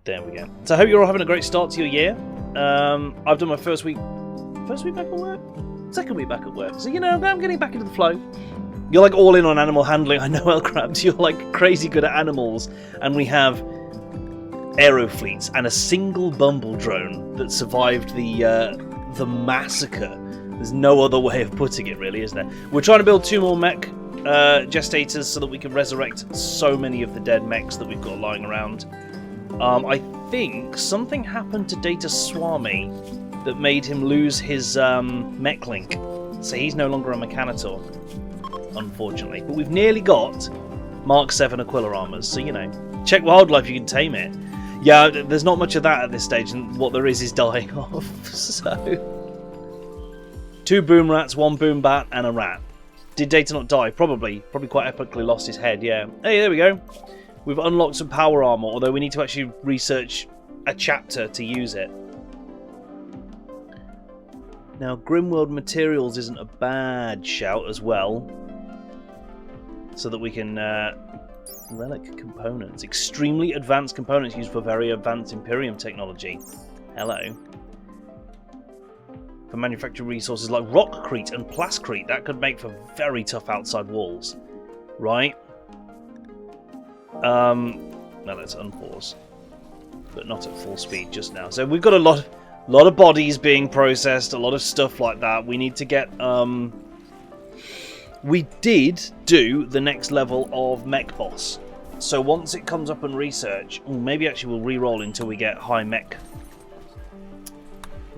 There we go. So I hope you're all having a great start to your year. I've done my first week back at work? Second week back at work. So, you know, I'm getting back into the flow. You're like all in on animal handling. I know, Elcrabs, you're like crazy good at animals. And we have aero fleets and a single bumble drone that survived the massacre. There's no other way of putting it, really, is there? We're trying to build 2 more mech gestators so that we can resurrect so many of the dead mechs that we've got lying around. I think something happened to Data Swami that made him lose his mech link. So he's no longer a Mechanitor, unfortunately. But we've nearly got Mark 7 Aquila armors, so, you know, check wildlife, you can tame it. Yeah, there's not much of that at this stage, and what there is dying off, so... 2 boom rats, 1 boom bat, and a rat. Did Data not die? Probably quite epically lost his head, yeah. Hey, there we go. We've unlocked some power armor, although we need to actually research a chapter to use it. Now, RimWorld materials isn't a bad shout as well. So that we can... relic components. Extremely advanced components used for very advanced Imperium technology. Hello. For manufacturing resources like rockcrete and plascrete, that could make for very tough outside walls. Right? Now let's unpause. But not at full speed just now. So we've got a lot of bodies being processed, a lot of stuff like that. We need to get... We did do the next level of Mech Boss. So once it comes up in research, maybe actually we'll re-roll until we get high mech.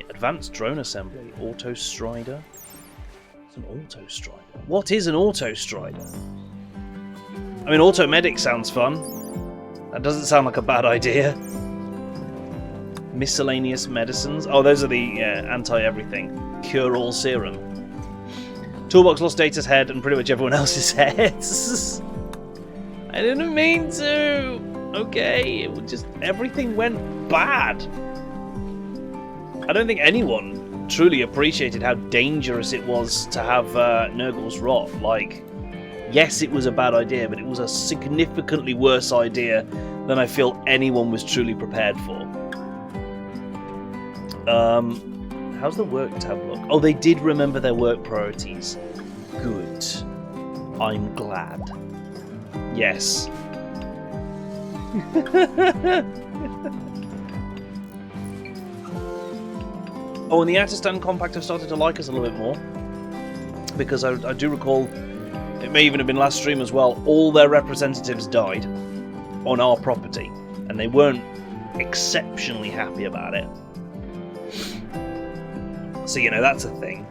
Advanced drone assembly, auto strider. It's an auto strider. What is an auto strider? I mean, auto medic sounds fun. That doesn't sound like a bad idea. Miscellaneous medicines. Oh, those are the anti-everything. Cure-all serum. Toolbox lost Data's head and pretty much everyone else's heads. I didn't mean to. Okay, it was just everything went bad. I don't think anyone truly appreciated how dangerous it was to have Nurgle's rot. Like, yes, it was a bad idea, but it was a significantly worse idea than I feel anyone was truly prepared for. How's the work tab look? Oh, they did remember their work priorities. Good. I'm glad. Yes. Oh, and the Atistan Compact have started to like us a little bit more. Because I do recall, it may even have been last stream as well, all their representatives died on our property. And they weren't exceptionally happy about it. So, you know, that's a thing.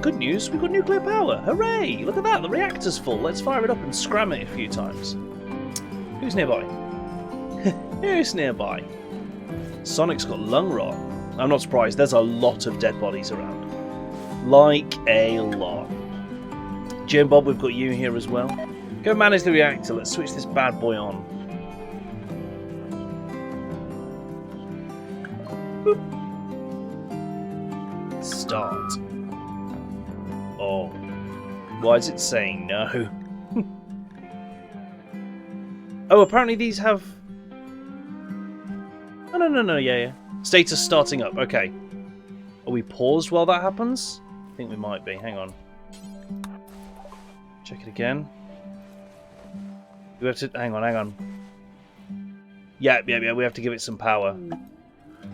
Good news, we've got nuclear power. Hooray! Look at that, the reactor's full. Let's fire it up and scram it a few times. Who's nearby? Who's nearby? Sonic's got lung rot. I'm not surprised, there's a lot of dead bodies around. Like a lot. Jim Bob, we've got you here as well. Go manage the reactor, let's switch this bad boy on. Boop. Start. Oh. Why is it saying no? Oh, apparently these have... Oh, no, yeah. Status starting up, okay. Are we paused while that happens? I think we might be, hang on. Check it again. We have to... Hang on. Yeah, we have to give it some power.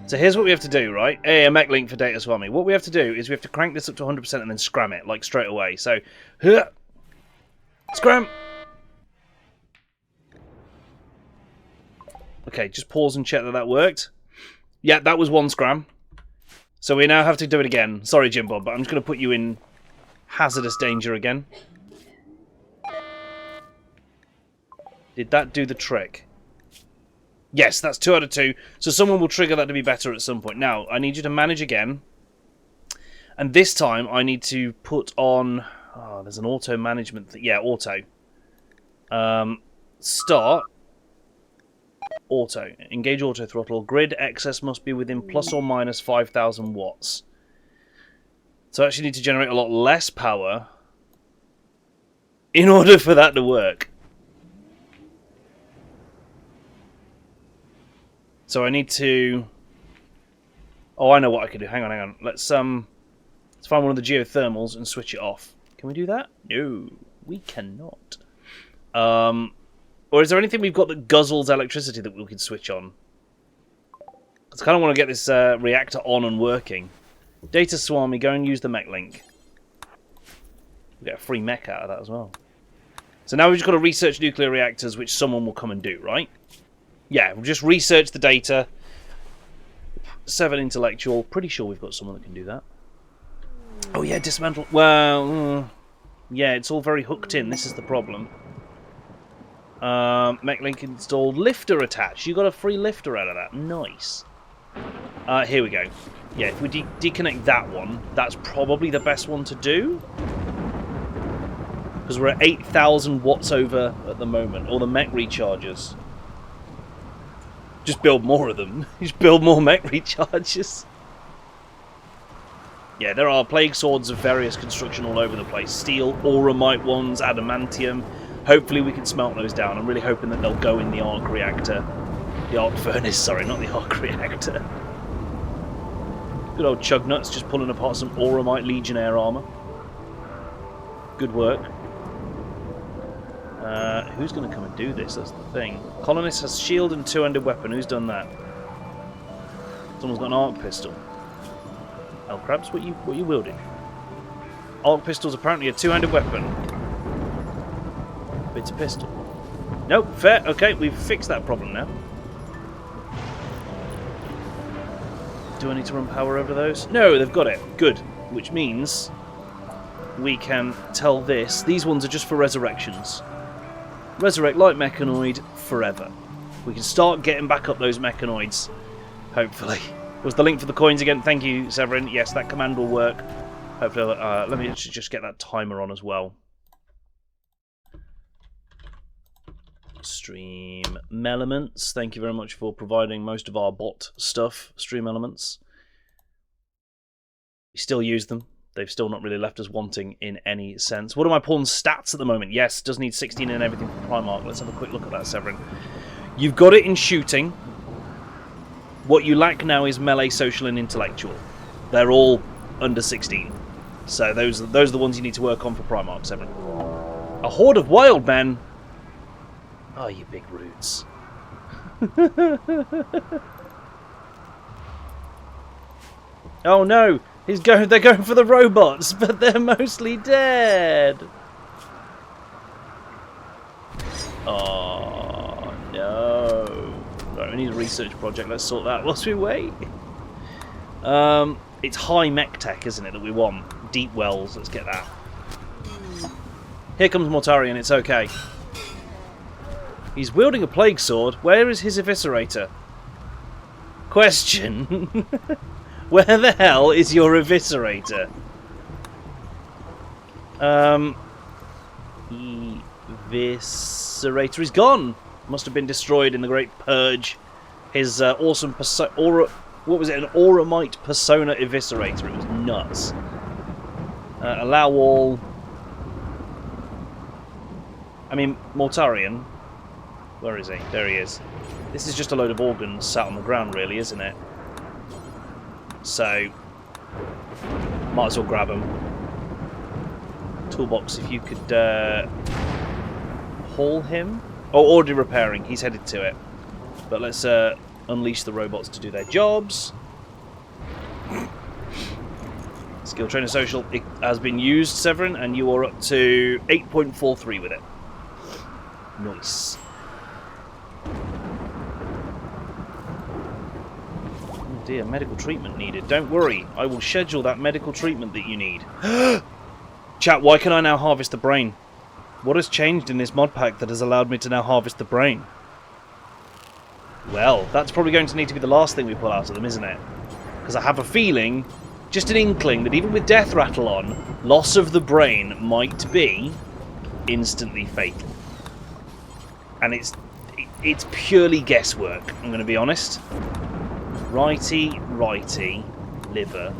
So here's what we have to do, right? A mech link for Data Swami. What we have to do is we have to crank this up to 100% and then scram it, like straight away. So, scram! Okay, just pause and check that that worked. Yeah, that was one scram. So we now have to do it again. Sorry, Jim Bob, but I'm just going to put you in hazardous danger again. Did that do the trick? Yes, that's 2 out of 2. So someone will trigger that to be better at some point. Now, I need you to manage again. And this time, I need to put on... Oh, there's an auto management thing. Yeah, auto. Start. Auto. Engage auto throttle. Grid excess must be within plus or minus 5,000 watts. So I actually need to generate a lot less power in order for that to work. So I need to... Oh, I know what I can do. Hang on. Let's find one of the geothermals and switch it off. Can we do that? No, we cannot. Or is there anything we've got that guzzles electricity that we can switch on? I kind of want to get this reactor on and working. Data Swami, go and use the mech link. We get a free mech out of that as well. So now we've just got to research nuclear reactors, which someone will come and do, right? Yeah, we'll just research the data. 7 intellectual. Pretty sure we've got someone that can do that. Oh yeah, dismantle. Well, yeah, it's all very hooked in. This is the problem. Mech link installed. Lifter attached. You got a free lifter out of that. Nice. Here we go. Yeah, if we deconnect that one, that's probably the best one to do. Because we're at 8,000 watts over at the moment. All the mech rechargers. Just build more of them. Just build more mech rechargers. Yeah, there are plague swords of various construction all over the place. Steel, auramite ones, adamantium. Hopefully we can smelt those down. I'm really hoping that they'll go in the arc reactor. The arc furnace, sorry, not the arc reactor. Good old Chugnuts just pulling apart some auramite legionnaire armor. Good work. Who's going to come and do this? That's the thing. Colonist has shield and two-handed weapon. Who's done that? Someone's got an arc pistol. Crabs, what you wielding? Arc pistol's apparently a two-handed weapon. It's a pistol. Nope, fair. Okay, we've fixed that problem now. Do I need to run power over those? No, they've got it. Good. Which means we can tell this. These ones are just for resurrections. Resurrect light mechanoid forever. We can start getting back up those mechanoids, hopefully. Was the link for the coins again? Thank you, Severin. Yes, that command will work. Hopefully, let me just get that timer on as well. Stream Elements. Thank you very much for providing most of our bot stuff. Stream Elements. We still use them. They've still not really left us wanting in any sense. What are my pawn's stats at the moment? Yes, does need 16 and everything for Primarch. Let's have a quick look at that, Severin. You've got it in shooting. What you lack now is melee, social, and intellectual. They're all under 16. So those are the ones you need to work on for Primarch, Severin. A horde of wild men. Oh, you big roots. Oh no! They're going for the robots, but they're mostly dead. Oh no! Right, we need a research project. Let's sort that whilst we wait. It's high mech tech, isn't it, that we want? Deep wells. Let's get that. Here comes Mortarion. It's okay. He's wielding a plague sword. Where is his eviscerator? Question. Where the hell is your eviscerator? Eviscerator is gone. Must have been destroyed in the Great Purge. His awesome what was it? An auramite persona eviscerator. It was nuts. Allow all. I mean, Mortarion. Where is he? There he is. This is just a load of organs sat on the ground, really, isn't it? So, might as well grab them. Toolbox, if you could haul him. Oh, already repairing. He's headed to it. But let's unleash the robots to do their jobs. Skill Trainer Social, it has been used, Severin, and you are up to 8.43 with it. Nice. Oh dear, medical treatment needed. Don't worry, I will schedule that medical treatment that you need. Chat, why can I now harvest the brain? What has changed in this mod pack that has allowed me to now harvest the brain? Well, that's probably going to need to be the last thing we pull out of them, isn't it? Because I have a feeling, just an inkling, that even with Death Rattle on, loss of the brain might be instantly fatal. And it's purely guesswork, I'm going to be honest. Righty, righty, liver,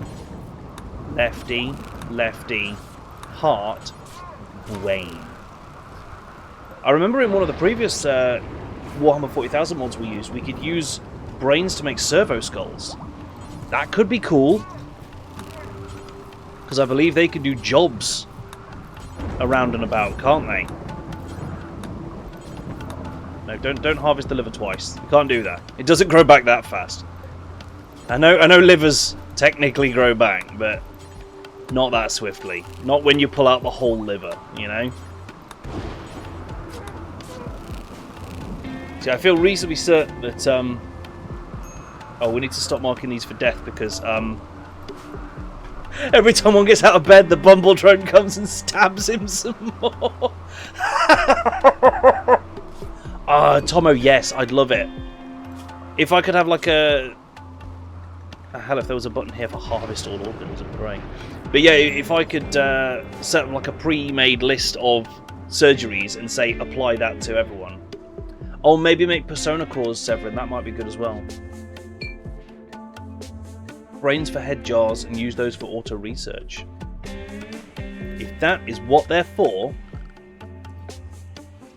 lefty, lefty, heart, brain. I remember in one of the previous Warhammer 40,000 mods we used, we could use brains to make servo skulls. That could be cool. Because I believe they can do jobs around and about, can't they? No, don't harvest the liver twice. You can't do that. It doesn't grow back that fast. I know livers technically grow back, but not that swiftly. Not when you pull out the whole liver, you know? See, I feel reasonably certain that, oh, we need to stop marking these for death because, every time one gets out of bed, the bumble drone comes and stabs him some more. Tomo, yes, I'd love it. If I could have like a... hell, if there was a button here for harvest all organs, it'd be great. But yeah, if I could set up like a pre-made list of surgeries and say apply that to everyone. Oh, maybe make persona cores, Severin, that might be good as well. Brains for head jars and use those for auto research. If that is what they're for,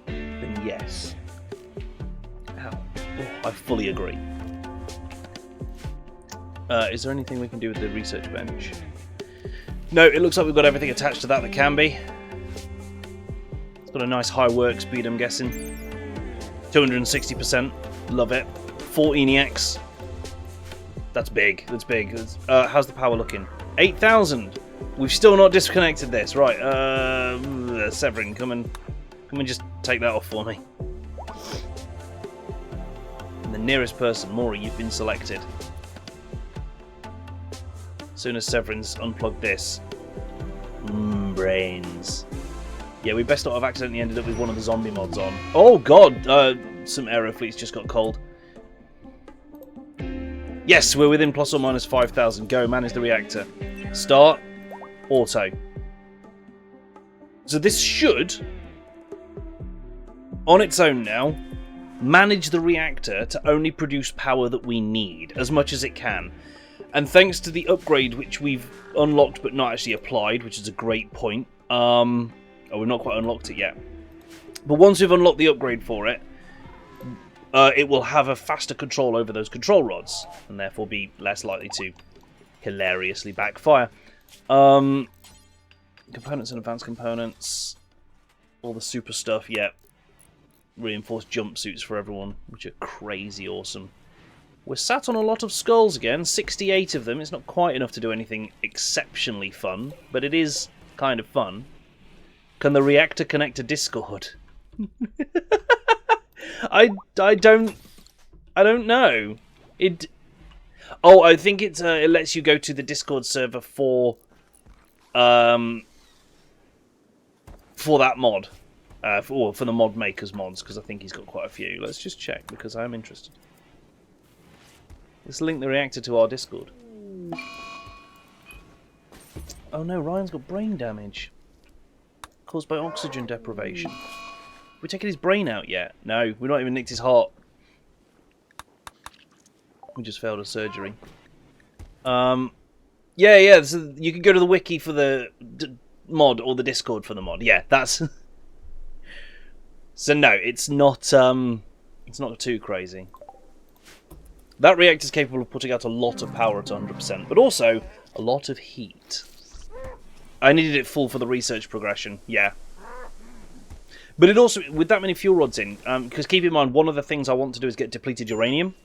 then yes. Ow. Oh, I fully agree. Is there anything we can do with the research bench? No, it looks like we've got everything attached to that that can be. It's got a nice high work speed, I'm guessing. 260%. Love it. 4 ENIACs. That's big. That's big. How's the power looking? 8,000. We've still not disconnected this. Right. Severin, come and just take that off for me. And the nearest person, Maury, you've been selected. As soon as Severin's unplugged this. Brains. Yeah, we best not have accidentally ended up with one of the zombie mods on. Oh god! Some aero fleets just got cold. Yes, we're within plus or minus 5,000. Go, manage the reactor. Start. Auto. So this should, on its own now, manage the reactor to only produce power that we need, as much as it can. And thanks to the upgrade which we've unlocked but not actually applied, which is a great point. Oh, we've not quite unlocked it yet. But once we've unlocked the upgrade for it, it will have a faster control over those control rods, and therefore be less likely to hilariously backfire. Components and advanced components. All the super stuff, yeah. Reinforced jumpsuits for everyone, which are crazy awesome. We're sat on a lot of skulls again, 68 of them. It's not quite enough to do anything exceptionally fun, but it is kind of fun. Can the reactor connect to Discord? I don't know. Oh, I think it lets you go to the Discord server for that mod, for the mod maker's mods, because I think he's got quite a few. Let's just check because I am interested. Let's link the reactor to our Discord. Oh no, Ryan's got brain damage caused by oxygen deprivation. Have we taken his brain out yet? No, we've not even nicked his heart. We just failed a surgery. Yeah, so you can go to the wiki for the mod or the Discord for the mod. Yeah, that's... So no, it's not too crazy. That reactor is capable of putting out a lot of power at 100%, but also a lot of heat. I needed it full for the research progression, yeah. But it also, with that many fuel rods in, because keep in mind, one of the things I want to do is get depleted uranium.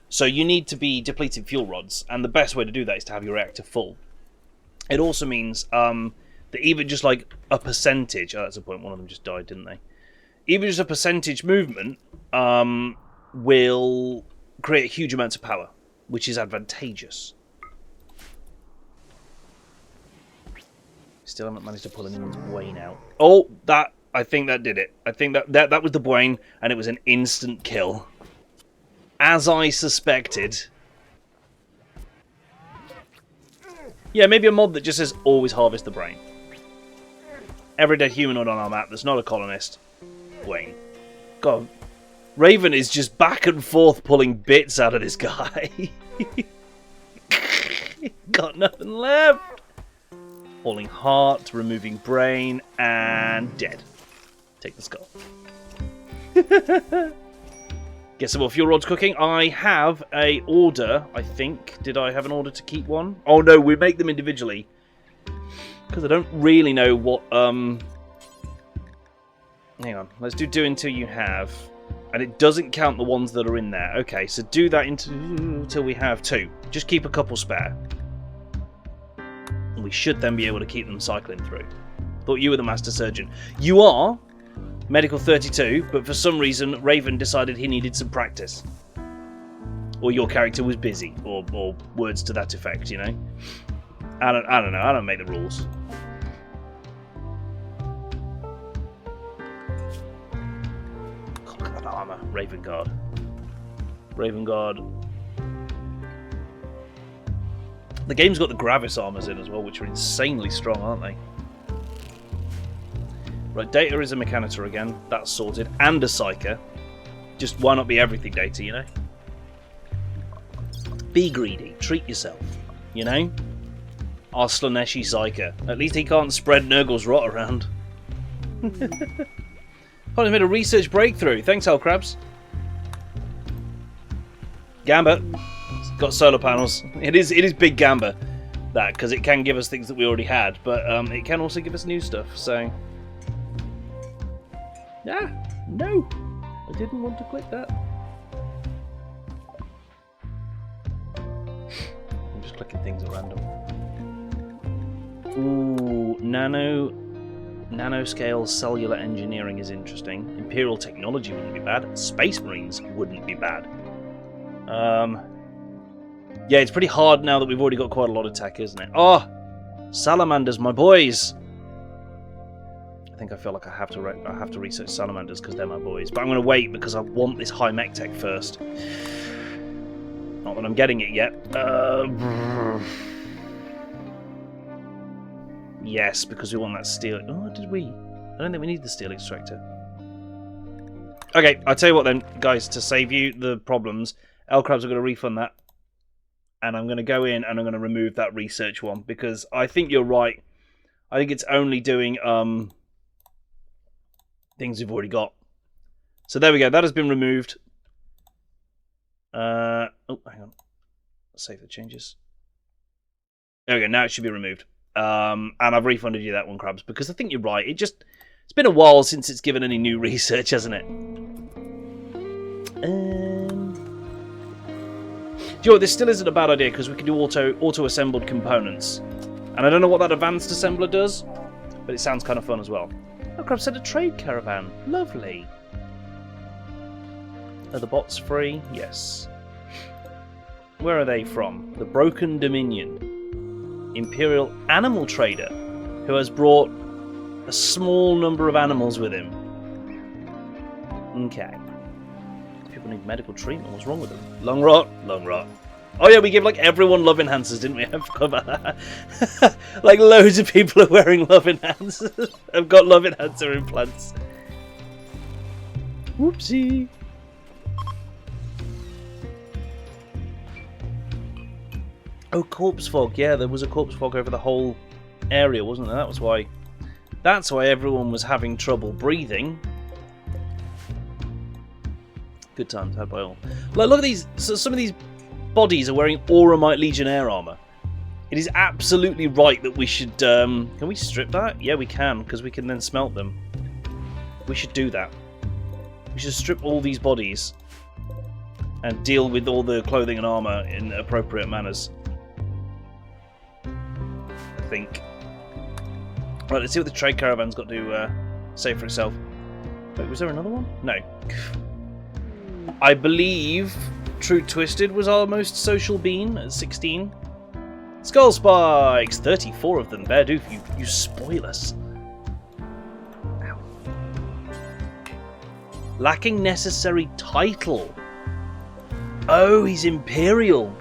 So you need to be depleted fuel rods, and the best way to do that is to have your reactor full. It also means that even just like a percentage, oh, that's a point, one of them just died, didn't they? Even just a percentage movement will create huge amounts of power, which is advantageous. Still haven't managed to pull anyone's brain out. Oh, I think that did it. I think that was the brain, and it was an instant kill. As I suspected. Yeah, maybe a mod that just says always harvest the brain. Every dead humanoid on our map that's not a colonist. Brain. God. Raven is just back and forth pulling bits out of this guy. Got nothing left. Falling heart, removing brain, and dead. Take the skull. Get some more fuel rods cooking. I have a order, I think. Did I have an order to keep one? Oh no, we make them individually. Because I don't really know what... Hang on, let's do until you have. And it doesn't count the ones that are in there. Okay, so do that until we have 2. Just keep a couple spare. And we should then be able to keep them cycling through. Thought you were the master surgeon. You are... Medical 32, but for some reason Raven decided he needed some practice. Or your character was busy, or words to that effect, you know? I don't know, I don't make the rules. God, look at that armour. Raven Guard. Raven Guard. The game's got the Gravis armours in as well, which are insanely strong, aren't they? Right, Data is a Mechanitor again. That's sorted. And a Psyker. Just why not be everything, Data, you know? Be greedy. Treat yourself. You know? Our Slaneshi Psyker. At least he can't spread Nurgle's rot around. I've made a research breakthrough. Thanks, Hellcrabs. Gamba. It's got solar panels. It is big Gamba. That, because it can give us things that we already had. But it can also give us new stuff, so... Ah, no! I didn't want to click that. I'm just clicking things at random. Ooh, nanoscale cellular engineering is interesting. Imperial technology wouldn't be bad. Space Marines wouldn't be bad. Yeah, it's pretty hard now that we've already got quite a lot of tech, isn't it? Oh! Salamanders, my boys! I think I feel like I have to research salamanders because they're my boys. But I'm going to wait because I want this high mech tech first. Not that I'm getting it yet. Yes, because we want that steel... Oh, did we? I don't think we need the steel extractor. Okay, I'll tell you what then, guys, to save you the problems, L-Crabs are going to refund that. And I'm going to go in and I'm going to remove that research one because I think you're right. I think it's only doing... things we've already got. So there we go. That has been removed. Oh, hang on. Save the changes. There we go. Now it should be removed. And I've refunded you that one, Crabs, because I think you're right. It's been a while since it's given any new research, hasn't it? Do you know what? This still isn't a bad idea because we can do auto-assembled components. And I don't know what that advanced assembler does, but it sounds kind of fun as well. Oh, Crab said a trade caravan. Lovely. Are the bots free? Yes. Where are they from? The Broken Dominion. Imperial animal trader who has brought a small number of animals with him. Okay. People need medical treatment. What's wrong with them? Lung rot. Lung rot. Oh yeah, we give like everyone love enhancers, didn't we? I forgot about that. Like loads of people are wearing love enhancers. I've got love enhancer implants. Whoopsie. Oh, corpse fog. Yeah, there was a corpse fog over the whole area, wasn't there? That's why everyone was having trouble breathing. Good times had by all. Like, look at these. So some of these bodies are wearing Auramite Legionnaire armor. It is absolutely right that we should... can we strip that? Yeah, we can, because we can then smelt them. We should do that. We should strip all these bodies and deal with all the clothing and armor in appropriate manners. I think. Right, let's see what the trade caravan's got to say for itself. Wait, was there another one? No. I believe True Twisted was our most social bean at 16. Skull Spikes! 34 of them. Bear Doof, you spoil us. Ow. Lacking necessary title. Oh, he's Imperial.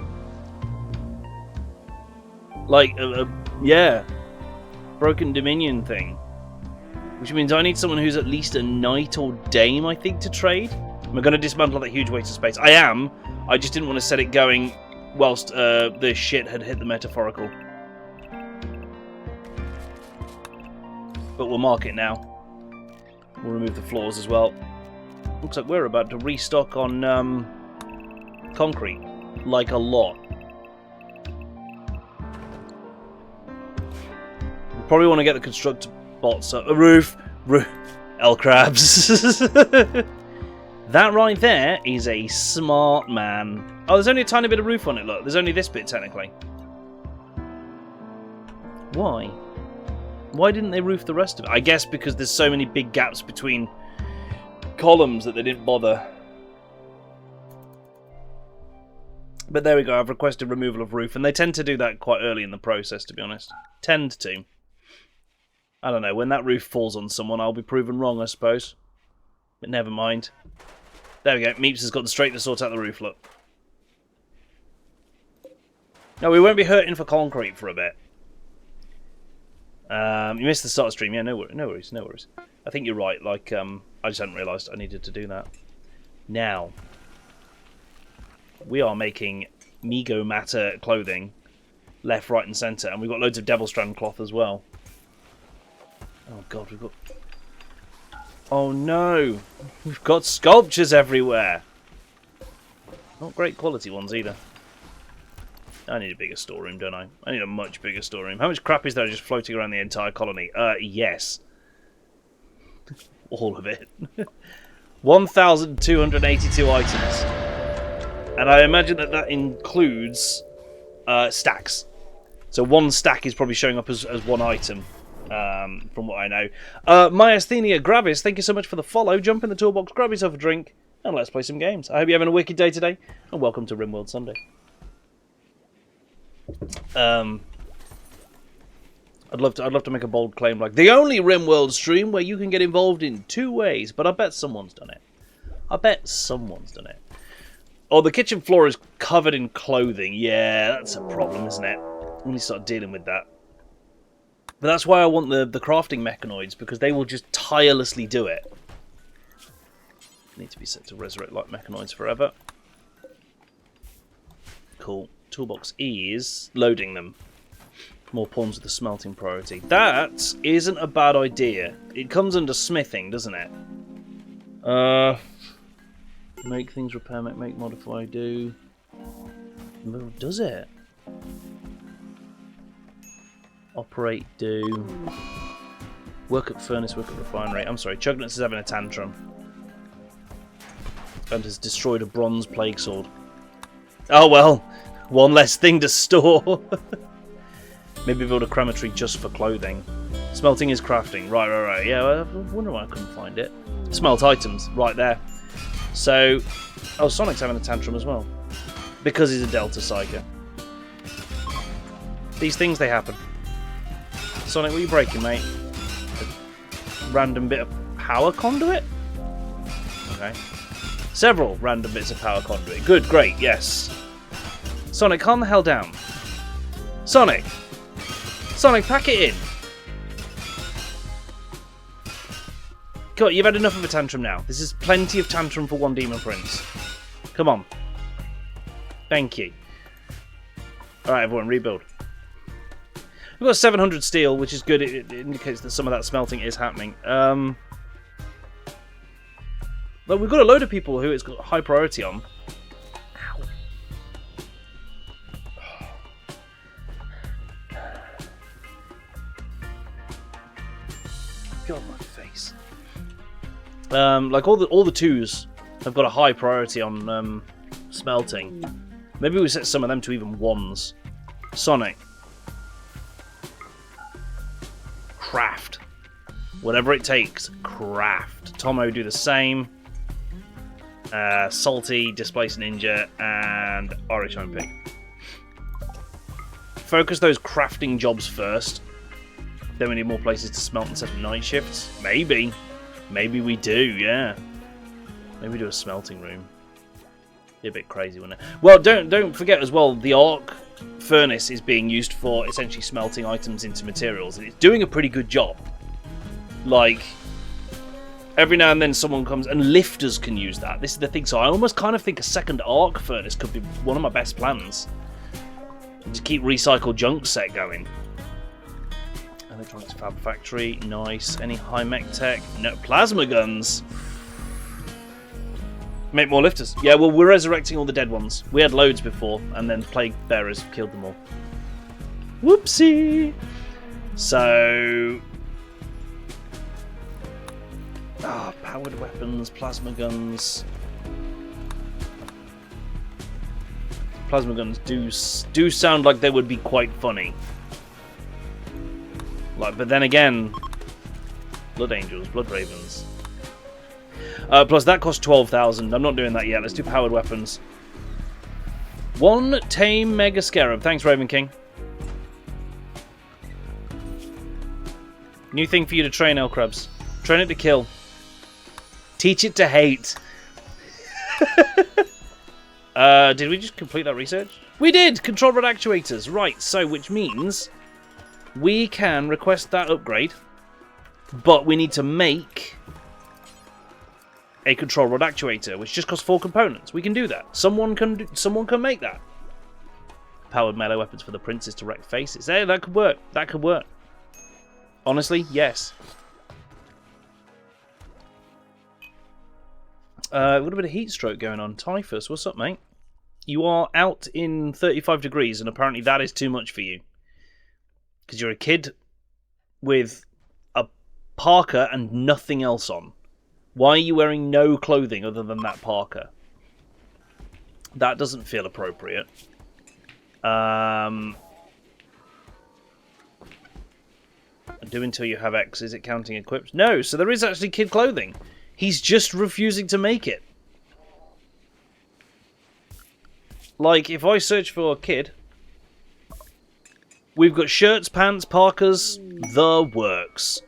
Like, yeah. Broken Dominion thing. Which means I need someone who's at least a knight or dame, I think, to trade. Am I going to dismantle that huge waste of space? I am. I just didn't want to set it going whilst the shit had hit the metaphorical. But we'll mark it now. We'll remove the floors as well. Looks like we're about to restock on concrete. Like a lot. We probably want to get the constructor bots up. A roof. L-crabs. That right there is a smart man. Oh, there's only a tiny bit of roof on it, look. There's only this bit, technically. Why? Why didn't they roof the rest of it? I guess because there's so many big gaps between columns that they didn't bother. But there we go, I've requested removal of roof, and they tend to do that quite early in the process, to be honest. Tend to. I don't know, when that roof falls on someone, I'll be proven wrong, I suppose. But never mind. There we go, Meeps has got the straight to sort out the roof, look. No, we won't be hurting for concrete for a bit. You missed the start of stream, yeah, no worries. I think you're right, like, I just hadn't realised I needed to do that. Now, we are making Mego Matter clothing, left, right and centre, and we've got loads of Devil Strand cloth as well. Oh god, we've got... Oh no! We've got sculptures everywhere! Not great quality ones either. I need a bigger storeroom, don't I? I need a much bigger storeroom. How much crap is there just floating around the entire colony? Yes. All of it. 1,282 items. And I imagine that that includes stacks. So one stack is probably showing up as one item, from what I know. Myasthenia Gravis, thank you so much for the follow. Jump in the toolbox, grab yourself a drink, and let's play some games. I hope you're having a wicked day today, and welcome to RimWorld Sunday. I'd love to make a bold claim like the only RimWorld stream where you can get involved in 2 ways, but I bet someone's done it. Oh, the kitchen floor is covered in clothing. Yeah, that's a problem, isn't it? We need to start dealing with that. But that's why I want the crafting mechanoids, because they will just tirelessly do it. Need to be set to resurrect like mechanoids forever. Cool. Toolbox is loading them. More pawns with the smelting priority. That isn't a bad idea. It comes under smithing, doesn't it? Make things, repair, make, modify, do. Does it? Operate, do. Work at furnace, work at refinery. I'm sorry, Chugnuts is having a tantrum. And has destroyed a bronze plague sword. Oh well, one less thing to store. Maybe build a crematory just for clothing. Smelting is crafting. Right. Yeah, I wonder why I couldn't find it. Smelt items, right there. So, oh, Sonic's having a tantrum as well. Because he's a Delta Psyker. These things, they happen. Sonic, what are you breaking, mate? A random bit of power conduit? Okay. Several random bits of power conduit. Good, great, yes. Sonic, calm the hell down. Sonic! Sonic, pack it in! God, you've had enough of a tantrum now. This is plenty of tantrum for one Demon Prince. Come on. Thank you. Alright, everyone, rebuild. We've got 700 steel, which is good. It indicates that some of that smelting is happening. But we've got a load of people who it's got high priority on. Ow. God, my face. Like all the twos have got a high priority on smelting. Maybe we set some of them to even 1s. Sonic. Craft. Whatever it takes, craft. Tomo, do the same. Salty, Displace Ninja, and RHMP. Focus those crafting jobs first. Then we need more places to smelt and set up night shifts. Maybe. Maybe we do, yeah. Maybe we do a smelting room. Be a bit crazy, wouldn't it? Well, don't forget as well, the arc furnace is being used for essentially smelting items into materials, and it's doing a pretty good job. Like, every now and then someone comes, and lifters can use that. This is the thing, so I almost kind of think a second arc furnace could be one of my best plans. To keep recycled junk set going. Electronics Fab Factory, nice. Any high mech tech? No. Plasma guns. Make more lifters. Yeah, well, we're resurrecting all the dead ones. We had loads before, and then plague bearers killed them all. Whoopsie! So... powered weapons, plasma guns. Plasma guns do sound like they would be quite funny. Like, but then again, Blood Angels, Blood Ravens. Plus that costs 12,000. I'm not doing that yet. Let's do powered weapons. 1 tame Mega Scarab. Thanks, Raven King. New thing for you to train, El Crabs. Train it to kill. Teach it to hate. Did we just complete that research? We did! Control rod actuators. Right, so which means we can request that upgrade, but we need to make a control rod actuator, which just costs 4 components. We can do that. Someone can make that. Powered melee weapons for the princes to wreck faces. Hey, that could work. That could work. Honestly, yes. We've got a bit of heat stroke going on. Typhus, what's up, mate? You are out in 35 degrees, and apparently that is too much for you. Because you're a kid with a parka and nothing else on. Why are you wearing no clothing other than that parka? That doesn't feel appropriate. Do until you have X. Is it counting equipped? No, so there is actually kid clothing. He's just refusing to make it. Like, if I search for a kid, we've got shirts, pants, parkas, the works.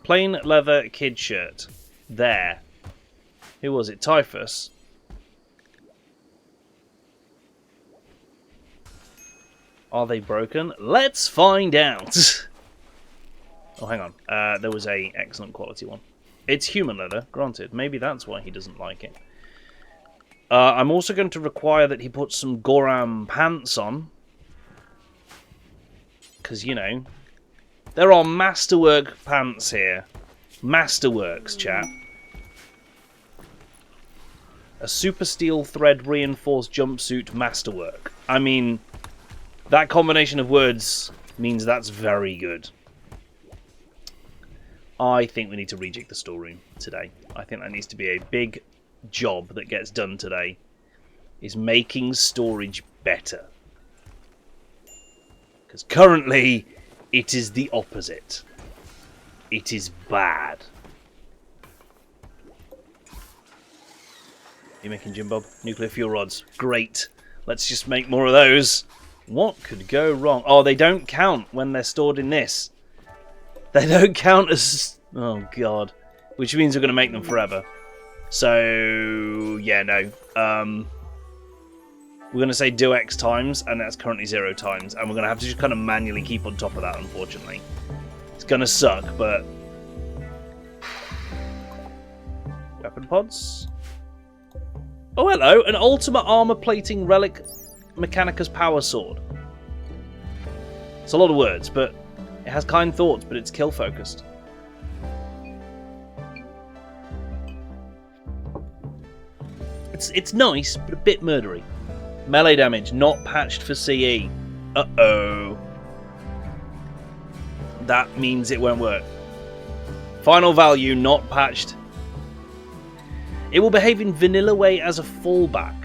Plain leather kid shirt. There. Who was it? Typhus. Are they broken? Let's find out. Oh, hang on. There was a excellent quality one. It's human leather, granted. Maybe that's why he doesn't like it. I'm also going to require that he put some Goram pants on. Because, you know, there are masterwork pants here. Masterworks, chat. A super steel thread reinforced jumpsuit masterwork. I mean, that combination of words means that's very good. I think we need to rejig the storeroom today. I think that needs to be a big job that gets done today. Is making storage better. Because currently, it is the opposite. It is bad. You making Jim Bob? Nuclear fuel rods. Great. Let's just make more of those. What could go wrong? Oh, they don't count when they're stored in this. They don't count as... Oh, God. Which means we're going to make them forever. So, yeah, no. We're going to say do X times, and that's currently 0 times. And we're going to have to just kind of manually keep on top of that, unfortunately. It's going to suck, but... Weapon pods? Oh, hello. An Ultimate Armor Plating Relic Mechanicus Power Sword. It's a lot of words, but it has kind thoughts, but it's kill focused. It's nice, but a bit murdery. Melee damage, not patched for CE. Uh-oh. That means it won't work. Final value, not patched. It will behave in vanilla way as a fallback.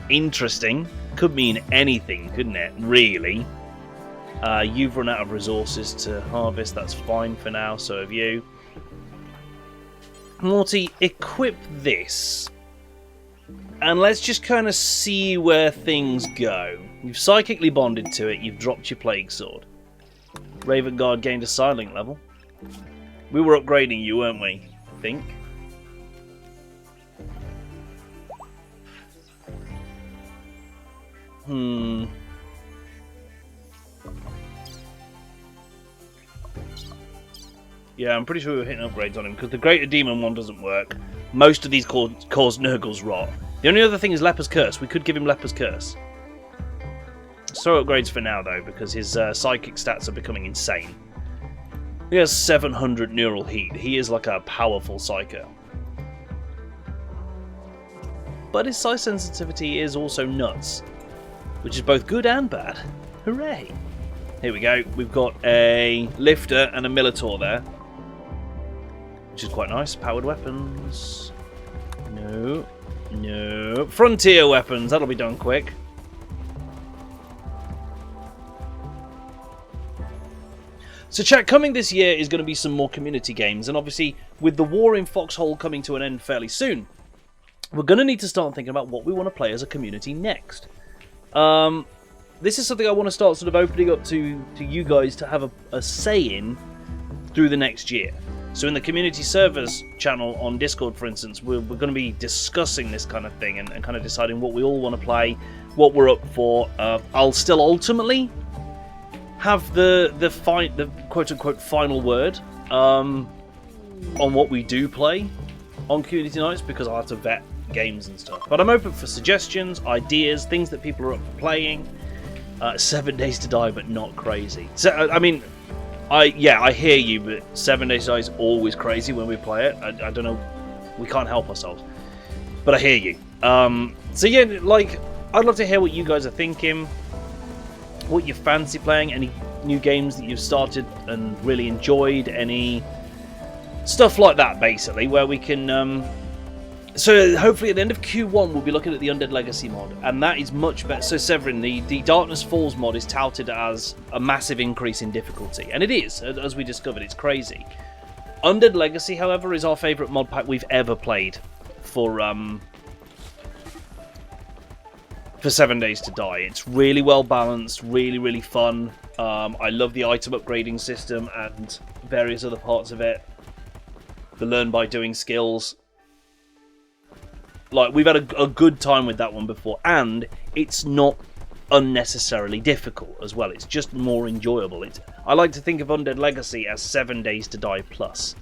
Interesting. Could mean anything, couldn't it? Really. You've run out of resources to harvest. That's fine for now. So have you. Morty, equip this. And let's just kind of see where things go. You've psychically bonded to it. You've dropped your Plague Sword. Raven Guard gained a silent level. We were upgrading you, weren't we? I think. Yeah, I'm pretty sure we were hitting upgrades on him, because the Greater Demon one doesn't work. Most of these cause Nurgle's rot. The only other thing is Leper's Curse. We could give him Leper's Curse. So upgrades for now, though, because his psychic stats are becoming insane. He has 700 neural heat. He is like a powerful psycho. But his size sensitivity is also nuts, which is both good and bad. Hooray! Here we go. We've got a lifter and a Militor there, which is quite nice. Powered weapons. No. No. Frontier weapons. That'll be done quick. So chat, coming this year is going to be some more community games, and obviously with the war in Foxhole coming to an end fairly soon, we're going to need to start thinking about what we want to play as a community next. This is something I want to start sort of opening up to you guys to have a say in through the next year. So in the community servers channel on Discord, for instance, we're going to be discussing this kind of thing and kind of deciding what we all want to play, what we're up for. I'll still ultimately have the quote-unquote final word on what we do play on community nights, because I'll have to vet games and stuff. But I'm open for suggestions, ideas, things that people are up for playing. 7 Days to Die, but not crazy. So I mean, I hear you, but 7 Days to Die is always crazy when we play it. I don't know, we can't help ourselves. But I hear you. So yeah, like, I'd love to hear what you guys are thinking, what you fancy playing, any new games that you've started and really enjoyed, any stuff like that, basically, where we can... So hopefully at the end of Q1 we'll be looking at the Undead Legacy mod, and that is much better. So Severin, the Darkness Falls mod is touted as a massive increase in difficulty, and it is, as we discovered. It's crazy. Undead Legacy, however, is our favourite mod pack we've ever played for 7 Days to Die. It's really well balanced, really fun. I love the item upgrading system and various other parts of it. The learn by doing skills. Like, we've had a good time with that one before, and it's not unnecessarily difficult as well. It's just more enjoyable. I like to think of Undead Legacy as 7 Days to Die plus.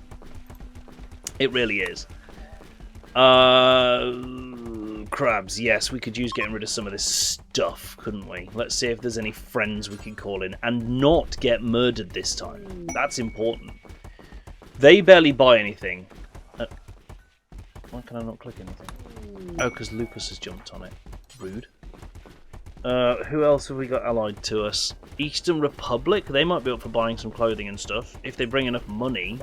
It really is. Crabs, yes, we could use getting rid of some of this stuff, couldn't we? Let's see if there's any friends we can call in and not get murdered this time. That's important. They barely buy anything. Why can I not click anything? Oh, because Lucas has jumped on it. Rude. Who else have we got allied to us? Eastern Republic? They might be up for buying some clothing and stuff. If they bring enough money.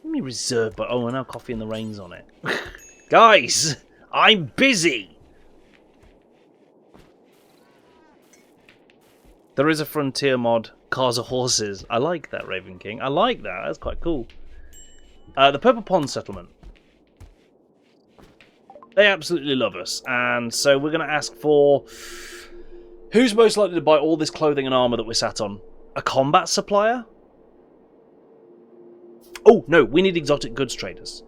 Let me reserve, but oh, and now Coffee in the Rain's on it. Guys! I'm busy! There is a Frontier mod. Cars or Horses. I like that, Raven King. I like that. That's quite cool. The Purple Pond Settlement. They absolutely love us, and so we're going to ask for... Who's most likely to buy all this clothing and armour that we're sat on? A combat supplier? Oh, no, we need exotic goods traders.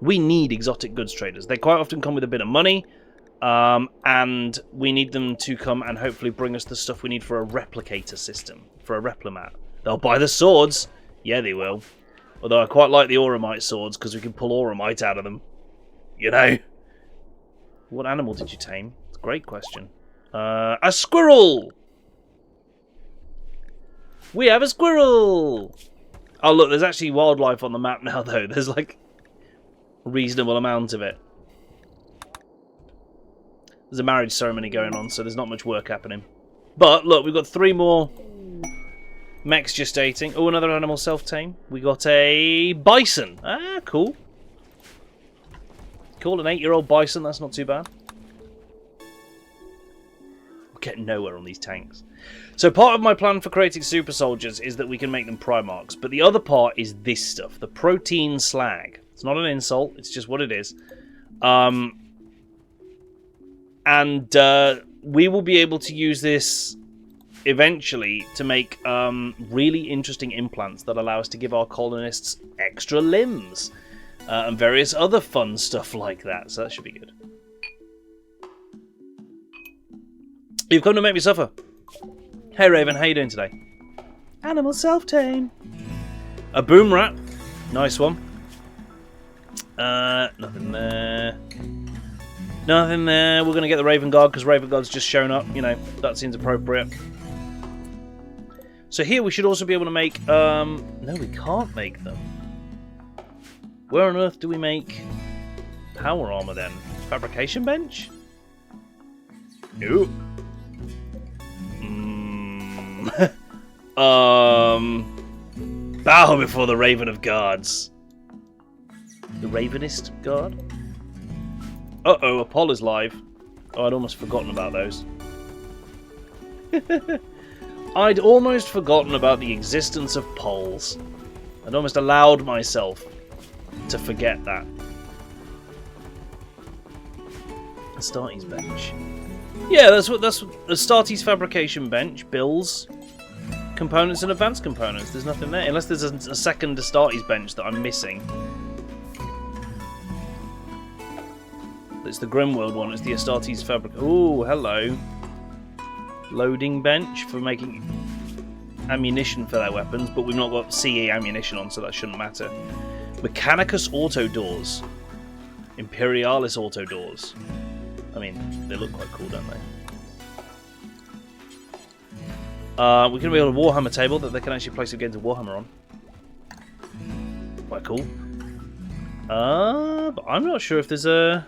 We need exotic goods traders. They quite often come with a bit of money, and we need them to come and hopefully bring us the stuff we need for a replicator system, for a replimat. They'll buy the swords. Yeah, they will. Although I quite like the Auramite swords, because we can pull Auramite out of them. You know? What animal did you tame? It's a great question. A squirrel! We have a squirrel! Oh, look, there's actually wildlife on the map now, though. There's, like, a reasonable amount of it. There's a marriage ceremony going on, so there's not much work happening. But, look, we've got 3 more mechs gestating. Oh, another animal self-tame. We got a bison. Ah, cool. Cool, an 8-year-old bison, that's not too bad. We're getting nowhere on these tanks. So part of my plan for creating super soldiers is that we can make them Primarchs, but the other part is this stuff, the protein slag. It's not an insult, it's just what it is. We will be able to use this eventually to make really interesting implants that allow us to give our colonists extra limbs. And various other fun stuff like that, so that should be good. You've come to make me suffer. Hey Raven, how you doing today? Animal self-tame. A boom rat. Nice one. Nothing there. Nothing there. We're going to get the Raven Guard because Raven Guard's just shown up. You know, that seems appropriate. So here we should also be able to make... no, we can't make them. Where on earth do we make power armor then? Fabrication bench? Nope. Bow before the Raven of Guards. The Ravenist Guard? Uh-oh, Apollo's live. Oh, I'd almost forgotten about those. I'd almost forgotten about the existence of polls. I'd almost allowed myself to forget that. Astartes bench. Yeah, that's what Astartes fabrication bench, bills, components and advanced components. There's nothing there unless there's a second Astartes bench that I'm missing. It's the RimWorld one. It's the Astartes fabric. Oh, hello. Loading bench for making ammunition for their weapons, but we've not got CE ammunition on, so that shouldn't matter. Mechanicus auto doors. Imperialis auto doors. I mean, they look quite cool, don't they? We can build a Warhammer table that they can actually place against a Warhammer on. Quite cool. But I'm not sure if there's a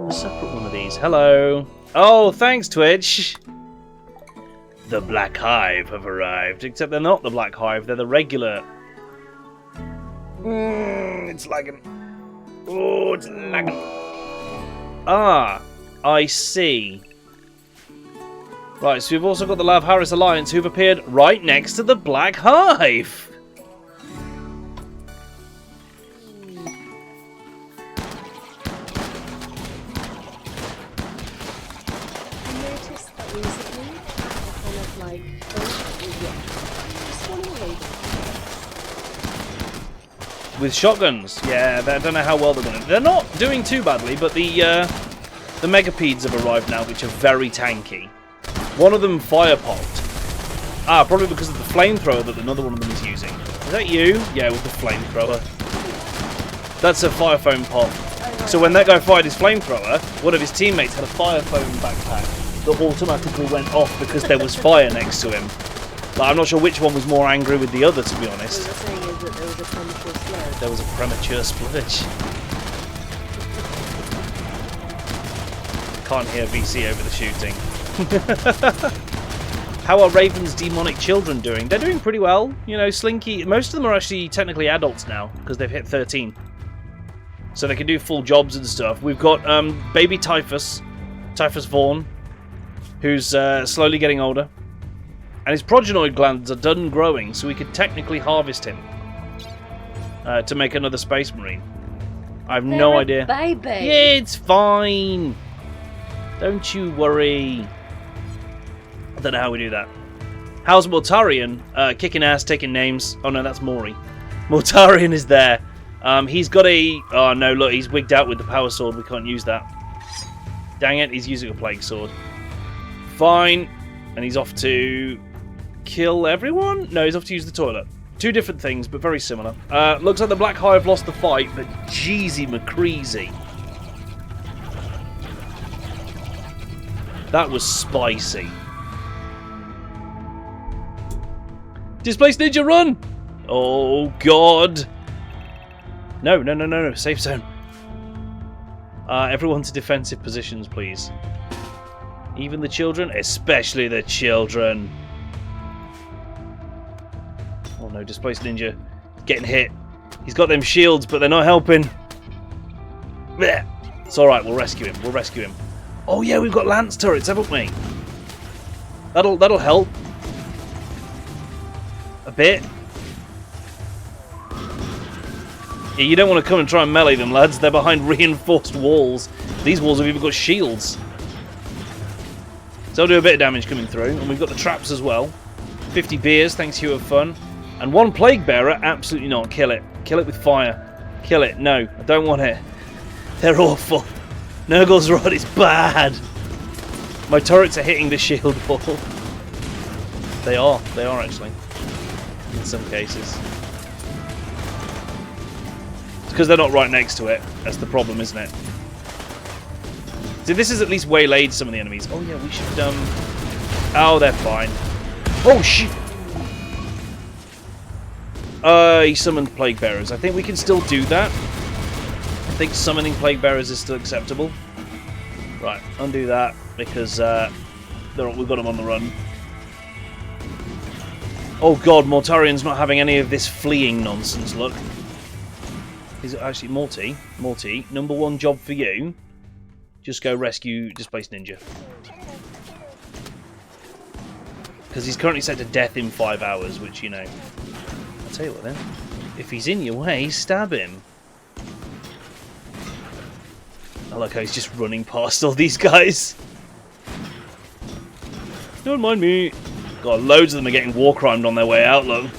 separate one of these. Hello. Oh, thanks, Twitch. The Black Hive have arrived. Except they're not the Black Hive. They're the regular. It's lagging. Oh, it's lagging. Ah, I see. Right, so we've also got the Lav Harris Alliance who've appeared right next to the Black Hive. With shotguns, yeah, I don't know how well they're going to. They're not doing too badly, but the Megapeds have arrived now, which are very tanky. One of them fire popped. Ah, probably because of the flamethrower that another one of them is using. Is that you? Yeah, with the flamethrower. That's a fire foam pop. So when that guy fired his flamethrower, one of his teammates had a fire foam backpack that automatically went off because there was fire next to him. But I'm not sure which one was more angry with the other, to be honest. What you're saying is that there was a premature splurge. There was a premature splurge. Can't hear VC over the shooting. How are Raven's demonic children doing? They're doing pretty well. You know, Slinky... Most of them are actually technically adults now, because they've hit 13. So they can do full jobs and stuff. We've got baby Typhus Vaughn, who's slowly getting older. And his progenoid glands are done growing, so we could technically harvest him to make another Space Marine. I have no idea. Baby. Yeah, it's fine. Don't you worry. I don't know how we do that. How's Mortarion? Kicking ass, taking names. Oh no, that's Maury. Mortarion is there. He's got a... Oh no, look, he's wigged out with the power sword. We can't use that. Dang it, he's using a plague sword. Fine. And he's off to... kill everyone? No, he's off to use the toilet. Two different things, but very similar. Looks like the Black Hive lost the fight, but Jeezy McCreasy. That was spicy. Displaced Ninja, run! Oh, God. No. Safe zone. Everyone to defensive positions, please. Even the children? Especially the children. Oh no, Displaced Ninja. Getting hit. He's got them shields, but they're not helping. Blech. It's alright, we'll rescue him. Oh yeah, we've got lance turrets, haven't we? That'll help. A bit. Yeah, you don't want to come and try and melee them, lads. They're behind reinforced walls. These walls have even got shields. So I'll do a bit of damage coming through. And we've got the traps as well. 50 beers, thanks Hugh of Fun. And one Plague Bearer, absolutely not. Kill it. Kill it with fire. Kill it. No, I don't want it. They're awful. Nurgle's Rod is bad. My turrets are hitting the shield wall. They are actually. In some cases. It's because they're not right next to it. That's the problem, isn't it? So this is at least waylaid some of the enemies. Oh yeah, we should oh, they're fine. Oh shit! He summoned Plague Bearers. I think we can still do that. I think summoning Plague Bearers is still acceptable. Right, undo that because we've got them on the run. Oh god, Mortarian's not having any of this fleeing nonsense, look. Is it actually Morty? Morty, number one job for you. Just go rescue Displaced Ninja. Because he's currently set to death in 5 hours, which, you know... I'll tell you what then. If he's in your way, stab him. I like how he's just running past all these guys. Don't mind me. God, loads of them are getting war crimed on their way out, look.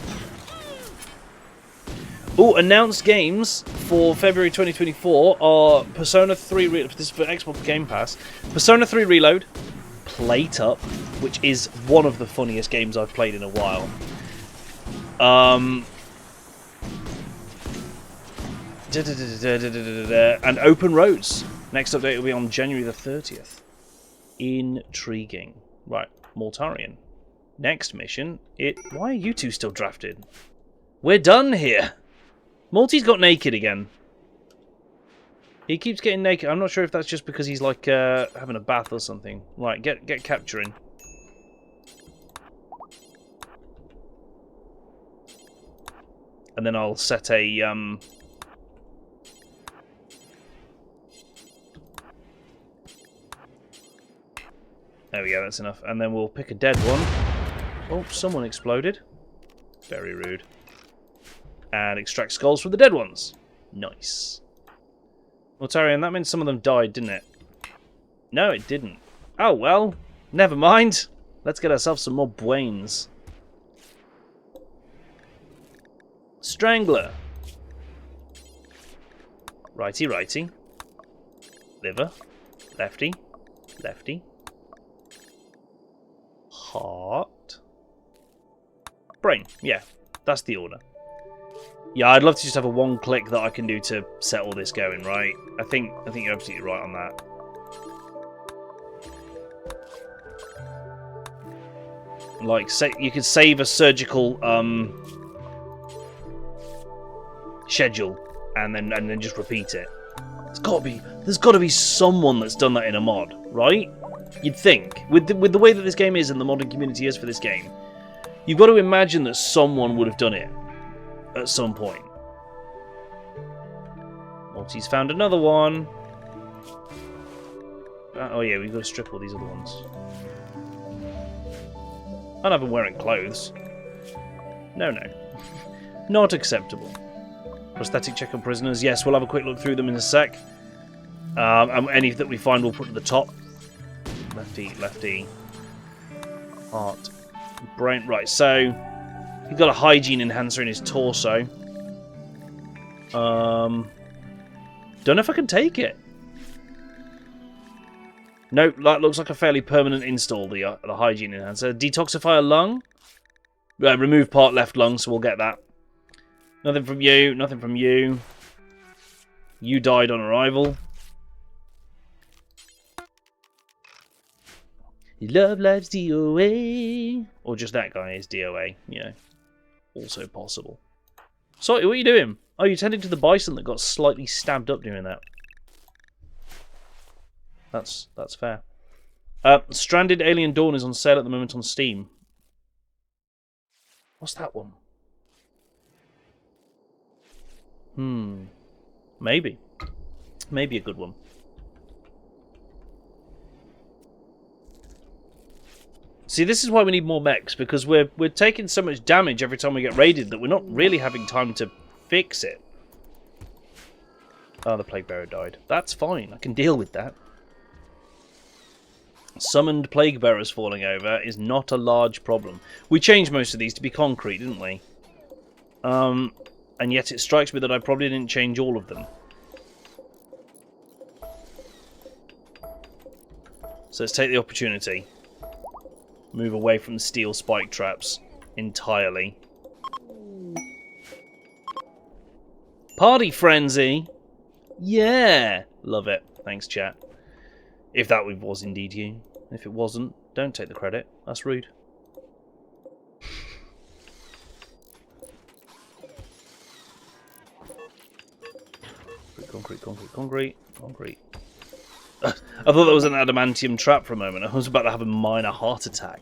Oh, announced games for February 2024 are Persona 3... This is for Xbox Game Pass. Persona 3 Reload. Plate Up, which is one of the funniest games I've played in a while. And Open Roads. Next update will be on January the 30th. Intriguing. Right, Mortarian. Next mission. Why are you two still drafted? We're done here. Morty's got naked again. He keeps getting naked. I'm not sure if that's just because he's like having a bath or something. Right, get capturing. And then I'll set a there we go, that's enough. And then we'll pick a dead one. Oh, someone exploded. Very rude. And extract skulls from the dead ones. Nice. Mortarian, that meant some of them died, didn't it? No, it didn't. Oh, well. Never mind. Let's get ourselves some more brains. Strangler. Righty, righty. Liver. Lefty. Lefty. Heart. Brain. Yeah, that's the order. Yeah, I'd love to just have a one click that I can do to set all this going, right? I think you're absolutely right on that. Like, say you could save a surgical schedule and then just repeat it. There's got to be someone that's done that in a mod, right? You'd think with the way that this game is and the modding community is for this game, you've got to imagine that someone would have done it at some point. Morty's found another one. Oh yeah, we've got to strip all these other ones. I'd have them wearing clothes. No. Not acceptable. Prosthetic check on prisoners. Yes, we'll have a quick look through them in a sec. And any that we find we'll put at the top. Lefty. Heart. Brain. Right, so he's got a hygiene enhancer in his torso. Don't know if I can take it. Nope, that looks like a fairly permanent install, the hygiene enhancer. Detoxify a lung. Remove part left lung, so we'll get that. Nothing from you, nothing from you. You died on arrival. Love Life's DOA. Or just that guy is DOA, you know. Also possible. Sorry, what are you doing? Oh, you're tending to the bison that got slightly stabbed up doing that. That's fair. Stranded Alien Dawn is on sale at the moment on Steam. What's that one? Maybe. Maybe a good one. See, this is why we need more mechs, because we're taking so much damage every time we get raided that we're not really having time to fix it. Oh, the Plague Bearer died. That's fine. I can deal with that. Summoned Plague Bearers falling over is not a large problem. We changed most of these to be concrete, didn't we? And yet it strikes me that I probably didn't change all of them. So let's take the opportunity. Move away from the steel spike traps entirely. Party frenzy! Yeah! Love it. Thanks, chat. If that was indeed you. If it wasn't, don't take the credit. That's rude. Concrete, concrete, concrete, concrete. I thought that was an adamantium trap for a moment. I was about to have a minor heart attack.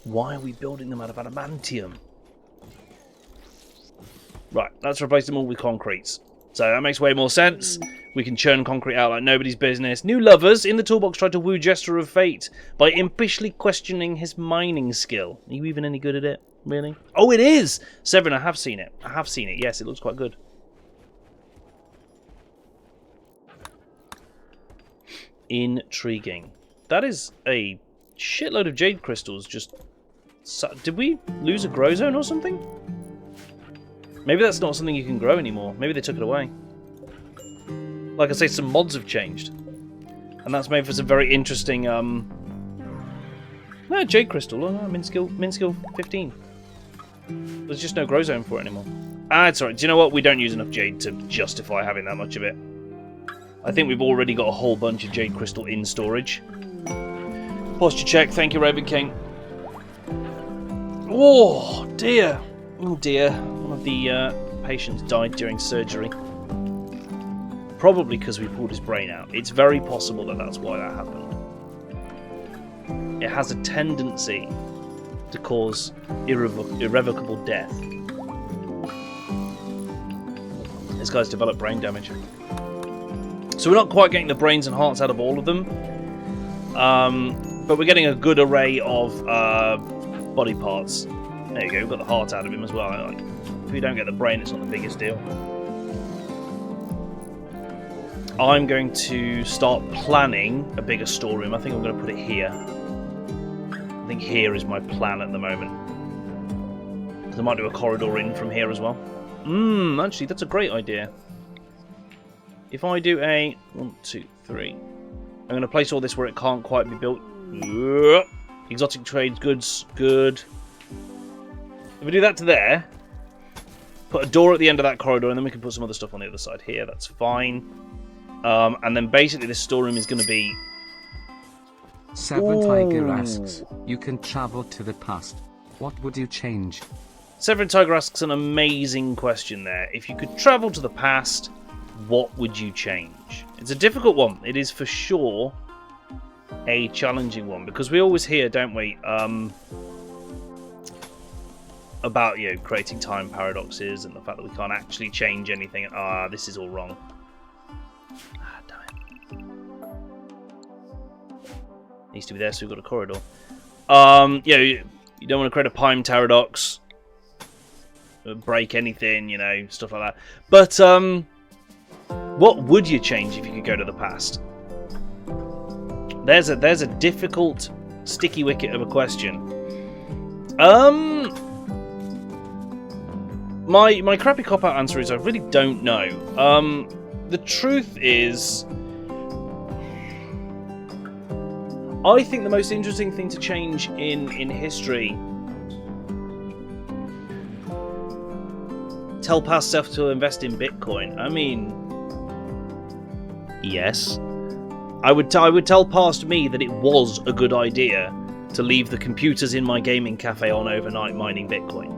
Why are we building them out of adamantium? Right, let's replace them all with concretes. So that makes way more sense. We can churn concrete out like nobody's business. New lovers in the toolbox tried to woo Jester of Fate by impishly questioning his mining skill. Are you even any good at it? Really? Oh, it is! Severin, I have seen it. I have seen it. Yes, it looks quite good. Intriguing. That is a shitload of jade crystals. Just... Did we lose a grow zone or something? Maybe that's not something you can grow anymore. Maybe they took it away. Like I say, some mods have changed. And that's made for some very interesting, no, jade crystal. Oh, no, min skill 15. There's just no grow zone for it anymore. Ah, it's alright. Do you know what? We don't use enough jade to justify having that much of it. I think we've already got a whole bunch of jade crystal in storage. Posture check. Thank you, Raven King. Oh, dear. Oh, dear. One of the patients died during surgery. Probably because we pulled his brain out. It's very possible that that's why that happened. It has a tendency to cause irrevocable death. This guy's developed brain damage. So we're not quite getting the brains and hearts out of all of them. But we're getting a good array of body parts. There you go, we've got the heart out of him as well. Like, if we don't get the brain, it's not the biggest deal. I'm going to start planning a bigger storeroom. I think I'm going to put it here. I think here is my plan at the moment. Because I might do a corridor in from here as well. Actually, that's a great idea. If I do a 1, 2, 3, I'm going to place all this where it can't quite be built. Exotic trade goods, good. If we do that to there, put a door at the end of that corridor, and then we can put some other stuff on the other side here. That's fine. And then basically this storeroom is going to be... Severin Tiger asks, you can travel to the past. What would you change? Severin Tiger asks an amazing question there. If you could travel to the past, what would you change? It's a difficult one. It is for sure a challenging one, because we always hear, don't we, about, you know, creating time paradoxes and the fact that we can't actually change anything. This is all wrong. Damn it. Needs to be there, so we've got a corridor. Yeah, you don't want to create a time paradox, break anything, you know, stuff like that. But what would you change if you could go to the past? There's a difficult, sticky wicket of a question. My crappy cop-out answer is I really don't know. The truth is, I think the most interesting thing to change in history, tell past self to invest in Bitcoin. I mean, yes, I would tell past me that it was a good idea to leave the computers in my gaming cafe on overnight mining Bitcoin.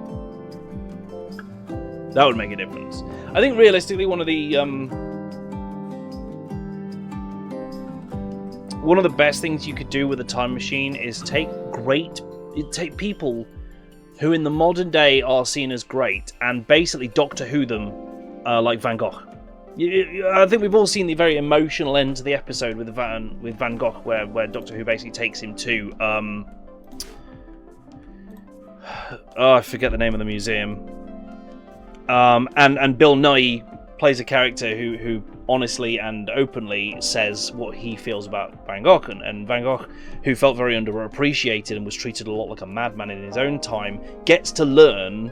That would make a difference. I think realistically, one of the best things you could do with a time machine is take people who in the modern day are seen as great and basically Doctor Who them, like Van Gogh. I think we've all seen the very emotional end to the episode with Van Gogh, where Doctor Who basically takes him to I forget the name of the museum. And Bill Nighy plays a character who honestly and openly says what he feels about Van Gogh, and Van Gogh, who felt very underappreciated and was treated a lot like a madman in his own time, gets to learn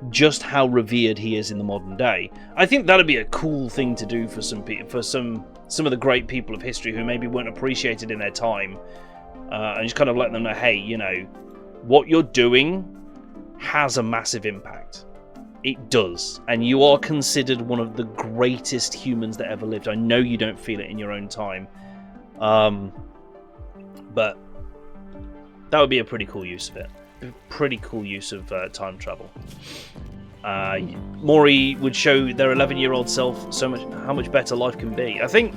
just how revered he is in the modern day. I think that'd be a cool thing to do for some people, for some of the great people of history who maybe weren't appreciated in their time, and just kind of let them know, hey, you know, what you're doing has a massive impact. It does, and you are considered one of the greatest humans that ever lived. I know you don't feel it in your own time, But that would be a pretty cool use of it. Pretty cool use of time travel. Maury would show their 11-year-old self how much better life can be. I think,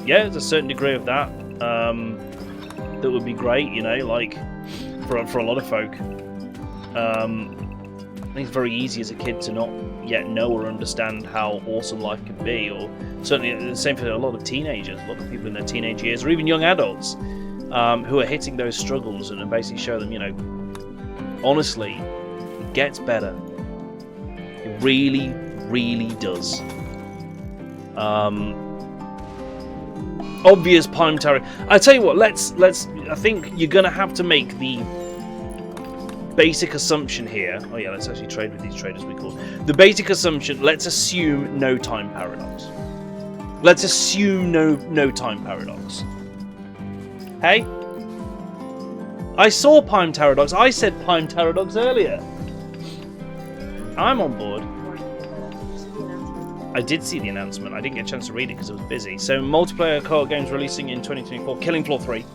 yeah, there's a certain degree of that that would be great. You know, like for a lot of folk. I think it's very easy as a kid to not yet know or understand how awesome life can be, or certainly the same for a lot of teenagers, a lot of people in their teenage years, or even young adults who are hitting those struggles, and basically show them, you know, honestly, it gets better. It really, really does. Obvious time tarot. I tell you what, let's. I think you're gonna have to make the basic assumption here. Oh yeah, let's actually trade with these traders we call. The basic assumption. Let's assume no time paradox. Let's assume no time paradox. Hey, I saw Pime Paradox. I said Pime Paradox earlier. I'm on board. I did see the announcement. I didn't get a chance to read it because I was busy. So, multiplayer co-op games releasing in 2024. Killing Floor 3.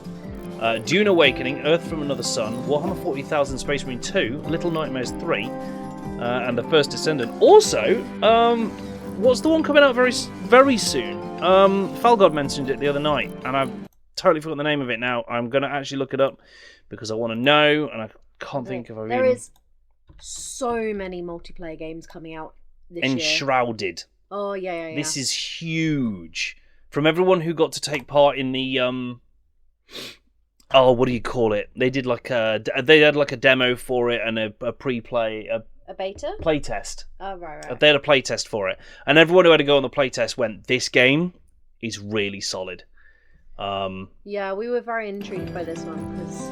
Dune Awakening, Earth from Another Sun, Warhammer 40,000 Space Marine 2, Little Nightmares 3, and The First Descendant. Also, what's the one coming out very soon? Falgod mentioned it the other night, and I've totally forgotten the name of it now. I'm going to actually look it up because I want to know, and I can't think of a There is so many multiplayer games coming out this year. Enshrouded. Oh, yeah. This is huge. From everyone who got to take part in the oh, what do you call it? They did like they had like a demo for it and a pre-play, a beta playtest. Oh, right. They had a playtest for it, and everyone who had to go on the playtest went, "This game is really solid." Yeah, we were very intrigued by this one because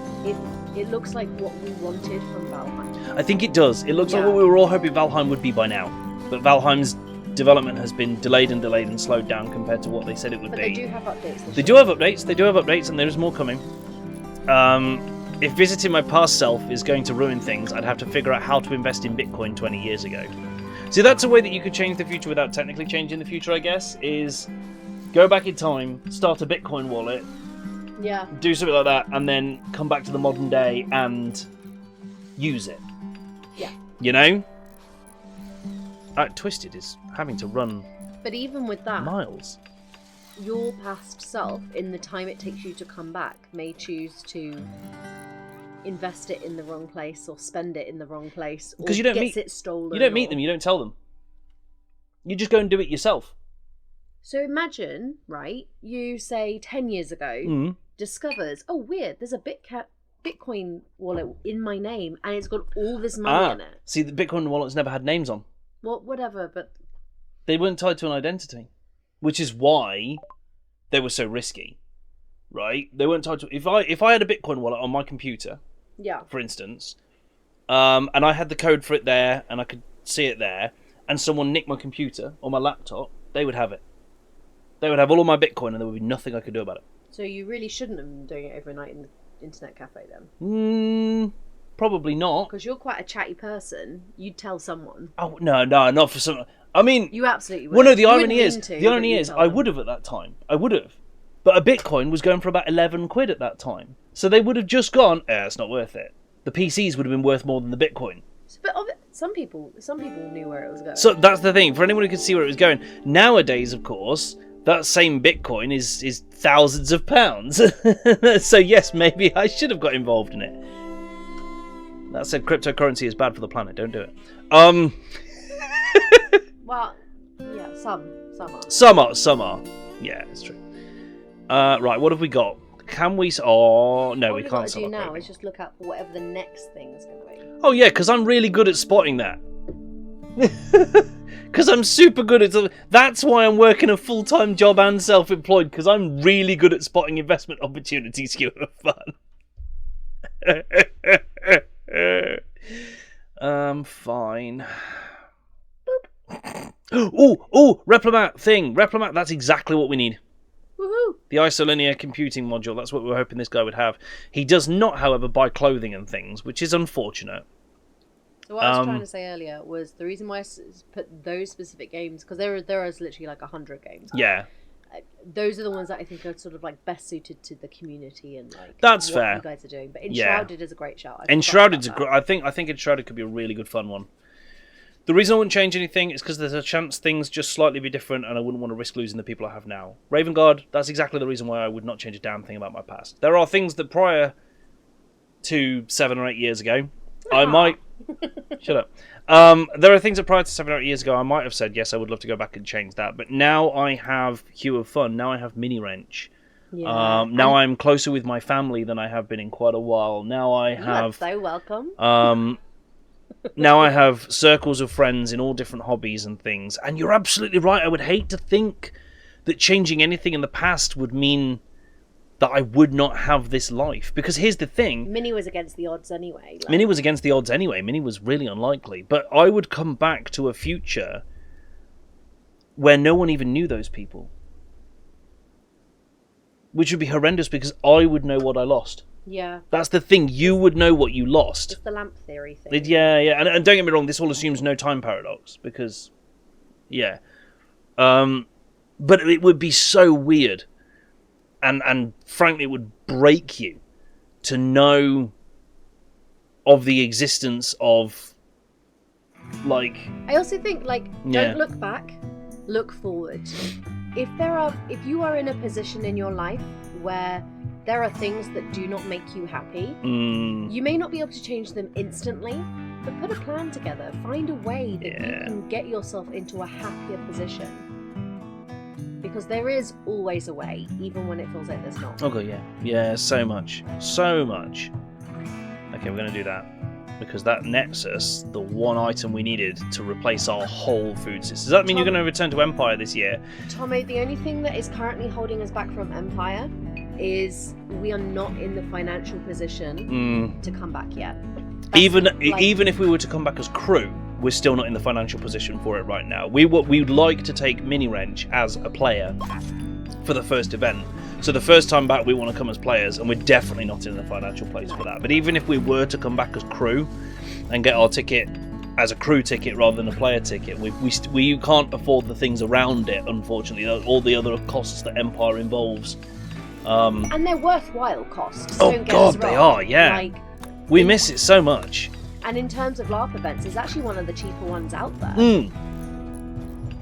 it looks like what we wanted from Valheim. I think it does. It looks like what we were all hoping Valheim would be by now, but Valheim's development has been delayed and slowed down compared to what they said it would be. But they do have updates. They do have updates, and there is more coming. If visiting my past self is going to ruin things, I'd have to figure out how to invest in Bitcoin 20 years ago. See, that's a way that you could change the future without technically changing the future, I guess, is go back in time, start a Bitcoin wallet, do something like that, and then come back to the modern day and use it. Yeah. You know? Twisted is having to run But even with that, miles. Your past self, in the time it takes you to come back, may choose to invest it in the wrong place or spend it in the wrong place, or because you don't it stolen. You don't meet them. You don't tell them. You just go and do it yourself. So imagine, right? You say 10 years ago discovers, oh weird, there's a Bitcoin wallet in my name, and it's got all this money in it. See, the Bitcoin wallet's never had names on. Well, whatever, but they weren't tied to an identity, which is why they were so risky, right? They weren't tied to. If I had a Bitcoin wallet on my computer, for instance, and I had the code for it there, and I could see it there, and someone nicked my computer or my laptop, they would have it. They would have all of my Bitcoin, and there would be nothing I could do about it. So you really shouldn't have been doing it overnight in the internet cafe then? Probably not. Because you're quite a chatty person. You'd tell someone. Oh no, not for some. I mean, you absolutely would. Well, no. The irony is, I would have at that time. I would have, but a Bitcoin was going for about 11 quid at that time, so they would have just gone. It's not worth it. The PCs would have been worth more than the Bitcoin. But some people knew where it was going. So that's the thing. For anyone who could see where it was going. Nowadays, of course, that same Bitcoin is thousands of pounds. So yes, maybe I should have got involved in it. That said, cryptocurrency is bad for the planet. Don't do it. Well, yeah, some are. Some are. Yeah, it's true. Right, what have we got? Can we? Oh no, we can't. What we do now is just look out for whatever the next thing is going to be. Oh yeah, because I'm really good at spotting that. Because I'm super good at. That's why I'm working a full-time job and self-employed. Because I'm really good at spotting investment opportunities. You have fun. Fine. Oh, Replimat, that's exactly what we need. Woohoo! The isolinear computing module, that's what we were hoping this guy would have. He does not, however, buy clothing and things, which is unfortunate. So what I was trying to say earlier was the reason why I put those specific games, because there is literally like 100 games. Yeah. those are the ones that I think are sort of like best suited to the community and like That's what fair. you guys are doing. But Enshrouded is a great shout. Enshrouded's a great. I think Enshrouded could be a really good fun one. The reason I wouldn't change anything is because there's a chance things just slightly be different, and I wouldn't want to risk losing the people I have now. Raven Guard, that's exactly the reason why I would not change a damn thing about my past. There are things that prior to 7 or 8 years ago, I might. Shut up. There are things that prior to 7 or 8 years ago I might have said yes, I would love to go back and change that. But now I have Hue of Fun. Now I have Mini Wrench. Yeah. Now I'm closer with my family than I have been in quite a while. Now I have. You are so welcome. Now I have circles of friends in all different hobbies and things. And you're absolutely right. I would hate to think that changing anything in the past would mean that I would not have this life. Because here's the thing. Minnie was against the odds anyway. Minnie was against the odds anyway. Minnie was really unlikely. But I would come back to a future where no one even knew those people. Which would be horrendous because I would know what I lost. Yeah. That's the thing. You would know what you lost. It's the lamp theory thing. Yeah. And don't get me wrong, this all assumes no time paradox. Because, yeah. But it would be so weird. And frankly, it would break you to know of the existence of, like... I also think, like, don't look back, look forward. If you are in a position in your life where there are things that do not make you happy, you may not be able to change them instantly, but put a plan together. Find a way that you can get yourself into a happier position. Because there is always a way, even when it feels like there's not. Oh god, yeah. Yeah, so much. So much. Okay, we're going to do that. Because that nets us the one item we needed to replace our whole food system. Does that mean you're going to return to Empire this year? Tomo, the only thing that is currently holding us back from Empire is we are not in the financial position to come back yet. Even if we were to come back as crew, we're still not in the financial position for it right now. We'd like to take Mini Wrench as a player for the first event. So the first time back we want to come as players, and we're definitely not in the financial place for that. But even if we were to come back as crew and get our ticket as a crew ticket rather than a player ticket, we can't afford the things around it, unfortunately, all the other costs that Empire involves. And they're worthwhile costs. Oh god, they are, yeah. Like, we miss it so much. And in terms of LARP events, it's actually one of the cheaper ones out there.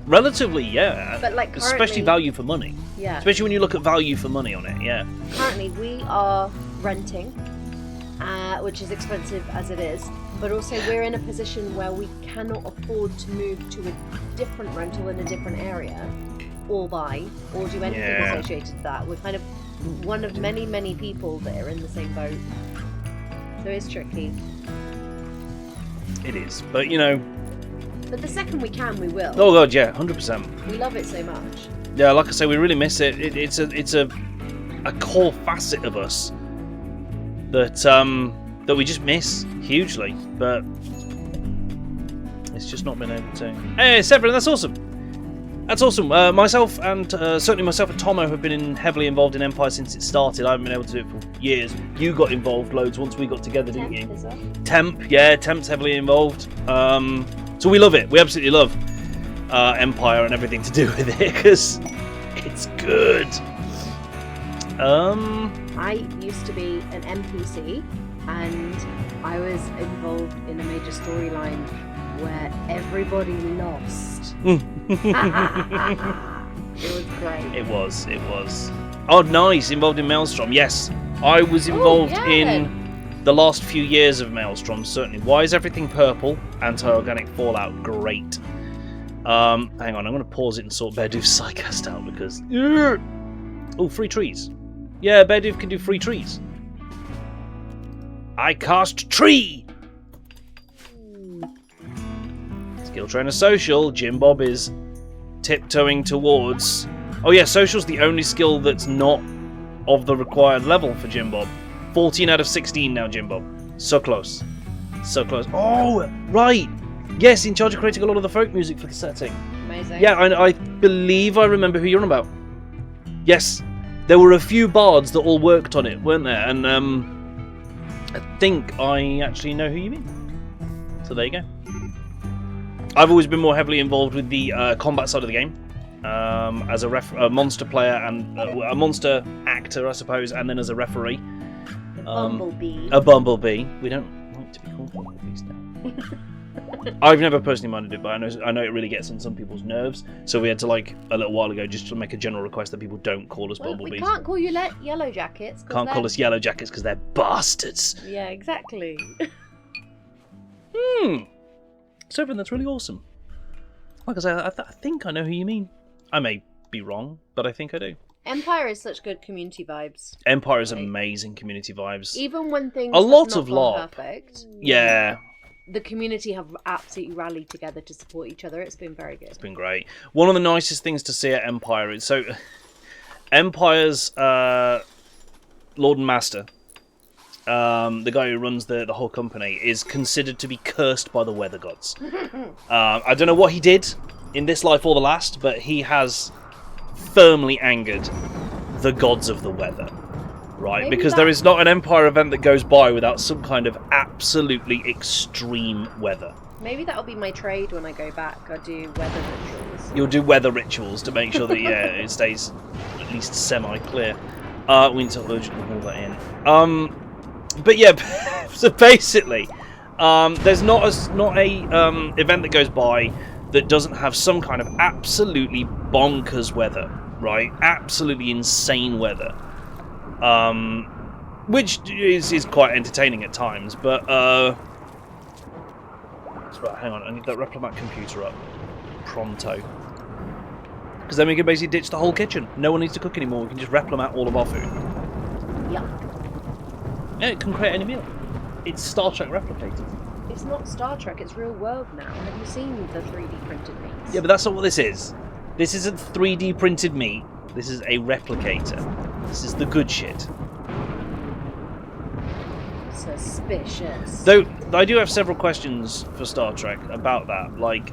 Relatively, yeah. But like especially value for money. Yeah. Especially when you look at value for money on it, yeah. Currently, we are renting, which is expensive as it is. But also, we're in a position where we cannot afford to move to a different rental in a different area, or buy, or do anything associated with that. We're kind of one of many, many people that are in the same boat. So it's tricky. It is, but you know. But the second we can, we will. Oh god, yeah, 100%. We love it so much. Yeah, like I say, we really miss it. It's a core facet of us that we just miss hugely, but it's just not been able to. Hey, Severin, that's awesome. That's awesome. Myself and certainly myself and Tomo have been heavily involved in Empire since it started. I haven't been able to do it for years. You got involved loads once we got together, didn't you? As well. Temp's heavily involved. So we love it. We absolutely love Empire and everything to do with it because it's good. I used to be an NPC and I was involved in a major storyline where everybody lost. It was great. It was. Oh, nice. Involved in Maelstrom. Yes. I was involved in the last few years of Maelstrom, certainly. Why is everything purple? Anti-organic fallout. Great. Hang on. I'm going to pause it and sort Beardoof's Psycast out because... Oh, free trees. Yeah, Beardoof can do free trees. I cast tree! Skill Trainer Social, Jim Bob is tiptoeing towards... Oh yeah, Social's the only skill that's not of the required level for Jim Bob. 14 out of 16 now, Jim Bob. So close. So close. Oh, right! Yes, in charge of creating a lot of the folk music for the setting. Amazing. Yeah, I believe I remember who you're on about. Yes, there were a few bards that all worked on it, weren't there? And I think I actually know who you mean. So there you go. I've always been more heavily involved with the combat side of the game. as a monster player and a monster actor, I suppose, and then as a referee. Bumblebee. A bumblebee. We don't like to be called bumblebees now. I've never personally minded it, but I know it really gets on some people's nerves. So we had to, like, a little while ago, just to make a general request that people don't call us bumblebees. We can't call you yellow jackets. Can't call us yellow jackets because they're bastards. Yeah, exactly. Sovereign, that's really awesome. Like I say, I think I know who you mean. I may be wrong, but I think I do. Empire is such good community vibes. Empire is amazing community vibes. Even when things a lot have of not gone LARP. perfect. Yeah. The community have absolutely rallied together to support each other. It's been very good. It's been great. One of the nicest things to see at Empire is Empire's Lord and Master, the guy who runs the whole company, is considered to be cursed by the weather gods. I don't know what he did in this life or the last, but he has firmly angered the gods of the weather. Right, Maybe because there is not an Empire event that goes by without some kind of absolutely extreme weather. Maybe that'll be my trade when I go back. I'll do weather rituals. You'll do weather rituals to make sure that it stays at least semi-clear. We need to urgently hold that in. But yeah, so basically, there's not a event that goes by that doesn't have some kind of absolutely bonkers weather, right? Absolutely insane weather. Which is quite entertaining at times, but right, hang on, I need that Replimat computer up pronto, because then we can basically ditch the whole kitchen. No one needs to cook anymore. We can just Replimat all of our food. Yeah, it can create any meal. It's Star Trek replicated. It's not Star Trek, it's real world now. Have you seen the 3D printed meats? Yeah, but that's not what this is. This isn't 3D printed meat. This is a replicator. This is the good shit. Suspicious. Though, I do have several questions for Star Trek about that. Like,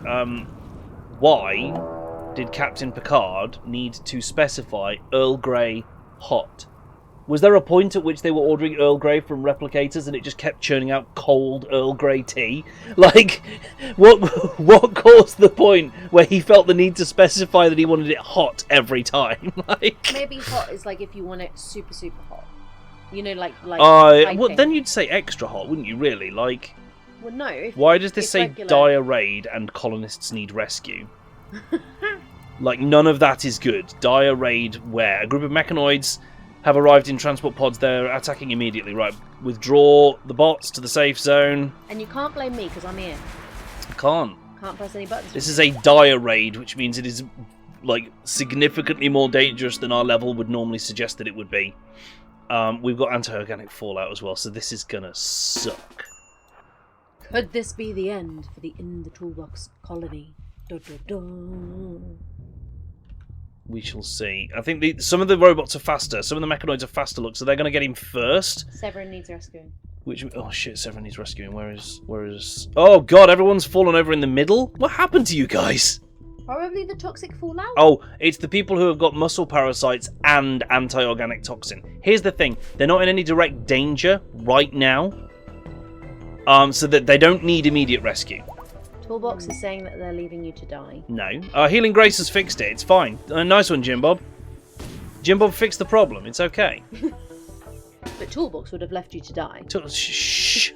why did Captain Picard need to specify Earl Grey hot? Was there a point at which they were ordering Earl Grey from replicators and it just kept churning out cold Earl Grey tea? Like, what caused the point where he felt the need to specify that he wanted it hot every time? Like, maybe hot is like if you want it super, super hot. You know, like. Well, then you'd say extra hot, wouldn't you? Really, like. Well, no. Why does this say regular. dire raid and colonists need rescue? Like, none of that is good. Dire raid where a group of mechanoids have arrived in transport pods. They're attacking immediately. Right, withdraw the bots to the safe zone. And you can't blame me because I'm here. Can't press any buttons. This is a dire raid, which means it is, like, significantly more dangerous than our level would normally suggest that it would be. We've got anti-organic fallout as well, so this is gonna suck. Could this be the end for the In the Toolbox colony? Dun, dun, dun. We shall see. I think some of the robots are faster. Some of the mechanoids are faster. Look, so they're going to get him first. Severin needs rescuing. Oh shit! Severin needs rescuing. Where is? Oh god! Everyone's fallen over in the middle. What happened to you guys? Probably the toxic fallout. Oh, it's the people who have got muscle parasites and anti-organic toxin. Here's the thing: they're not in any direct danger right now. So that they don't need immediate rescue. Toolbox is saying that they're leaving you to die. No. Healing Grace has fixed it. It's fine. Nice one, Jim Bob. Jim Bob fixed the problem. It's okay. But Toolbox would have left you to die. Shh.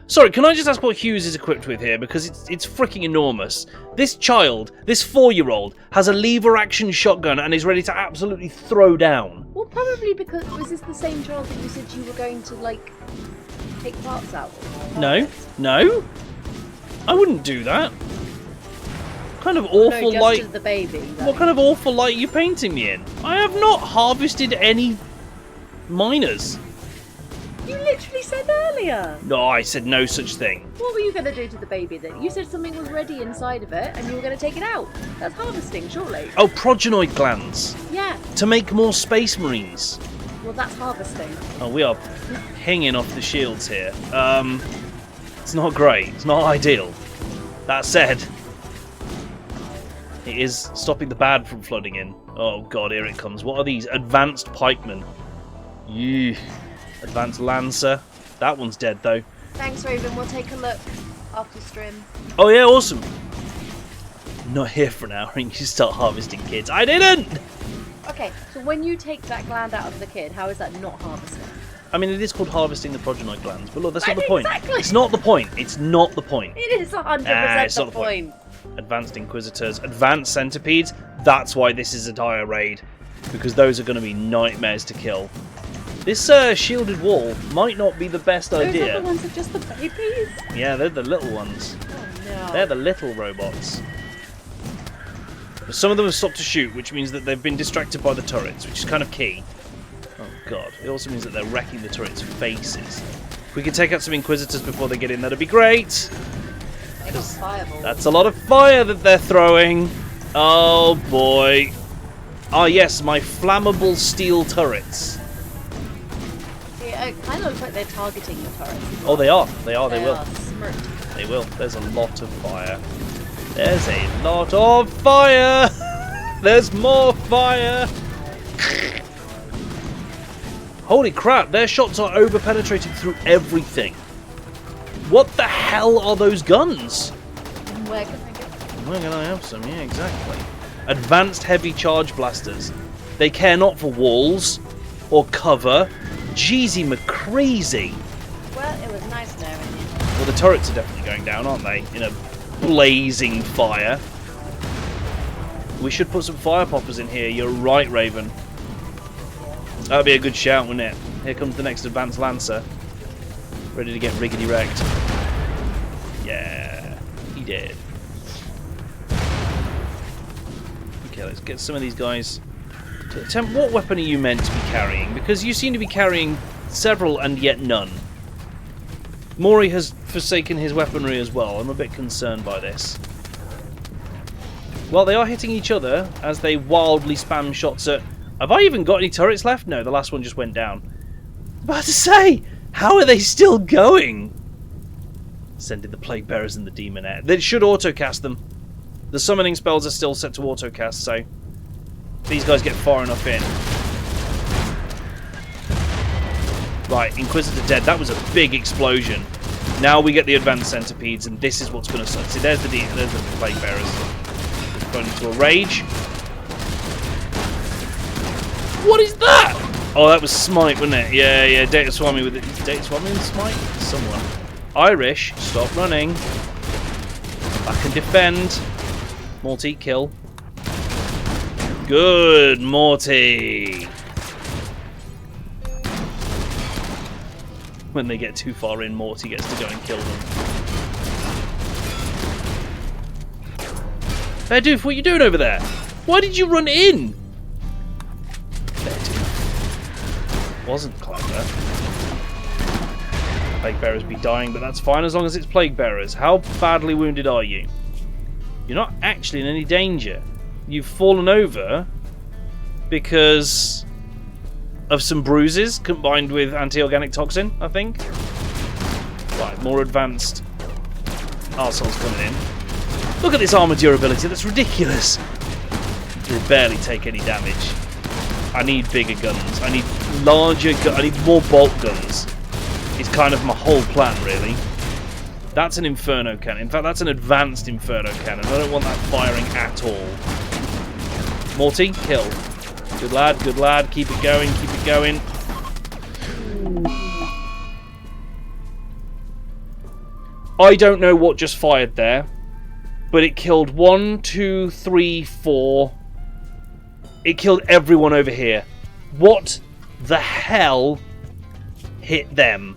Sorry, can I just ask what Hughes is equipped with here? Because it's freaking enormous. This child, this 4-year-old, has a lever-action shotgun and is ready to absolutely throw down. Well, probably because... Was this the same child that you said you were going to, like, take parts out of? No. I wouldn't do that. What kind of awful light? Just the baby. What kind of awful light are you painting me in? I have not harvested any miners. You literally said earlier. No, I said no such thing. What were you going to do to the baby then? You said something was ready inside of it and you were going to take it out. That's harvesting, surely. Oh, progenoid glands. Yeah. To make more space marines. Well, that's harvesting. Oh, we are hanging off the shields here. It's not great. It's not ideal. That said, it is stopping the bad from flooding in. Oh god, here it comes. What are these? Advanced pikemen. Advanced lancer. That one's dead though. Thanks, Raven. We'll take a look after stream. Oh yeah, awesome. Not here for an hour and you start harvesting kids. I didn't! Okay, so when you take that gland out of the kid, how is that not harvesting? I mean, it is called harvesting the progenoid glands, but look, that's not the point. Exactly. It's not the point. It's not the point. It is 100% it's the not the point. Advanced Inquisitors, Advanced Centipedes. That's why this is a dire raid, because those are going to be nightmares to kill. This shielded wall might not be the best idea. Those other ones are just the babies? Yeah, they're the little ones. Oh no. They're the little robots. But some of them have stopped to shoot, which means that they've been distracted by the turrets, which is kind of key. Oh god. It also means that they're wrecking the turrets' faces. If we could take out some Inquisitors before they get in, that'd be great. They got fireballs. That's a lot of fire that they're throwing. Oh boy. Ah yes, my flammable steel turrets. Yeah, it kind of looks like they're targeting the turrets. Oh, they are. They are. They will. Smirked. They will. There's a lot of fire. There's a lot of fire. There's more fire. Holy crap, their shots are over-penetrating through everything. What the hell are those guns? Where can I get them? Where can I have some? Yeah, exactly. Advanced heavy charge blasters. They care not for walls or cover. Jeezy McCreasy. Well, it was nice knowing you. Well, the turrets are definitely going down, aren't they? In a blazing fire. We should put some fire poppers in here. You're right, Raven. That'd be a good shout, wouldn't it? Here comes the next Advanced Lancer. Ready to get riggedy wrecked. Yeah, he did. Okay, let's get some of these guys. Temp, what weapon are you meant to be carrying? Because you seem to be carrying several and yet none. Maury has forsaken his weaponry as well. I'm a bit concerned by this. Well, they are hitting each other as they wildly spam shots at... Have I even got any turrets left? No, the last one just went down. About to say, how are they still going? Sending the Plague Bearers and the Demonette. They should auto-cast them. The summoning spells are still set to auto-cast, so... these guys get far enough in. Right, Inquisitor dead. That was a big explosion. Now we get the Advanced Centipedes, and this is what's going to suck. See, there's the Plague Bearers. Just going into a rage. What is that? Oh, that was Smite, wasn't it? Yeah, Data Swami with it. Is Data Swami with Smite? Someone. Irish, stop running. Back and defend. Morty, kill. Good, Morty. When they get too far in, Morty gets to go and kill them. Bear Doof, what are you doing over there? Why did you run in? Wasn't clever. Plague Bearers be dying, but that's fine as long as it's Plague Bearers. How badly wounded are you? You're not actually in any danger. You've fallen over because of some bruises combined with anti-organic toxin, I think. Right, more advanced arseholes coming in. Look at this armor durability, that's ridiculous. They barely take any damage. I need bigger guns. I need larger guns. I need more bolt guns. It's kind of my whole plan, really. That's an Inferno cannon. In fact, that's an advanced Inferno cannon. I don't want that firing at all. Morty, kill. Good lad, good lad. Keep it going, keep it going. I don't know what just fired there, but it killed 1, 2, 3, 4... It killed everyone over here. What the hell hit them?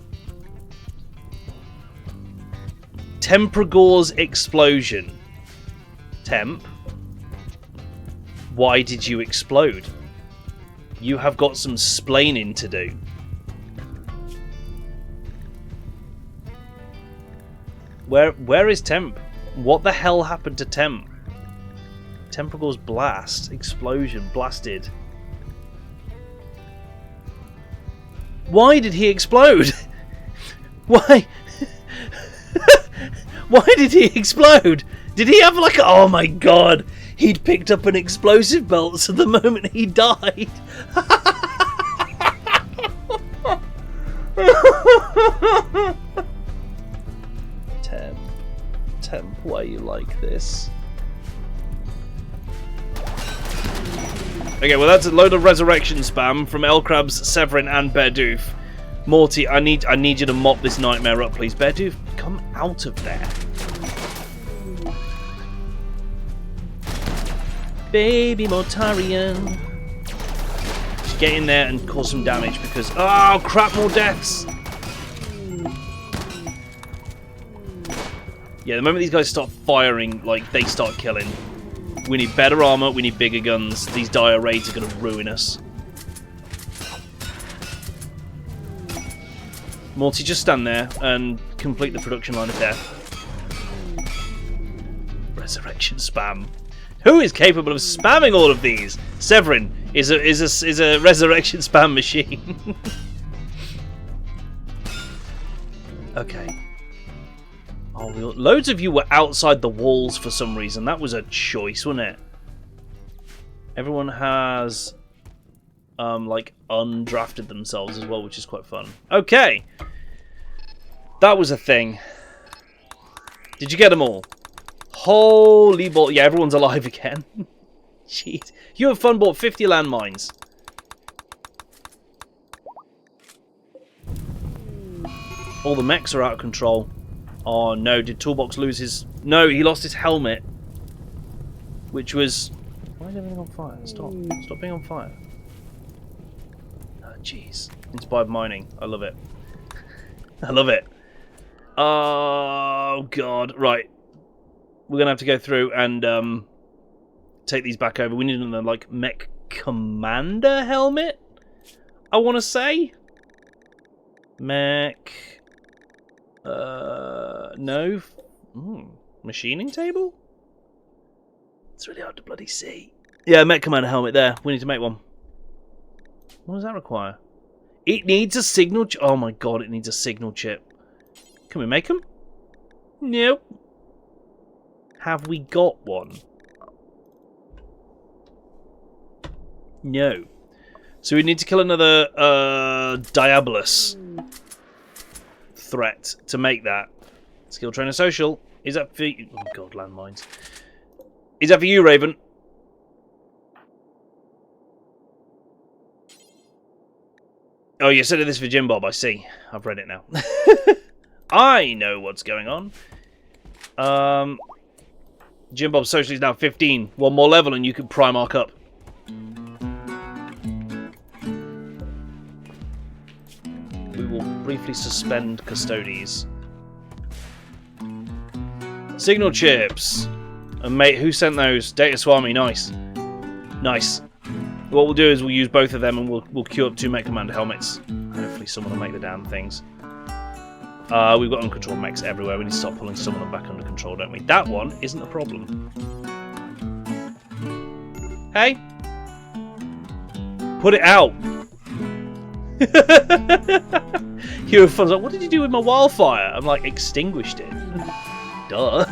Tempragore's explosion. Temp, why did you explode? You have got some splaining to do. Where is Temp? What the hell happened to Temp? Tempragore's blast. Explosion. Blasted. Why did he explode? Why? Why did he explode? Did he have like a... Oh my god. He'd picked up an explosive belt so the moment he died. Temp, why are you like this? Okay, well that's a load of resurrection spam from Elkrabs, Severin, and Berdoof. Morty, I need you to mop this nightmare up, please. Berdoof, come out of there. Baby Mortarian. Just get in there and cause some damage because... Oh, crap, more deaths! Yeah, the moment these guys start firing, like, they start killing. We need better armor, we need bigger guns. These dire raids are going to ruin us. Morty, just stand there and complete the production line of death. Resurrection spam. Who is capable of spamming all of these? Severin is a resurrection spam machine. Okay. Oh, loads of you were outside the walls for some reason. That was a choice, wasn't it? Everyone has, like, undrafted themselves as well, which is quite fun. Okay. That was a thing. Did you get them all? Holy ball. Yeah, everyone's alive again. Jeez. You have fun bought 50 landmines. All the mechs are out of control. Oh no, did Toolbox lose his... No, he lost his helmet. Which was... Why is everything on fire? Stop. Stop being on fire. Oh, jeez. Inspired mining. I love it. I love it. Oh, God. Right. We're going to have to go through and take these back over. We need another, like, mech commander helmet? I want to say? Mech... no. Machining table? It's really hard to bloody see. Yeah, mech commander helmet there. We need to make one. What does that require? It needs a signal chip. Oh my god, it needs a signal chip. Can we make them? Nope. Have we got one? No. So we need to kill another Diabolus threat to make that. Skill trainer social. Is that for you? Oh god, landmines. Is that for you, Raven? Oh, you said this for Jim Bob, I see. I've read it now. I know what's going on. Jim Bob's social is now 15. One more level and you can Primarch up. We will briefly suspend Custodes. Signal chips. And mate, who sent those? Data Swami, nice. Nice. What we'll do is we'll use both of them and we'll queue up 2 Mech Commander helmets. Hopefully someone will make the damn things. We've got uncontrolled mechs everywhere. We need to start pulling some of them back under control, don't we? That one isn't a problem. Hey! Put it out! You were fun. Like, what did you do with my wildfire? I'm like, extinguished it. Duh.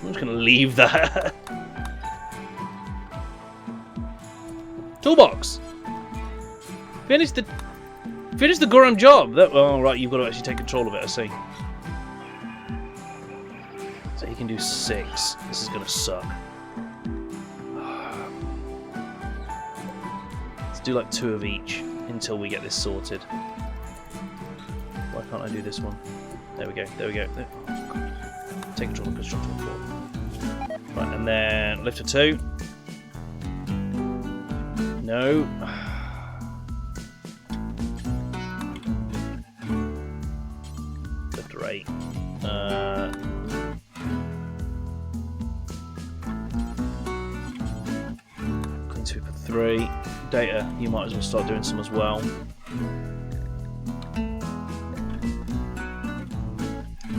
I'm just gonna leave that. Toolbox! Finish the Goram job! Oh, right, you've got to actually take control of it, I see. So he can do 6. This is gonna suck. Let's do like 2 of each until we get this sorted. Why can't I do this one? There we go, there we go. Oh, take control of construction 4. Right, and then lifter 2. No. Lifter 8. Clean sweeper 3. Data, you might as well start doing some as well.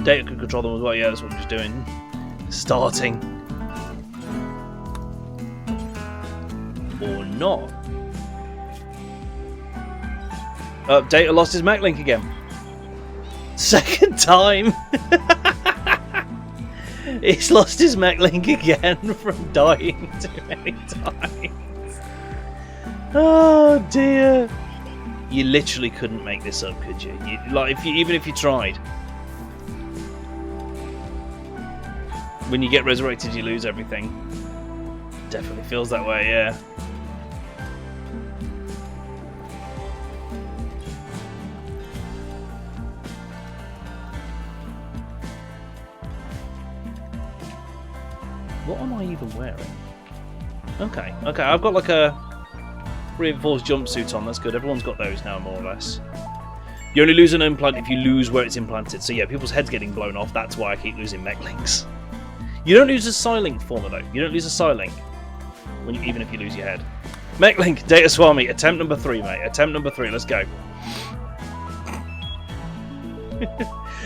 Data could control them as well, yeah, that's what I'm just doing. Starting. Or not. Data lost his Mac link again. Second time! He's lost his Mac link again from dying too many times. Oh dear. You literally couldn't make this up, could you? Even if you tried. When you get resurrected, you lose everything. Definitely feels that way, yeah. What am I even wearing? Okay, I've got like a reinforced jumpsuit on. That's good. Everyone's got those now, more or less. You only lose an implant if you lose where it's implanted. So yeah, people's heads getting blown off. That's why I keep losing mech links. You don't lose a Psylink former though. You don't lose a Psylink even if you lose your head. Mech link, Data Swami, attempt number 3, mate. Attempt number 3. Let's go.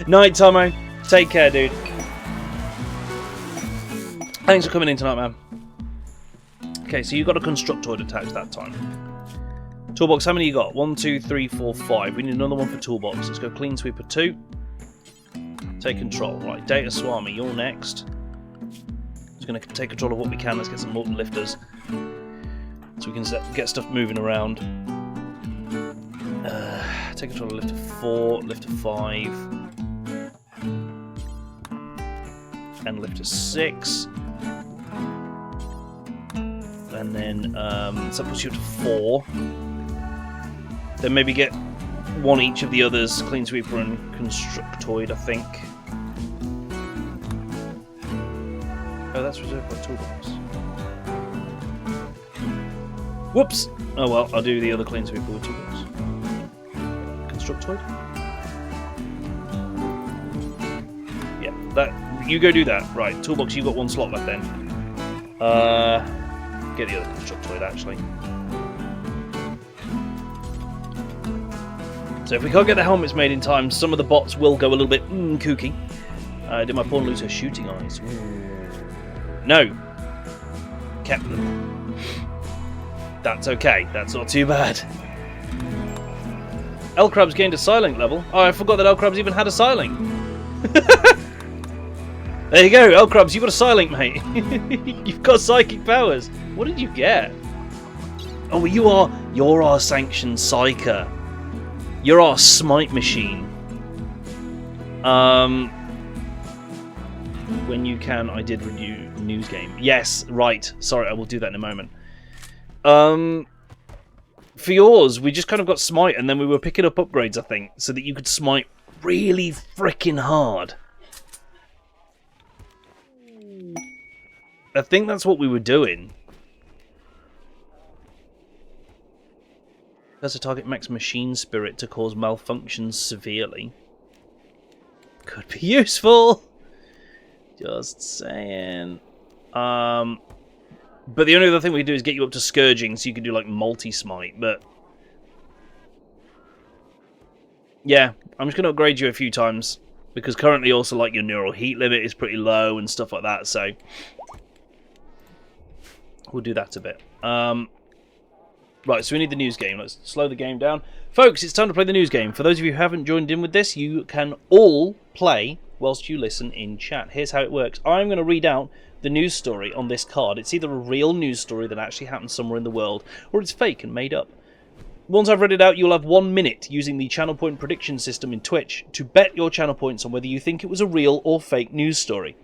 Night, Tomo. Take care, dude. Thanks for coming in tonight, man. Okay, so you got a constructoid attached that time. Toolbox, how many you got? 1, 2, 3, 4, 5. We need another one for Toolbox. Let's go Clean Sweeper 2. Take control. Right, Data Swami, you're next. Just going to take control of what we can. Let's get some molten lifters. So we can get stuff moving around. Take control of lifter 4, lifter 5. And lifter 6. And then so that puts you to 4. Then maybe get one each of the others, Clean Sweeper and Constructoid, I think. Oh, that's reserved by Toolbox. Whoops! Oh well, I'll do the other Clean Sweeper with Toolbox. Constructoid? Yeah, that you go do that. Right, Toolbox, you've got one slot left then. Get the other Constructoid actually. So if we can't get the helmets made in time, some of the bots will go a little bit kooky. Did my pawn lose her shooting eyes? No. Kept them. That's okay. That's not too bad. L-Crab's gained a Psylink level. Oh, I forgot that L-Crab's even had a Psylink. There you go, L-Crabs, you've got a Psylink, mate. You've got psychic powers. What did you get? Oh, you're our sanctioned psyker. You're our smite machine. When you can, I did review news game. Yes, right. Sorry, I will do that in a moment. For yours, we just kind of got smite, and then we were picking up upgrades, I think, so that you could smite really freaking hard. I think that's what we were doing. That's a target max machine spirit to cause malfunctions severely. Could be useful. Just saying. But the only other thing we can do is get you up to Scourging, so you can do like multi-smite, but... yeah, I'm just going to upgrade you a few times, because currently also like your neural heat limit is pretty low and stuff like that, so... we'll do that a bit. Right, so we need the news game. Let's slow the game down. Folks, it's time to play the news game. For those of you who haven't joined in with this, you can all play whilst you listen in chat. Here's how it works. I'm going to read out the news story on this card. It's either a real news story that actually happened somewhere in the world, or it's fake and made up. Once I've read it out, you'll have 1 minute using the channel point prediction system in Twitch to bet your channel points on whether you think it was a real or fake news story.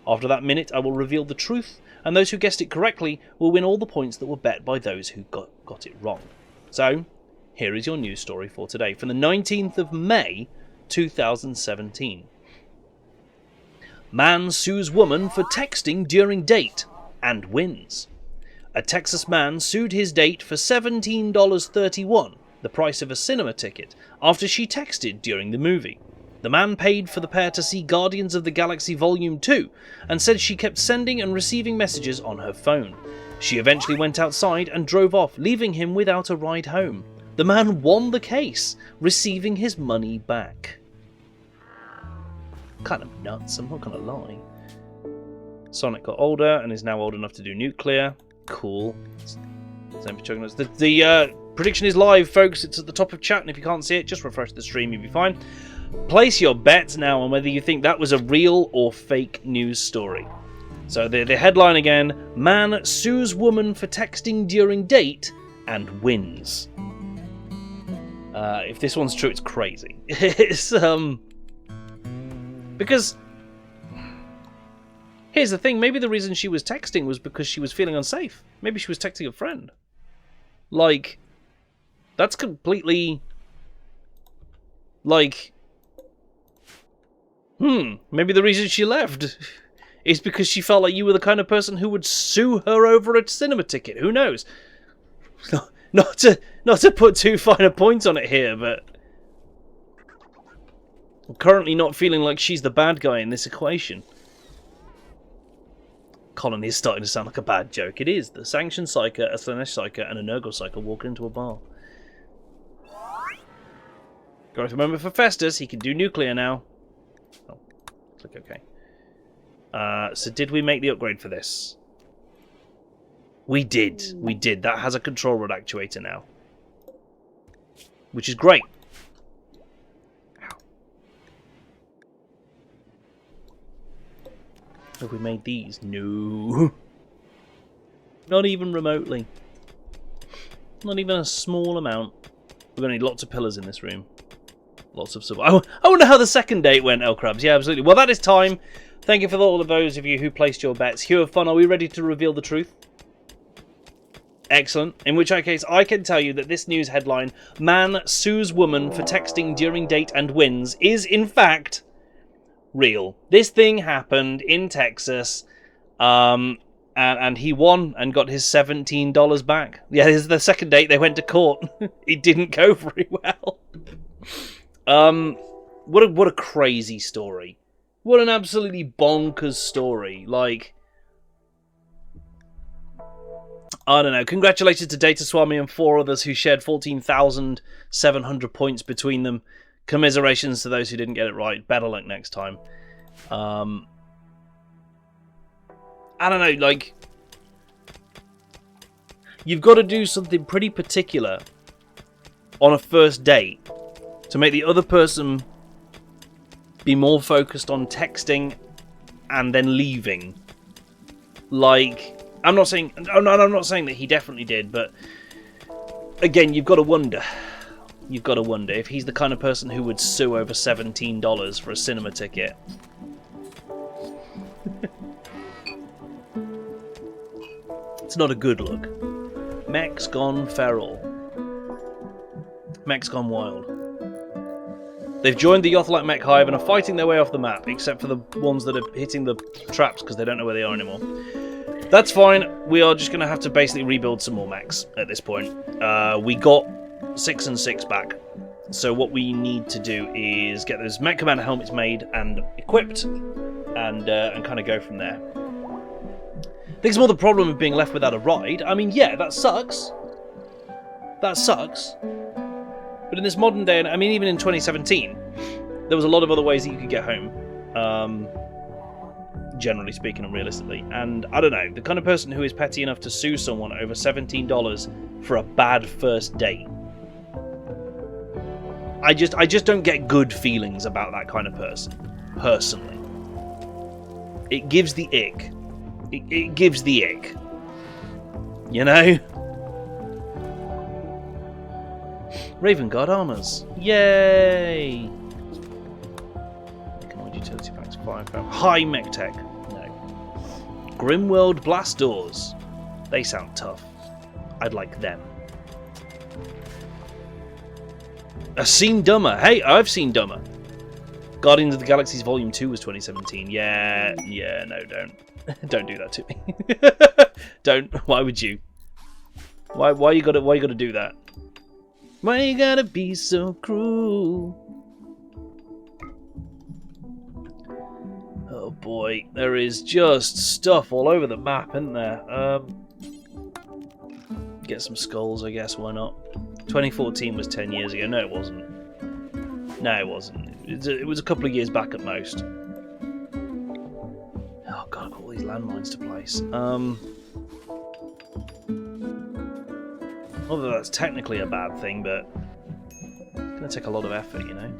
After that minute, I will reveal the truth, and those who guessed it correctly will win all the points that were bet by those who got it wrong. So, here is your news story for today, from the 19th of May, 2017. Man sues woman for texting during date and wins. A Texas man sued his date for $17.31, the price of a cinema ticket, after she texted during the movie. The man paid for the pair to see Guardians of the Galaxy Volume 2 and said she kept sending and receiving messages on her phone. She eventually went outside and drove off, leaving him without a ride home. The man won the case, receiving his money back. Kind of nuts, I'm not going to lie. Sonic got older and is now old enough to do nuclear. Cool. Same for Chugnuts. The prediction is live, folks. It's at the top of chat, and if you can't see it, just refresh the stream, you'll be fine. Place your bets now on whether you think that was a real or fake news story. So the headline again, man sues woman for texting during date and wins. If this one's true, it's crazy. It's, because... here's the thing, maybe the reason she was texting was because she was feeling unsafe. Maybe she was texting a friend. Like, that's completely... like... maybe the reason she left is because she felt like you were the kind of person who would sue her over a cinema ticket. Who knows? Not to put too fine a point on it here, but I'm currently not feeling like she's the bad guy in this equation. Colony is starting to sound like a bad joke. It is. The Sanctioned Psyker, a Slanesh Psyker, and a Nurgle Psyker walk into a bar. Got to remember for Festus, he can do nuclear now. Oh, click OK. So did we make the upgrade for this? We did. We did. That has a control rod actuator now. Which is great. Ow. Have we made these? No. Not even remotely. Not even a small amount. We're going to need lots of pillars in this room. Lots of support. I wonder how the second date went, El Crabs. Yeah, absolutely. Well, that is time. Thank you for all of those of you who placed your bets. Hue of Fun, are we ready to reveal the truth? Excellent. In which case, I can tell you that this news headline, "Man sues woman for texting during date and wins," is in fact real. This thing happened in Texas, and he won and got his $17 back. Yeah, this is the second date they went to court. It didn't go very well. What a crazy story. What an absolutely bonkers story. Like, I don't know. Congratulations to Data Swami and 4 others who shared 14,700 points between them. Commiserations to those who didn't get it right. Better luck next time. I don't know, like, you've got to do something pretty particular on a first date to make the other person be more focused on texting and then leaving. Like, I'm not saying that he definitely did, but again, you've got to wonder. You've got to wonder if he's the kind of person who would sue over $17 for a cinema ticket. It's not a good look. Mech's gone feral. Mech's gone wild. They've joined the Yothlite Mech Hive and are fighting their way off the map, except for the ones that are hitting the traps because they don't know where they are anymore. That's fine. We are just going to have to basically rebuild some more mechs at this point. We got 6 and 6 back. So what we need to do is get those Mech Commander helmets made and equipped and kind of go from there. I think it's more the problem of being left without a ride. I mean, yeah, that sucks. That sucks. But in this modern day, and I mean, even in 2017, there was a lot of other ways that you could get home. Generally speaking and realistically. And I don't know, the kind of person who is petty enough to sue someone over $17 for a bad first date. I just don't get good feelings about that kind of person, personally. It gives the ick. It gives the ick. You know? Raven Guard armors. Yay! Command utility packs, firepower. High mech tech. No. RimWorld blast doors. They sound tough. I'd like them. I've seen Dumber. Hey, I've seen Dumber. Guardians of the Galaxy's Volume 2 was 2017. Yeah, no, don't. Don't do that to me. Don't. Why would you? Why you gotta do that? Why you gotta be so cruel? Oh boy, there is just stuff all over the map, isn't there? Get some skulls, I guess. Why not? 2014 was 10 years ago. No, it wasn't. No, it wasn't. It was a couple of years back at most. Oh god, I've got all these landmines to place. Although that's technically a bad thing, but it's going to take a lot of effort, you know.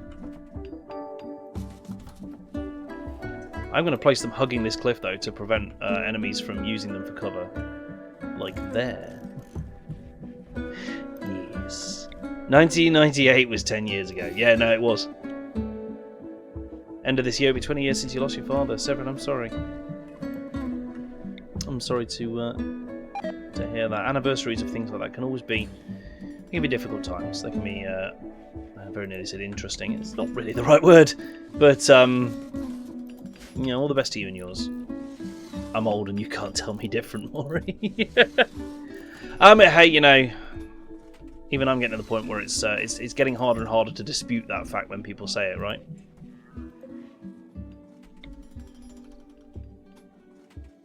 I'm going to place them hugging this cliff, though, to prevent enemies from using them for cover. Like there. Yes. 1998 was 10 years ago. Yeah, no, it was. End of this year will be 20 years since you lost your father. Severin, I'm sorry. I'm sorry to hear that. Anniversaries of things like that can always be, they can be difficult times. They can be, I very nearly said interesting. It's not really the right word, but you know, all the best to you and yours. I'm old and you can't tell me different, Maury. Hey, you know, even I'm getting to the point where it's getting harder and harder to dispute that fact when people say it, right?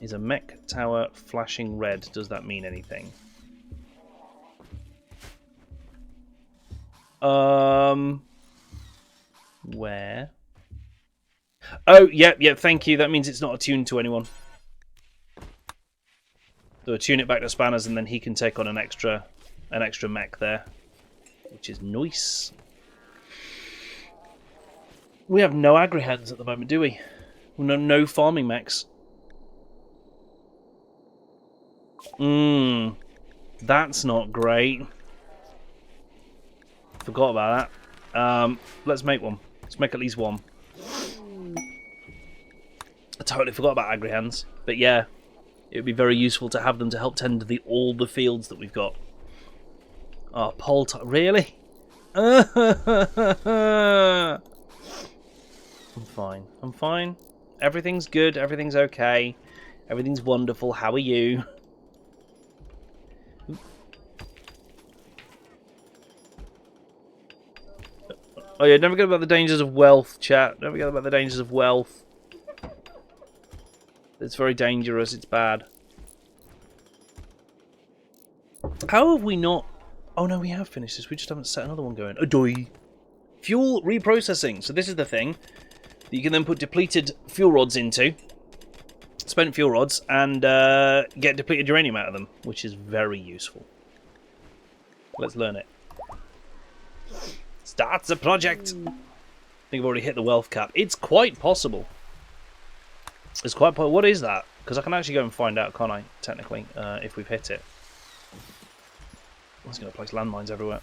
Is a mech tower flashing red? Does that mean anything? Where? Oh, yep, thank you. That means it's not attuned to anyone. So attune it back to Spanners and then he can take on an extra mech there. Which is nice. We have no agri-hands at the moment, do we? No farming mechs. That's not great. Forgot about that. Let's make one. Let's make at least one. I totally forgot about agri-hands. But yeah, it would be very useful to have them to help tend to all the fields that we've got. Oh, pole time. Really? I'm fine. I'm fine. Everything's good. Everything's okay. Everything's wonderful. How are you? Oh yeah, don't forget about the dangers of wealth, chat. Don't forget about the dangers of wealth. It's very dangerous. It's bad. How have we not... Oh no, we have finished this. We just haven't set another one going. Adoy. Fuel reprocessing. So this is the thing that you can then put depleted fuel rods into. Spent fuel rods. And get depleted uranium out of them. Which is very useful. Let's learn it. Start the project. I think I've already hit the wealth cap. It's quite possible. It's quite possible. What is that? Because I can actually go and find out, can't I? Technically, if we've hit it. I was going to place landmines everywhere.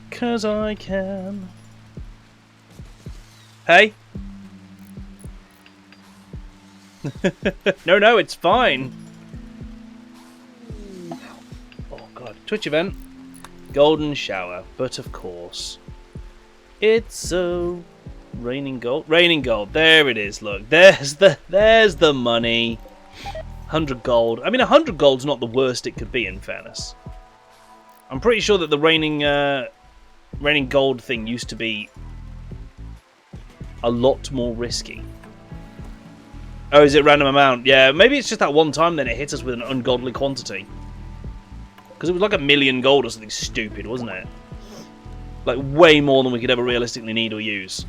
Because I can. Hey? No, it's fine. Oh, God. Twitch event. Golden shower. But of course. It's so... Raining gold. Raining gold. There it is. Look. There's the money. 100 gold. I mean, 100 gold's not the worst it could be, in fairness. I'm pretty sure that the raining gold thing used to be a lot more risky. Oh, is it random amount? Yeah, maybe it's just that one time then it hit us with an ungodly quantity. Because it was like 1,000,000 gold or something stupid, wasn't it? Like way more than we could ever realistically need or use.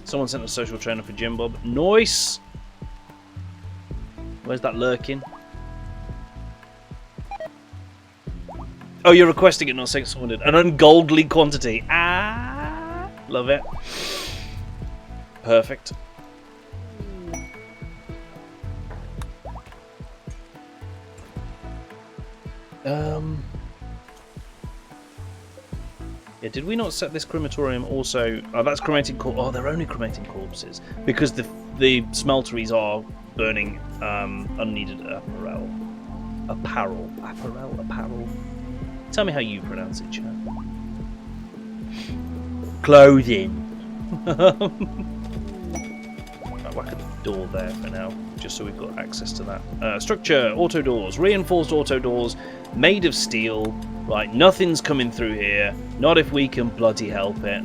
Someone sent a social trainer for Jim Bob. Nice! Where's that lurking? Oh, you're requesting it, not saying someone did. An ungodly quantity. Ah! Love it. Perfect. Yeah, did we not set this crematorium also... Oh, that's cremating corpses. Oh, they're only cremating corpses. Because the smelteries are burning unneeded apparel. Apparel. Tell me how you pronounce it, chat. Clothing. Right, whack a door there for now, just so we've got access to that. Structure, auto doors, reinforced auto doors, made of steel. Right, nothing's coming through here. Not if we can bloody help it.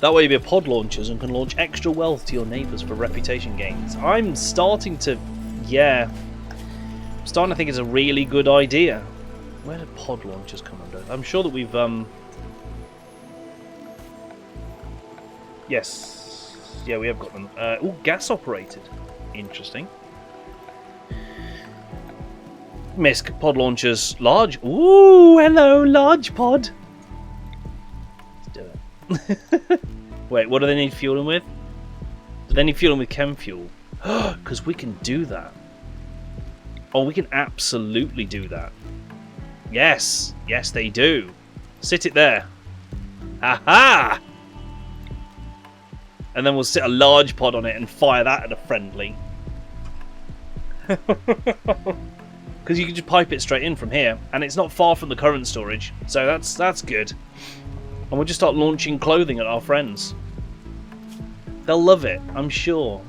That way you be pod launchers and can launch extra wealth to your neighbours for reputation gains. I'm starting to... Yeah. I'm starting to think it's a really good idea. Where did pod launchers come under? I'm sure that we've... Yes. Yeah, we have got them. Oh, gas operated. Interesting. Misk, pod launchers, large. Ooh, hello, large pod. Let's do it. Wait, what do they need fueling with? Do they need fueling with chem fuel? Because we can do that. Oh, we can absolutely do that. Yes, yes, they do. Sit it there. Ha-ha! And then we'll sit a large pod on it and fire that at a friendly. Because you can just pipe it straight in from here, and it's not far from the current storage, so that's good. And we'll just start launching clothing at our friends. They'll love it, I'm sure.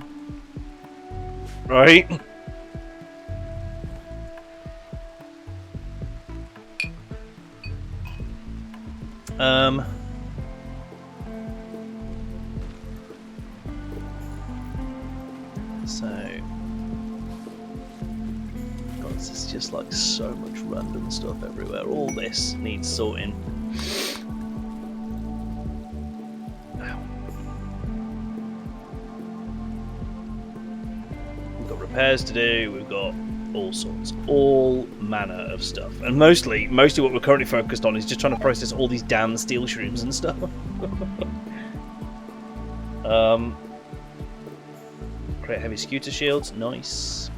Right? So, God, this is just like so much random stuff everywhere. All this needs sorting. We've got repairs to do. We've got all sorts, all manner of stuff, and mostly what we're currently focused on is just trying to process all these damn steel shrooms and stuff. Create heavy scooter shields, nice.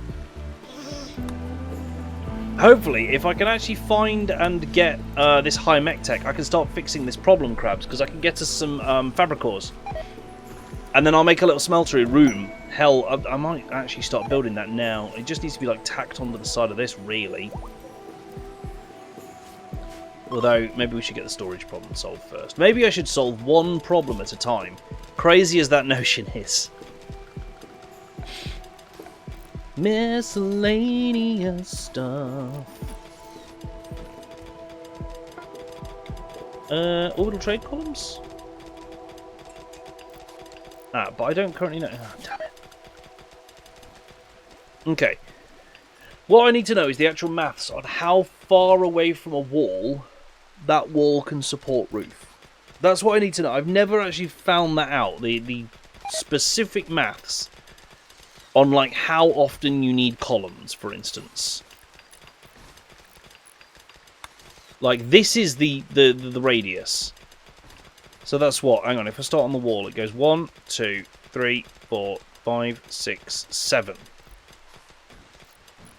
Hopefully, if I can actually find and get this high mech tech, I can start fixing this problem, crabs, because I can get us some fabricors. And then I'll make a little smeltery room. Hell, I might actually start building that now. It just needs to be like tacked onto the side of this, really. Although, maybe we should get the storage problem solved first. Maybe I should solve one problem at a time. Crazy as that notion is. Miscellaneous stuff. Orbital trade columns? Ah, but I don't currently know. Oh, damn it. Okay. What I need to know is the actual maths on how far away from a wall that wall can support roof. That's what I need to know. I've never actually found that out. The specific maths on like how often you need columns, for instance. Like this is the radius. So that's what, hang on, if I start on the wall, it goes 1, 2, 3, 4, 5, 6, 7.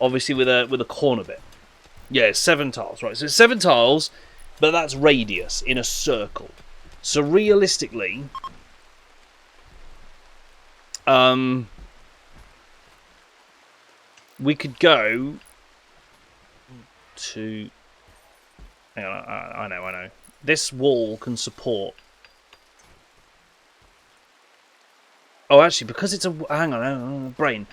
Obviously with a corner bit. Yeah, 7 tiles, right. So it's 7 tiles, but that's radius in a circle. So realistically, we could go to, hang on, I know. This wall can support. Oh, actually, because it's a... Hang on, brain.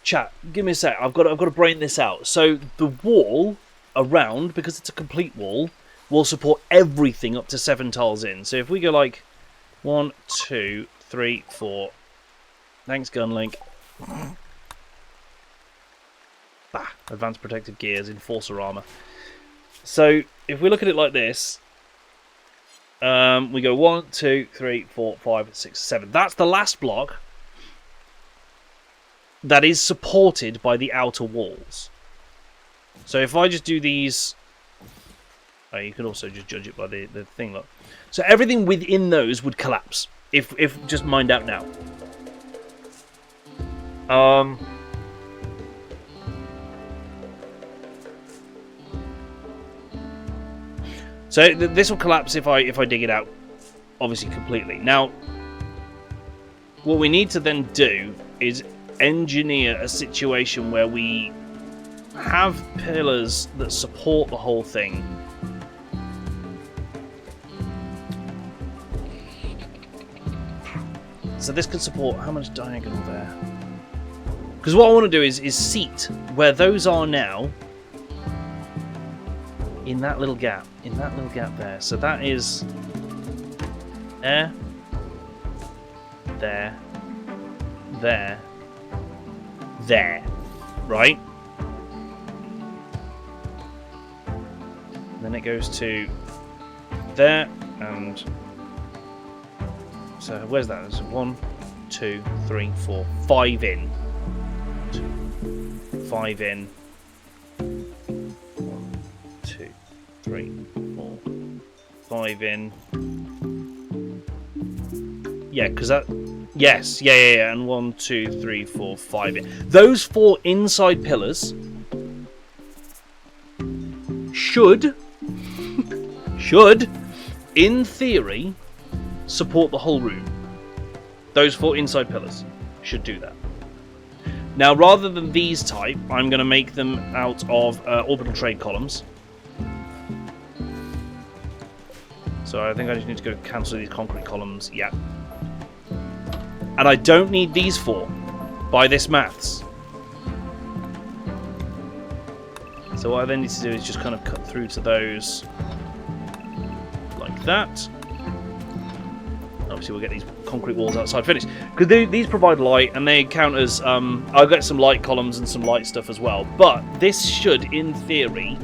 Chat, give me a sec. I've got to brain this out. So the wall around, because it's a complete wall, will support everything up to 7 tiles in. So if we go like 1, 2, 3, 4. Thanks, Gunlink. Bah, advanced protective gears, enforcer armor. So if we look at it like this, we go 1, 2, 3, 4, 5, 6, 7. That's the last block that is supported by the outer walls. So if I just do these, oh, you can also just judge it by the thing. Look, so everything within those would collapse if just mined out now. So this will collapse if I dig it out, obviously completely. Now, what we need to then do is engineer a situation where we have pillars that support the whole thing. So this could support how much diagonal there? Because what I want to do is seat where those are now. In that little gap there. So that is there, there, right? And then it goes to there, and so where's that? There's 1, 2, 3, 4, 5 in. 5 in. 3, 4, 5 in. Yeah, because that... Yes, yeah. And 1, 2, 3, 4, 5 in. Those 4 inside pillars should, in theory, support the whole room. Those 4 inside pillars should do that. Now, rather than these type, I'm going to make them out of orbital trade columns. So I think I just need to go cancel these concrete columns. Yeah. And I don't need these 4 by this maths. So what I then need to do is just kind of cut through to those like that. Obviously we'll get these concrete walls outside finished. Because these provide light and they count as... I'll get some light columns and some light stuff as well. But this should, in theory,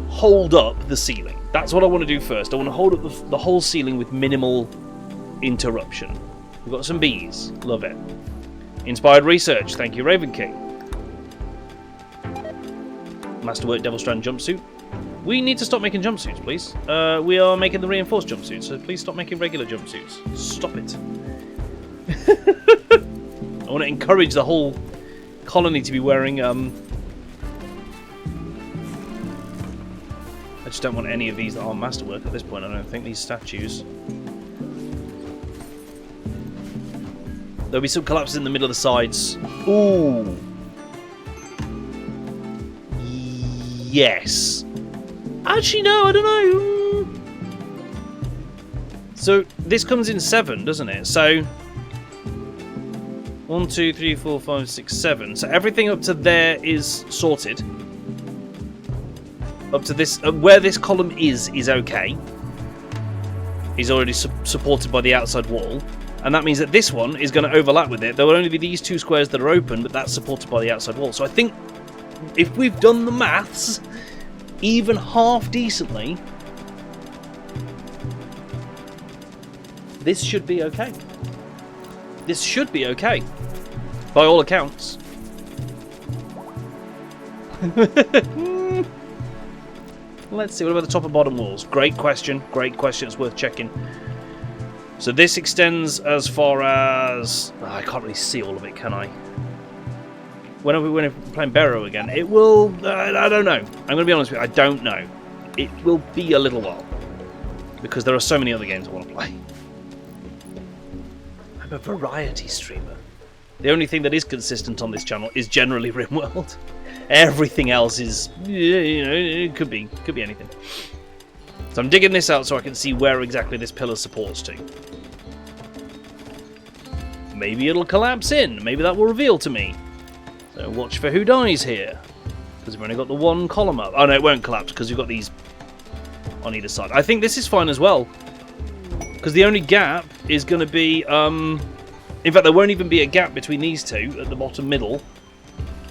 hold up the ceiling. That's what I want to do first. I want to hold up the whole ceiling with minimal interruption. We've got some bees. Love it. Inspired research. Thank you, Raven King. Masterwork Devil Strand jumpsuit. We need to stop making jumpsuits, please. We are making the reinforced jumpsuits, so please stop making regular jumpsuits. Stop it. I want to encourage the whole colony to be wearing... I just don't want any of these that aren't masterwork at this point. I don't think these statues. There'll be some collapses in the middle of the sides. Ooh. Yes. Actually, no, I don't know. So this comes in 7, doesn't it? So 1, 2, 3, 4, 5, 6, 7. So everything up to there is sorted. Up to this, where this column is okay. Is already supported by the outside wall, and that means that this one is going to overlap with it. There will only be these 2 squares that are open, but that's supported by the outside wall. So I think if we've done the maths even half decently, this should be okay. This should be okay, by all accounts. Let's see, what about the top and bottom walls? Great question, it's worth checking. So this extends as far as... Oh, I can't really see all of it, can I? When we're playing Barrow again, it will... I don't know. I'm going to be honest with you, I don't know. It will be a little while. Because there are so many other games I want to play. I'm a variety streamer. The only thing that is consistent on this channel is generally RimWorld. Everything else is, you know, it could be anything. So I'm digging this out so I can see where exactly this pillar supports to. Maybe it'll collapse in. Maybe that will reveal to me. So watch for who dies here. Because we've only got the 1 column up. Oh no, it won't collapse because we've got these on either side. I think this is fine as well. Because the only gap is going to be... in fact, there won't even be a gap between these 2 at the bottom middle.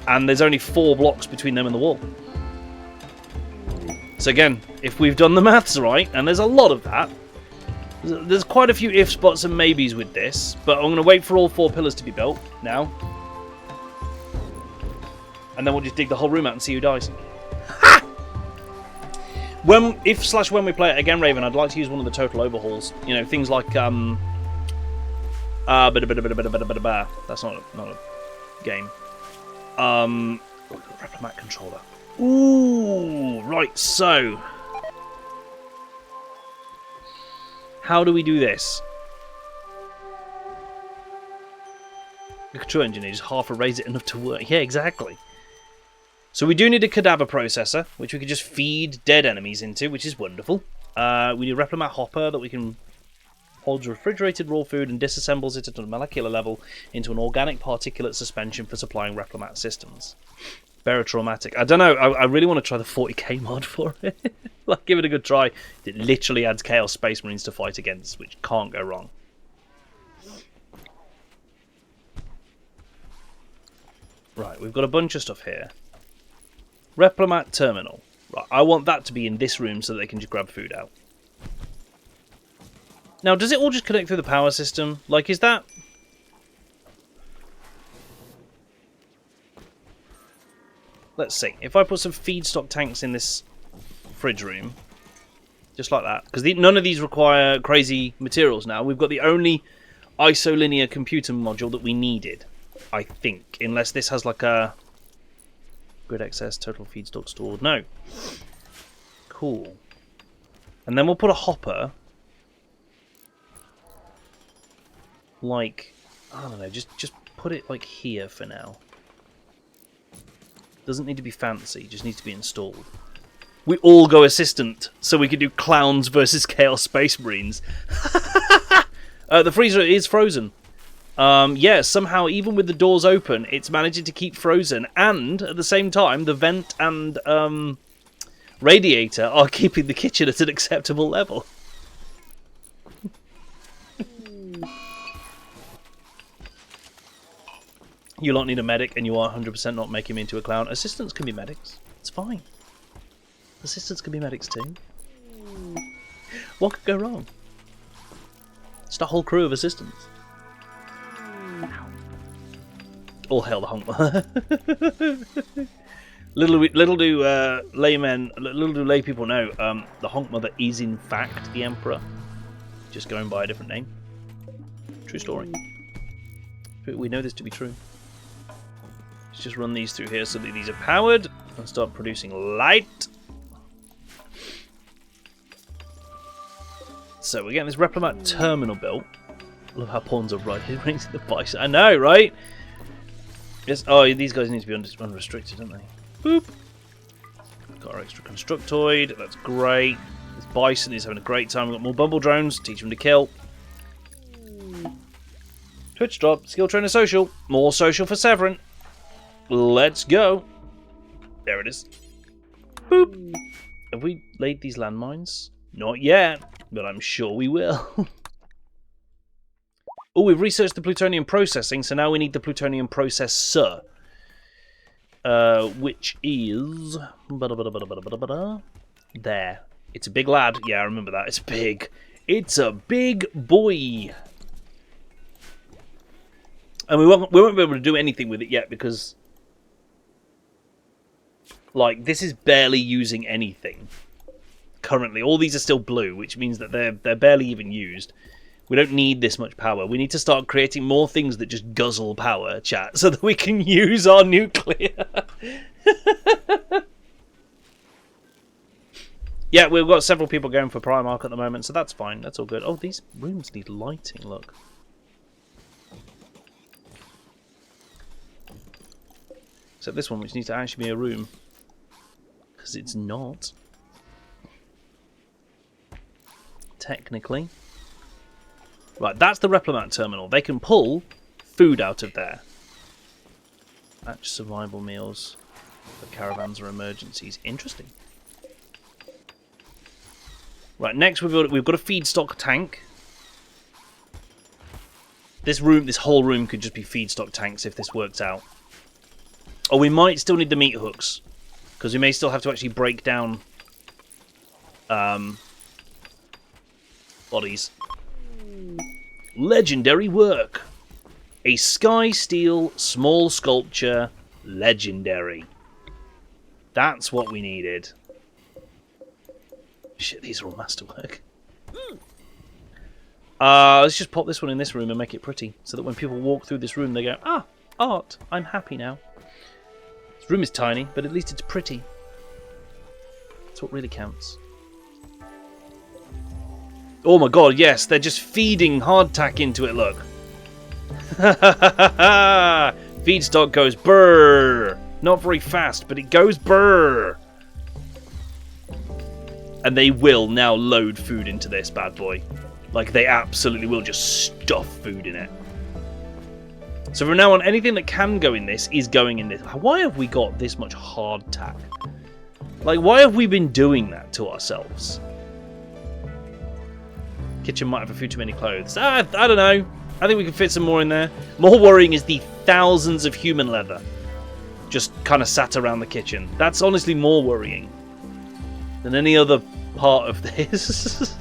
And there's only 4 blocks between them and the wall. So again, if we've done the maths right, and there's a lot of that, there's quite a few ifs, buts and maybes with this, but I'm going to wait for all 4 pillars to be built now. And then we'll just dig the whole room out and see who dies. Ha! When we play it again, Raven, I'd like to use one of the total overhauls. You know, things like that's not a game. Replimat controller. Ooh, right, so how do we do this? The control engineer just half erase it enough to work. Yeah, exactly. So we do need a cadaver processor, which we could just feed dead enemies into, which is wonderful. We need a replimat hopper that we can holds refrigerated raw food and disassembles it at a molecular level into an organic particulate suspension for supplying replimat systems. Barotraumatic. I don't know, I really want to try the 40k mod for it. Like, give it a good try. It literally adds Chaos Space Marines to fight against, which can't go wrong. Right, we've got a bunch of stuff here. Replimat terminal. Right, I want that to be in this room so that they can just grab food out. Now, does it all just connect through the power system? Like, is that... Let's see. If I put some feedstock tanks in this fridge room, just like that, because none of these require crazy materials now. We've got the only isolinear computer module that we needed, I think. Unless this has like a... Grid excess, total feedstock stored. No. Cool. And then we'll put a hopper... Like, I don't know, just put it like here for now. Doesn't need to be fancy, just needs to be installed. We all go assistant, so we can do clowns versus Chaos Space Marines. The freezer is frozen. Yeah, somehow, even with the doors open, it's managing to keep frozen, and at the same time, the vent and radiator are keeping the kitchen at an acceptable level. You lot need a medic, and you are 100% not making me into a clown. Assistants can be medics. It's fine. Assistants can be medics too. What could go wrong? Just a whole crew of assistants. All hail the Honkma. little do lay people know, the Honk Mother is in fact the Emperor, just going by a different name. True story. We know this to be true. Let's just run these through here so that these are powered and start producing light. So we're getting this Replimat terminal built. Love how pawns are right here raising the bison. I know, right? Yes. Oh, these guys need to be unrestricted, don't they? Boop. Got our extra constructoid. That's great. This bison is having a great time. We've got more bumble drones. Teach them to kill. Twitch drop. Skill trainer social. More social for Severin. Let's go. There it is. Boop. Have we laid these landmines? Not yet, but I'm sure we will. Oh, we've researched the plutonium processing, so now we need the plutonium processor. Which is... there. It's a big lad. Yeah, I remember that. It's big. It's a big boy. And we won't be able to do anything with it yet because... like, this is barely using anything. Currently, all these are still blue, which means that they're barely even used. We don't need this much power. We need to start creating more things that just guzzle power, chat, so that we can use our nuclear. Yeah, we've got several people going for Primarch at the moment, so that's fine. That's all good. Oh, these rooms need lighting, look. Except this one, which needs to actually be a room. Because it's not. Technically. Right, that's the Replimat terminal. They can pull food out of there. Batch survival meals for caravans or emergencies. Interesting. Right, next we've got a feedstock tank. This whole room could just be feedstock tanks if this works out. Oh, we might still need the meat hooks. Because we may still have to actually break down bodies. Legendary work. A sky steel small sculpture. Legendary. That's what we needed. Shit, these are all masterwork. Let's just pop this one in this room and make it pretty. So that when people walk through this room they go, ah, art, I'm happy now. This room is tiny, but at least it's pretty. That's what really counts. Oh my god, yes, they're just feeding hardtack into it, look. Feedstock goes brrr. Not very fast, but it goes brrr. And they will now load food into this bad boy. Like, they absolutely will just stuff food in it. So from now on, anything that can go in this is going in this. Why have we got this much hardtack? Like, why have we been doing that to ourselves? Kitchen might have a few too many clothes. I don't know. I think we can fit some more in there. More worrying is the thousands of human leather just kind of sat around the kitchen. That's honestly more worrying than any other part of this.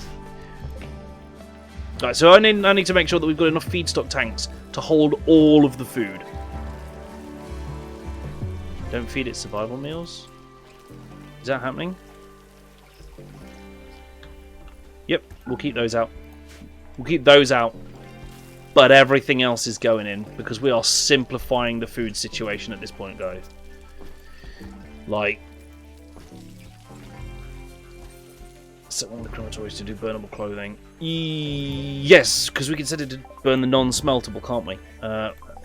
Right, so I need to make sure that we've got enough feedstock tanks to hold all of the food. Don't feed it survival meals. Is that happening? Yep, we'll keep those out. We'll keep those out. But everything else is going in because we are simplifying the food situation at this point, guys. Like, set one of the crematories to do burnable clothing. Yes, because we can set it to burn the non-smeltable, can't we?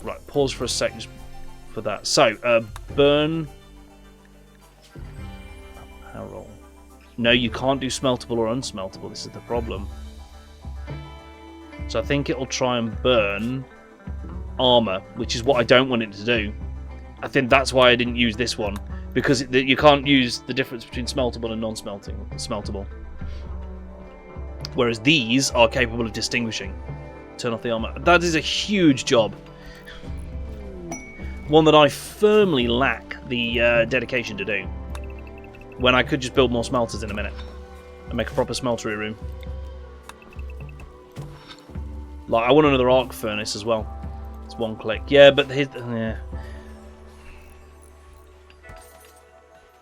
Right, pause for a sec just for that. So, burn... How roll? No, you can't do smeltable or unsmeltable. This is the problem. So I think it'll try and burn armor, which is what I don't want it to do. I think that's why I didn't use this one, because you can't use the difference between smeltable and non-smeltable. Whereas these are capable of distinguishing. Turn off the armor. That is a huge job. One that I firmly lack the dedication to do. When I could just build more smelters in a minute and make a proper smeltery room. Like, I want another arc furnace as well. It's one click. Yeah, but yeah.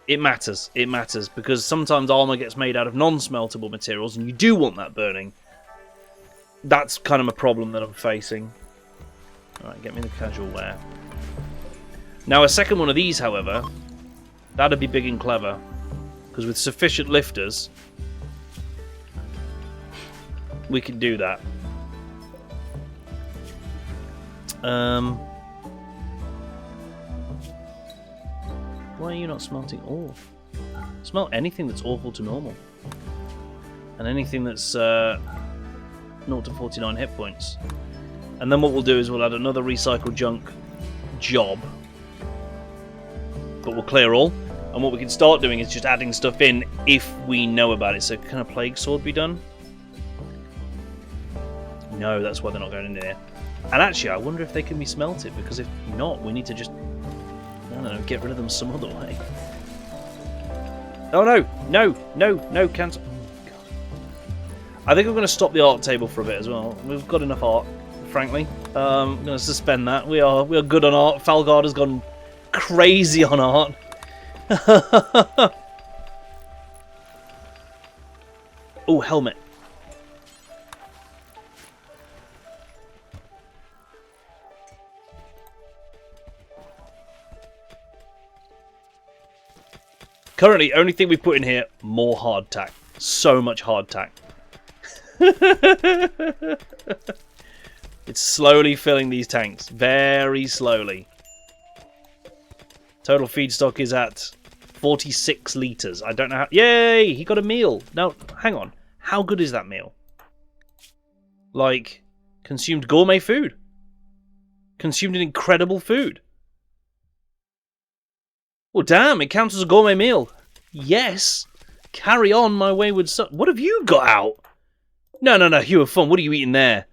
It matters. It matters because sometimes armor gets made out of non-smeltable materials, and you do want that burning. That's kind of a problem that I'm facing. Alright, get me the casual wear. Now, a second one of these, however, that'd be big and clever. Because with sufficient lifters, we can do that. Why are you not smelting ore? Smelt anything that's awful to normal. And anything that's 0 to 49 hit points. And then what we'll do is we'll add another recycled junk job. But we'll clear all. And what we can start doing is just adding stuff in if we know about it. So can a plague sword be done? No, that's why they're not going in there. And actually, I wonder if they can be smelted, because if not, we need to just, I don't know, get rid of them some other way. Oh no! No! No! No! Cancel! Oh, God. I think I'm going to stop the art table for a bit as well. We've got enough art, frankly. I'm going to suspend that. We are good on art. Falgard has gone crazy on art. Oh, helmet. Currently, only thing we put in here, more hardtack. So much hardtack. It's slowly filling these tanks. Very slowly. Total feedstock is at 46 litres. I don't know how... Yay! He got a meal. Now, hang on. How good is that meal? Like, consumed gourmet food. Consumed an incredible food. Oh, damn, it counts as a gourmet meal. Yes. Carry on, my wayward son. What have you got out? No, you have fun. What are you eating there?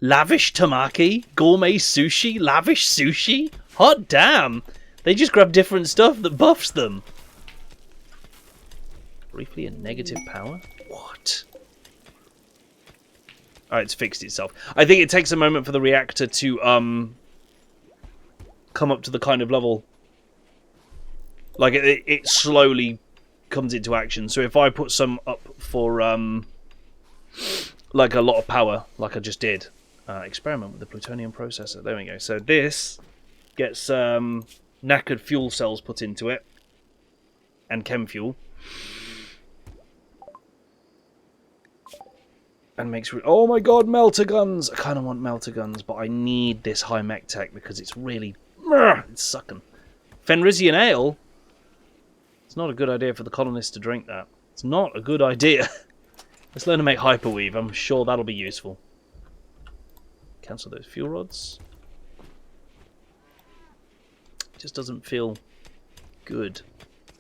Lavish tamaki? Gourmet sushi? Lavish sushi? Hot damn. They just grab different stuff that buffs them. Briefly a negative power? What? Alright, it's fixed itself. I think it takes a moment for the reactor to come up to the kind of level. Like, it slowly comes into action. So if I put some up for, like, a lot of power, like I just did, experiment with the plutonium processor. There we go. So this gets knackered fuel cells put into it, and chem fuel. And makes... Oh my god, melter guns! I kind of want melter guns, but I need this high mech tech because it's really... It's sucking. Fenrisian ale? It's not a good idea for the colonists to drink that. It's not a good idea. Let's learn to make hyperweave. I'm sure that'll be useful. Cancel those fuel rods. Just doesn't feel good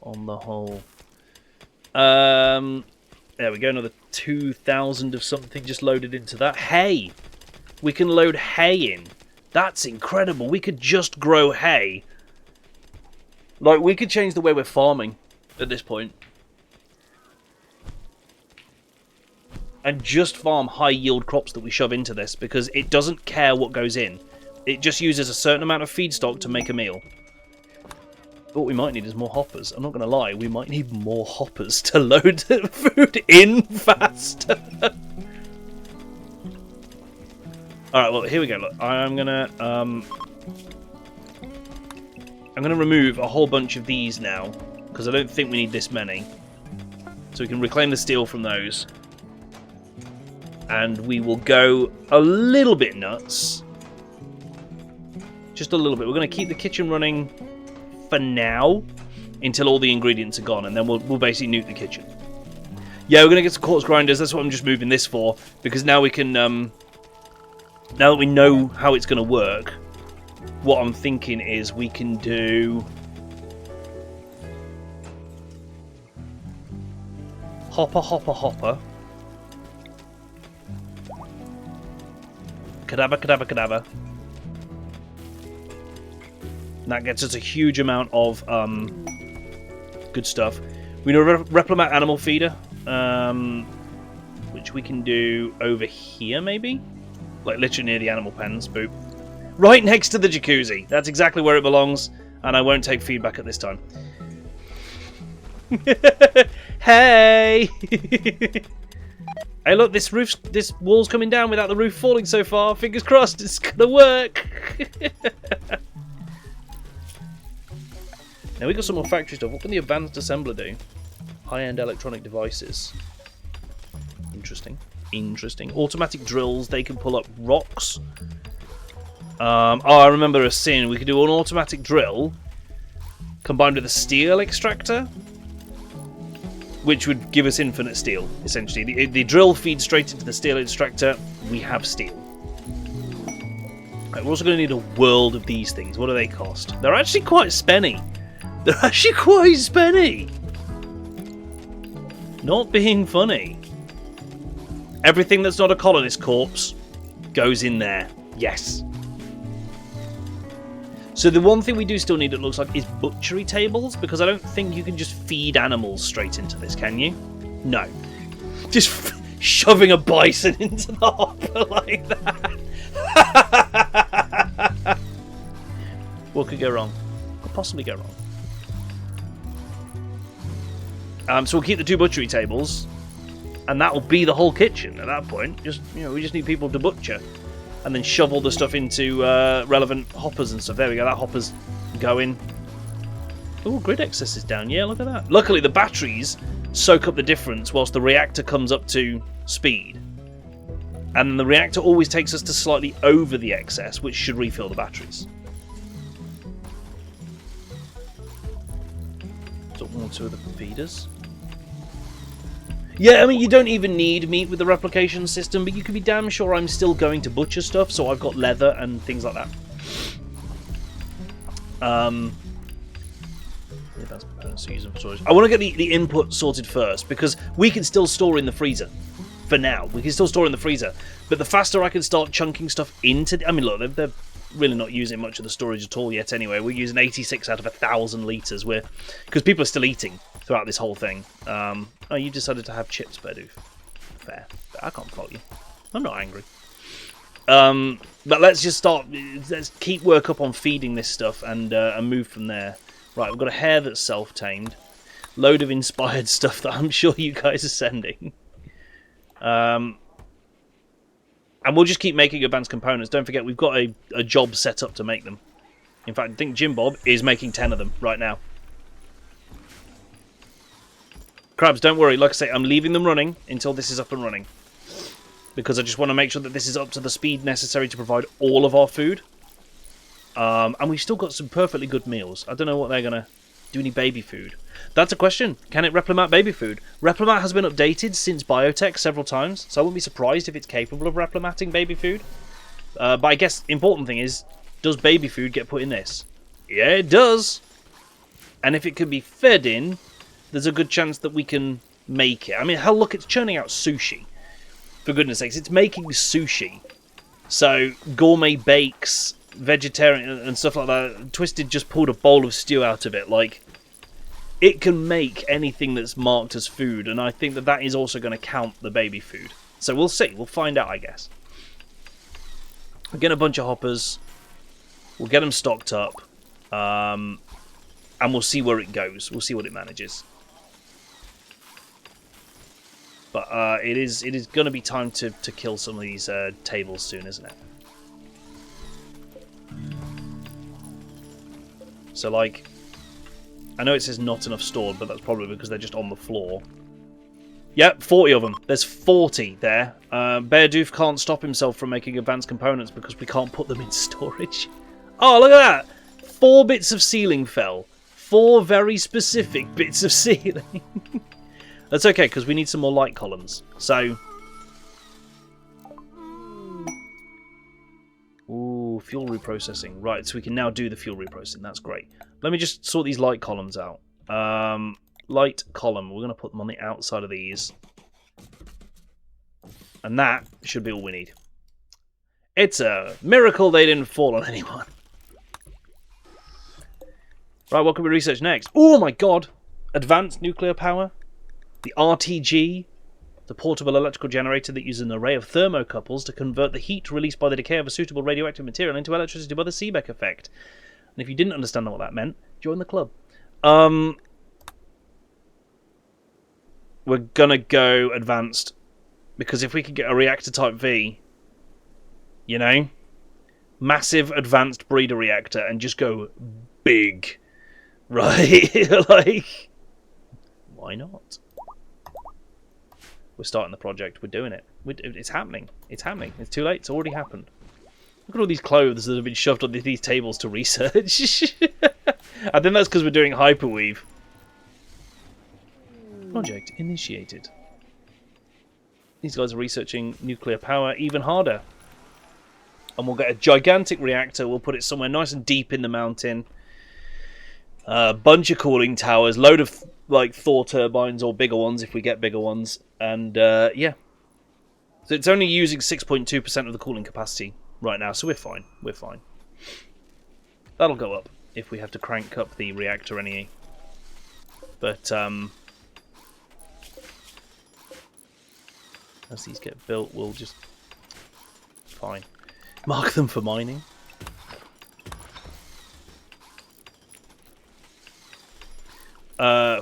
on the whole. There we go. Another 2,000 of something just loaded into that. Hay. We can load hay in. That's incredible. We could just grow hay. Like, we could change the way we're farming at this point. And just farm high-yield crops that we shove into this, because it doesn't care what goes in. It just uses a certain amount of feedstock to make a meal. What we might need is more hoppers. I'm not going to lie, we might need more hoppers to load food in fast. Alright, well, here we go. Look, I'm going to remove a whole bunch of these now, because I don't think we need this many. So we can reclaim the steel from those. And we will go a little bit nuts Just a little bit. We're going to keep the kitchen running for now until all the ingredients are gone, and then we'll basically nuke the kitchen. Yeah, we're going to get some quartz grinders. That's what I'm just moving this for, because now we can... now that we know how it's going to work, what I'm thinking is we can do... Hopper, hopper, hopper. Kadabba, kadabba, kadabba. And that gets us a huge amount of good stuff. We know Replimat animal feeder, which we can do over here, maybe? Like literally near the animal pens. Boop. Right next to the jacuzzi. That's exactly where it belongs, and I won't take feedback at this time. Hey! Hey, look, this wall's coming down without the roof falling so far. Fingers crossed, it's gonna work. Now we got some more factory stuff. What can the advanced assembler do? High-end electronic devices. Interesting. Interesting. Automatic drills. They can pull up rocks. Oh, I remember a scene. We could do an automatic drill combined with a steel extractor, which would give us infinite steel, essentially. The drill feeds straight into the steel extractor. We have steel. Right, we're also going to need a world of these things. What do they cost? They're actually quite spenny. They're actually quite spenny. Not being funny. Everything that's not a colonist corpse goes in there. Yes. So the one thing we do still need, it looks like, is butchery tables, because I don't think you can just feed animals straight into this, can you? No. Just shoving a bison into the hopper like that. What could go wrong? What could possibly go wrong? So we'll keep the 2 butchery tables, and that will be the whole kitchen at that point. Just, you know, we just need people to butcher, and then shove all the stuff into relevant hoppers and stuff. There we go. That hopper's going. Oh, grid excess is down. Yeah, look at that. Luckily, the batteries soak up the difference whilst the reactor comes up to speed, and the reactor always takes us to slightly over the excess, which should refill the batteries. So 1 or 2 of the feeders. Yeah, I mean, you don't even need meat with the replication system, but you can be damn sure I'm still going to butcher stuff, so I've got leather and things like that. I want to get the input sorted first, because we can still store in the freezer. For now, we can still store in the freezer. But the faster I can start chunking stuff into... I mean, look, they're really not using much of the storage at all yet anyway. We're using 86 out of 1,000 litres, because people are still eating throughout this whole thing. Oh, you decided to have chips, Bedoof. Fair. I can't fault you. I'm not angry. But let's just start... Let's keep work up on feeding this stuff and move from there. Right, we've got a hare that's self-tamed. Load of inspired stuff that I'm sure you guys are sending. And we'll just keep making advanced components. Don't forget, we've got a job set up to make them. In fact, I think Jim Bob is making 10 of them right now. Crabs, don't worry. Like I say, I'm leaving them running until this is up and running, because I just want to make sure that this is up to the speed necessary to provide all of our food. And we've still got some perfectly good meals. I don't know what they're going to... Do any baby food? That's a question. Can it replimat baby food? Replimat has been updated since biotech several times, so I wouldn't be surprised if it's capable of replimating baby food. But I guess the important thing is, does baby food get put in this? Yeah, it does. And if it can be fed in, there's a good chance that we can make it. I mean, hell, look, it's churning out sushi. For goodness sakes, it's making sushi. So, gourmet bakes, vegetarian and stuff like that. Twisted just pulled a bowl of stew out of it. Like, it can make anything that's marked as food, and I think that that is also going to count the baby food. So we'll see. We'll find out, I guess. We'll get a bunch of hoppers. We'll get them stocked up. And we'll see where it goes. We'll see what it manages. But it is going to be time to kill some of these tables soon, isn't it? So, like, I know it says not enough stored, but that's probably because they're just on the floor. Yep, 40 of them. There's 40 there. Bear Doof can't stop himself from making advanced components because we can't put them in storage. Oh, look at that! 4 bits of ceiling fell. 4 very specific bits of ceiling. That's okay, because we need some more light columns. So... Ooh, fuel reprocessing. Right, so we can now do the fuel reprocessing. That's great. Let me just sort these light columns out. Light column. We're going to put them on the outside of these. And that should be all we need. It's a miracle they didn't fall on anyone. Right, what can we research next? Oh my god! Advanced nuclear power. The RTG. The portable electrical generator that uses an array of thermocouples to convert the heat released by the decay of a suitable radioactive material into electricity by the Seebeck effect. And if you didn't understand what that meant, join the club. We're gonna go advanced. Because if we could get a reactor type V, you know, massive advanced breeder reactor and just go big, right? Like, why not? We're starting the project. We're doing it. It's happening. It's happening. It's too late. It's already happened. Look at all these clothes that have been shoved on these tables to research. I think that's because we're doing hyperweave. Project initiated. These guys are researching nuclear power even harder. And we'll get a gigantic reactor. We'll put it somewhere nice and deep in the mountain. A bunch of cooling towers. Load of like Thor turbines or bigger ones if we get bigger ones. And yeah. So it's only using 6.2% of the cooling capacity right now. So we're fine. We're fine. That'll go up if we have to crank up the reactor any. But as these get built, we'll just... Fine. Mark them for mining.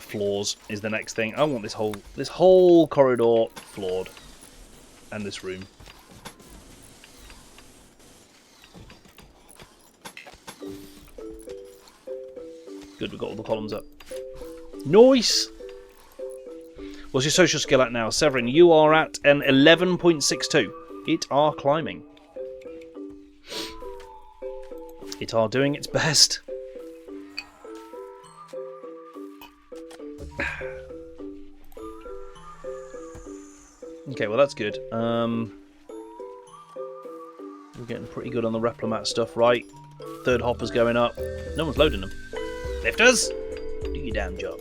Floors is the next thing. I want this whole corridor floored. And this room. Good, we've got all the columns up. Nice! What's your social skill at now? Severin, you are at an 11.62. It are climbing. It are doing its best. Okay, well that's good. We're getting pretty good on the Replimat stuff, right? Third hopper's going up. No one's loading them. Lifters, do your damn job.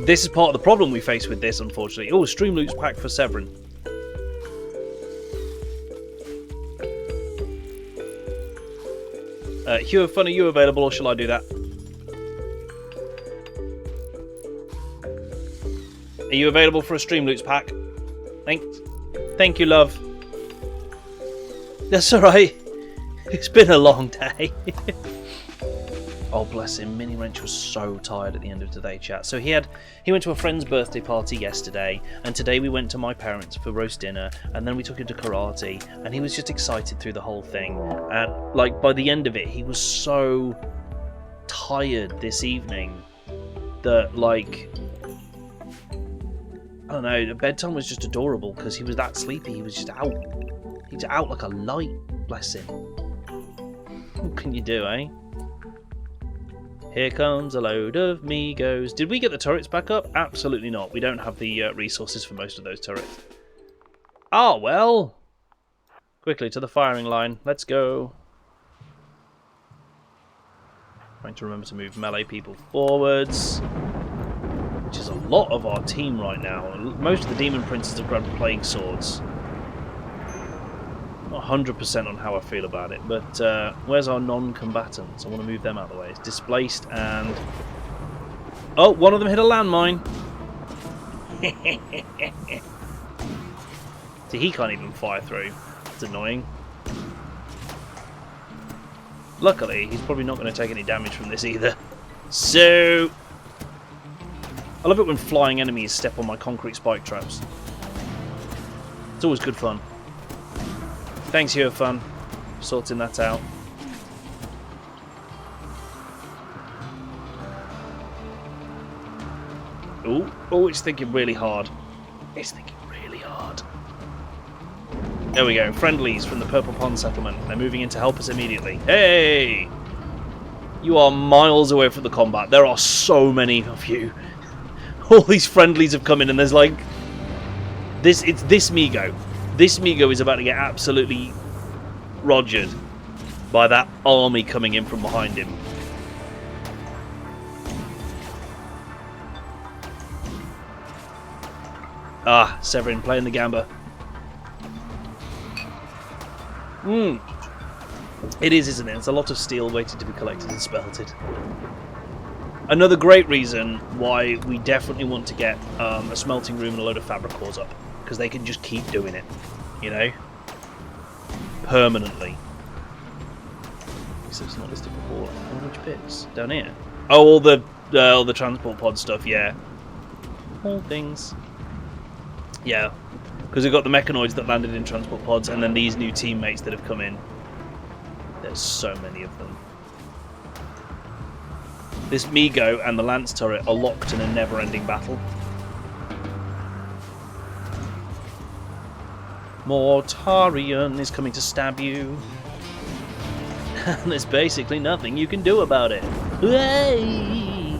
This is part of the problem we face with this, unfortunately. Oh, stream loops pack for Severin. Hugh, Fun, are you available, or shall I do that? Are you available for a stream loops pack? Thank you, love. That's alright. It's been a long day. Oh, bless him. Mini Wrench was so tired at the end of today, chat. So he went to a friend's birthday party yesterday, and today we went to my parents for roast dinner, and then we took him to karate, and he was just excited through the whole thing. And like by the end of it, he was so tired this evening that like I don't know, bedtime was just adorable because he was that sleepy. He was just out. He was out like a light. Bless him. What can you do, eh? Here comes a load of Migos. Did we get the turrets back up? Absolutely not. We don't have the resources for most of those turrets. Oh, well. Quickly to the firing line. Let's go. Trying to remember to move melee people forwards. Which is a lot of our team right now. Most of the Demon Princes have grabbed playing swords. Not 100% on how I feel about it, but where's our non-combatants? I want to move them out of the way. It's displaced and... Oh, one of them hit a landmine. See, he can't even fire through. It's annoying. Luckily, he's probably not going to take any damage from this either. So... I love it when flying enemies step on my concrete spike traps. It's always good fun. Thanks, you have fun. Sorting that out. Oh, it's thinking really hard. It's thinking really hard. There we go. Friendlies from the Purple Pond settlement. They're moving in to help us immediately. Hey! You are miles away from the combat. There are so many of you. All these friendlies have come in, and there's like... It's this Migo. This Migo is about to get absolutely rogered by that army coming in from behind him. Ah, Severin playing the gamba. It is, isn't it? It's a lot of steel waiting to be collected and smelted. Another great reason why we definitely want to get a smelting room and a load of fabric cores up. Because they can just keep doing it. You know? Permanently. So it's not listed before. Oh, which bits? Down here? Oh, all the transport pod stuff, yeah. All things. Yeah. Because we've got the mechanoids that landed in transport pods, and then these new teammates that have come in. There's so many of them. This Migo and the Lance turret are locked in a never-ending battle. Mortarion is coming to stab you. And there's basically nothing you can do about it. Hey!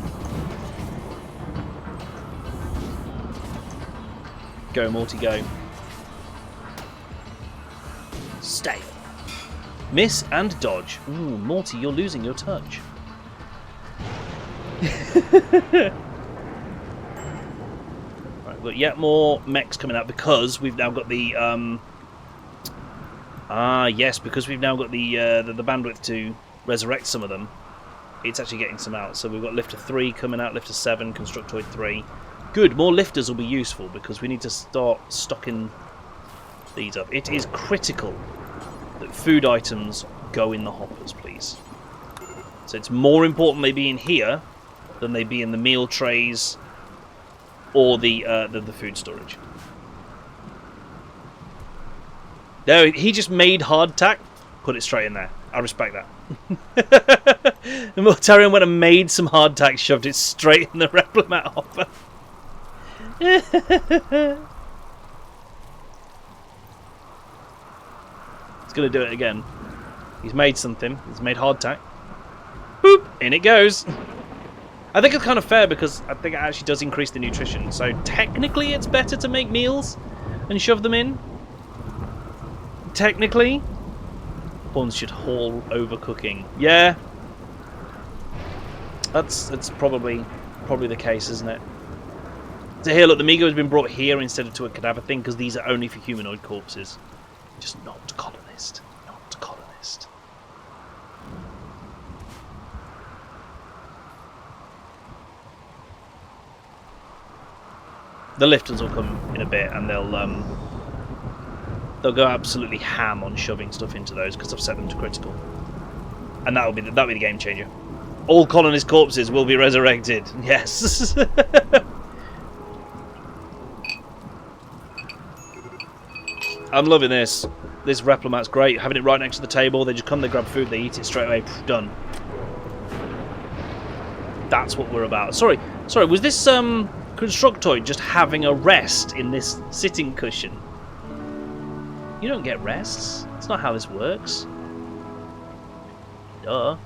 Go, Morty, go. Stay. Miss and dodge. Ooh, Morty, you're losing your touch. Right, but yet more mechs coming out because we've now got the yes, because we've now got the bandwidth to resurrect some of them. It's actually getting some out. So we've got Lifter 3 coming out, Lifter 7, Constructoid 3. Good, more lifters will be useful because we need to start stocking these up. It is critical that food items go in the hoppers, please. So it's more important they be in here than they be in the meal trays or the food storage. No, he just made hardtack. Put it straight in there. I respect that. The Mortarion went and made some hardtack, shoved it straight in the Replimat hopper. He's going to do it again. He's made something. He's made hardtack. Boop! In it goes. I think it's kind of fair because I think it actually does increase the nutrition. So technically it's better to make meals and shove them in. Technically. Pawns should haul overcooking. Yeah. That's probably the case, isn't it? So here, look, the Migo has been brought here instead of to a cadaver thing because these are only for humanoid corpses. Just not colonist. Not colonist. The lifters will come in a bit and they'll go absolutely ham on shoving stuff into those because I've set them to critical. And that'll be the game changer. All colonist corpses will be resurrected. Yes. I'm loving this. This Replimat's great. Having it right next to the table, they just come, they grab food, they eat it straight away. Pff, done. That's what we're about. Sorry, was this Constructoid just having a rest in this sitting cushion? You don't get rests. That's not how this works. Duh.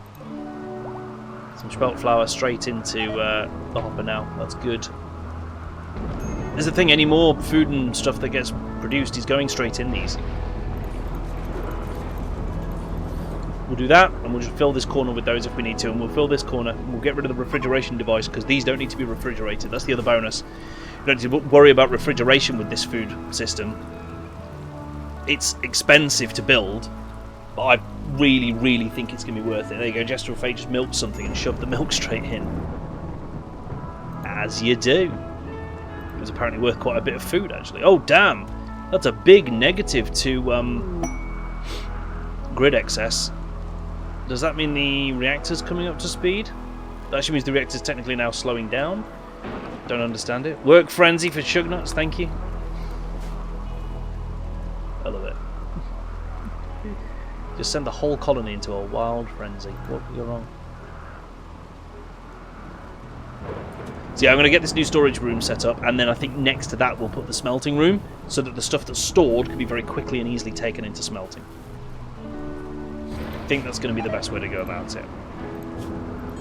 Some spelt flour straight into the hopper now. That's good. There's the thing, any more food and stuff that gets produced is going straight in these. We'll do that, and we'll just fill this corner with those if we need to, and we'll fill this corner, and we'll get rid of the refrigeration device, because these don't need to be refrigerated. That's the other bonus. You don't need to worry about refrigeration with this food system. It's expensive to build, but I really, really think it's going to be worth it. There you go, Jester of Fate just milked something and shoved the milk straight in. As you do. It was apparently worth quite a bit of food, actually. Oh, damn! That's a big negative to grid excess. Does that mean the reactor's coming up to speed? That actually means the reactor's technically now slowing down. Don't understand it. Work frenzy for Chugnuts, thank you. I love it. Just send the whole colony into a wild frenzy. What could go wrong? So yeah, I'm going to get this new storage room set up, and then I think next to that we'll put the smelting room, so that the stuff that's stored can be very quickly and easily taken into smelting. I think that's going to be the best way to go about it.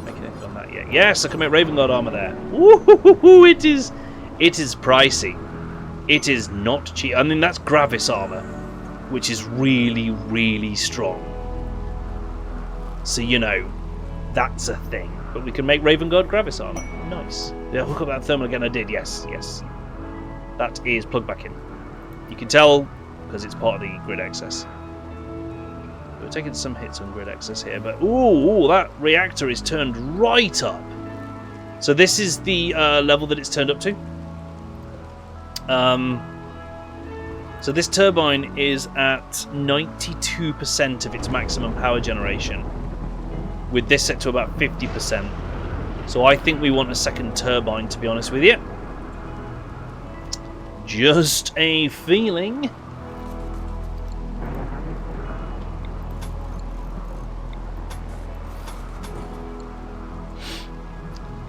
Making anything on that yet? Yes, I can make Raven Guard armor there. Ooh, it is pricey. It is not cheap. I mean, that's Gravis armor, which is really, really strong. So, you know, that's a thing. But we can make Raven Guard Gravis armor. Nice. Yeah, hook up that thermal again. I did. Yes. That is plugged back in. You can tell because it's part of the grid excess. We're taking some hits on grid excess here, but ooh, that reactor is turned right up. So this is the level that it's turned up to. So this turbine is at 92% of its maximum power generation, with this set to about 50%. So I think we want a second turbine, to be honest with you. Just a feeling.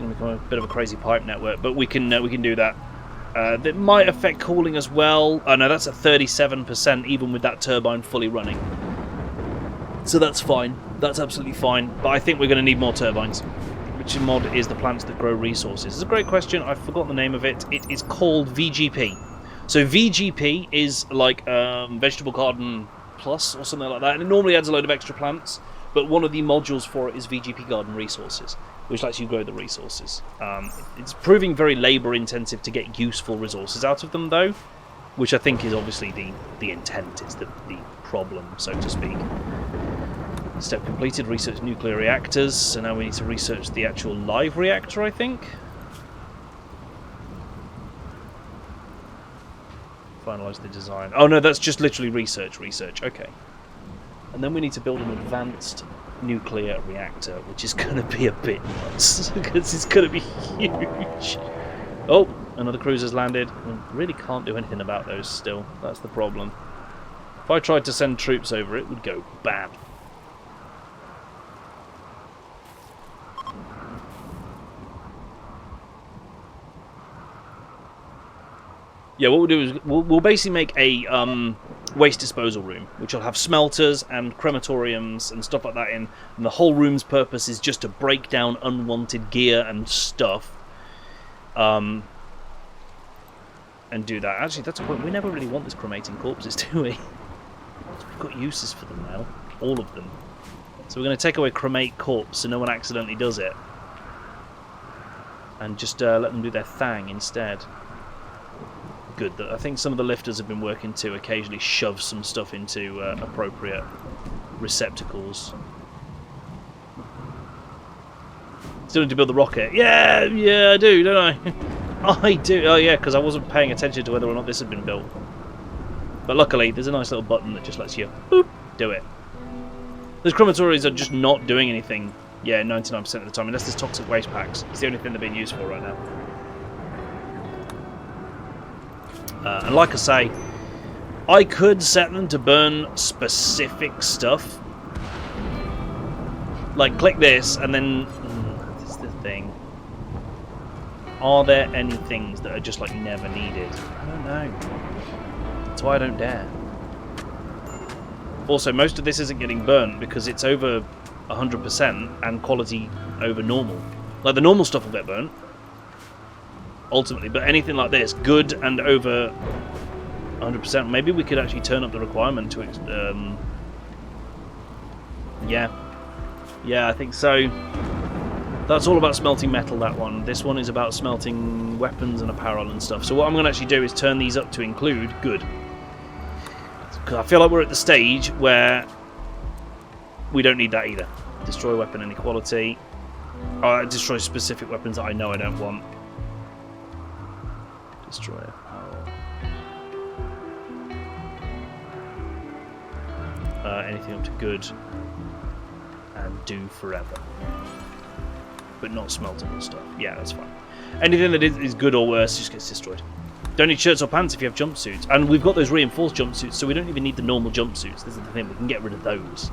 Gonna become a bit of a crazy pipe network, but we can do that. That might affect cooling as well. Oh no, that's at 37%, even with that turbine fully running. So that's fine. That's absolutely fine. But I think we're going to need more turbines. Which mod is the plants that grow resources? It's a great question. I've forgotten the name of it. It is called VGP. So VGP is like Vegetable Garden Plus or something like that. And it normally adds a load of extra plants. But one of the modules for it is VGP Garden Resources, which lets you grow the resources. It's proving very labour-intensive to get useful resources out of them, though, which I think is obviously the intent, is the problem, so to speak. Step completed, research nuclear reactors, so now we need to research the actual live reactor, I think. Finalise the design. Oh no, that's just literally research, okay. And then we need to build an advanced nuclear reactor, which is going to be a bit nuts, because it's going to be huge. Oh, another cruiser's landed. We really can't do anything about those still. That's the problem. If I tried to send troops over, it would go bad. Yeah, what we'll do is we'll basically make a waste disposal room, which will have smelters and crematoriums and stuff like that in, and the whole room's purpose is just to break down unwanted gear and stuff, and do that. Actually, that's a point. We never really want this cremating corpses, do we? We've got uses for them now, all of them. So we're going to take away cremate corpse so no one accidentally does it, and just let them do their thing instead. Good. I think some of the lifters have been working to occasionally shove some stuff into appropriate receptacles. Still need to build the rocket. Yeah, I do, don't I? I do. Oh yeah, because I wasn't paying attention to whether or not this had been built. But luckily, there's a nice little button that just lets you boop, do it. Those crematories are just not doing anything. Yeah, 99% of the time, unless there's toxic waste packs. It's the only thing they're being used for right now. And like I say, I could set them to burn specific stuff. Like, click this, and then... this is the thing. Are there any things that are just, like, never needed? I don't know. That's why I don't dare. Also, most of this isn't getting burnt because it's over 100% and quality over normal. Like, the normal stuff will get burnt, ultimately, but anything like this, good and over 100%, maybe we could actually turn up the requirement to yeah, I think so. That's all about smelting metal, that one. This one is about smelting weapons and apparel and stuff. So what I'm going to actually do is turn these up to include good, because I feel like we're at the stage where we don't need that either. Destroy weapon inequality. Destroy specific weapons that I know I don't want. Destroy apparel. Anything up to good and do forever, but not smeltable stuff. Yeah, that's fine. Anything that is good or worse just gets destroyed. Don't need shirts or pants if you have jumpsuits, and we've got those reinforced jumpsuits, so we don't even need the normal jumpsuits. This is the thing, we can get rid of those.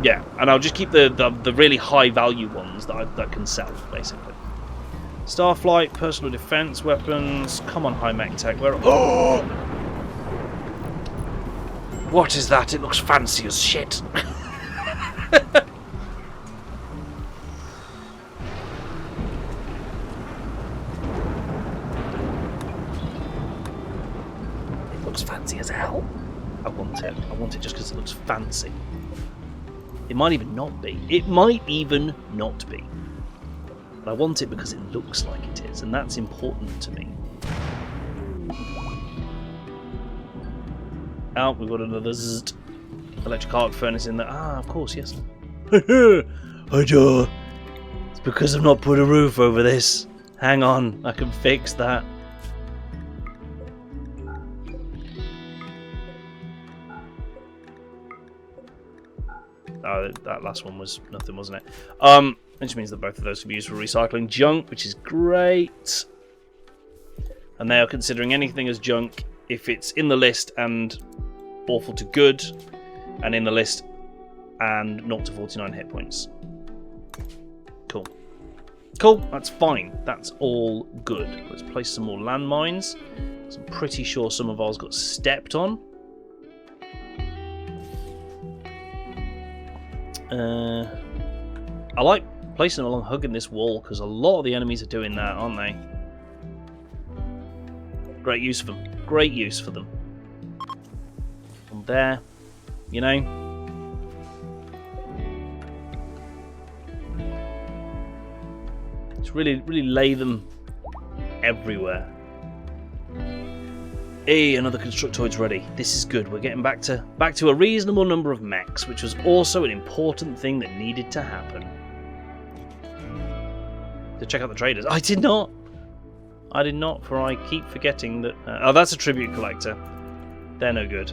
Yeah, and I'll just keep the really high value ones that can sell, basically. Starflight, personal defense weapons. Come on, high mech tech. Where? Oh! What is that? It looks fancy as shit. It looks fancy as hell. I want it. I want it just because it looks fancy. It might even not be. It might even not be. But I want it because it looks like it is, and that's important to me. Oh, we've got another electric arc furnace in there. Ah, of course, yes. It's because I've not put a roof over this. Hang on, I can fix that. Oh, that last one was nothing, wasn't it? Which means that both of those can be used for recycling junk, which is great. And they are considering anything as junk if it's in the list and awful to good, and in the list and 0 to 49 hit points. Cool. Cool, that's fine. That's all good. Let's place some more landmines. I'm pretty sure some of ours got stepped on. I like placing them along hugging this wall because a lot of the enemies are doing that, aren't they? Great use for them. Great use for them. From there, you know. Just really lay them everywhere. Hey, another constructoid's ready. This is good. We're getting back to a reasonable number of mechs, which was also an important thing that needed to happen. To check out the traders. I did not, for I keep forgetting that... oh, that's a tribute collector. They're no good.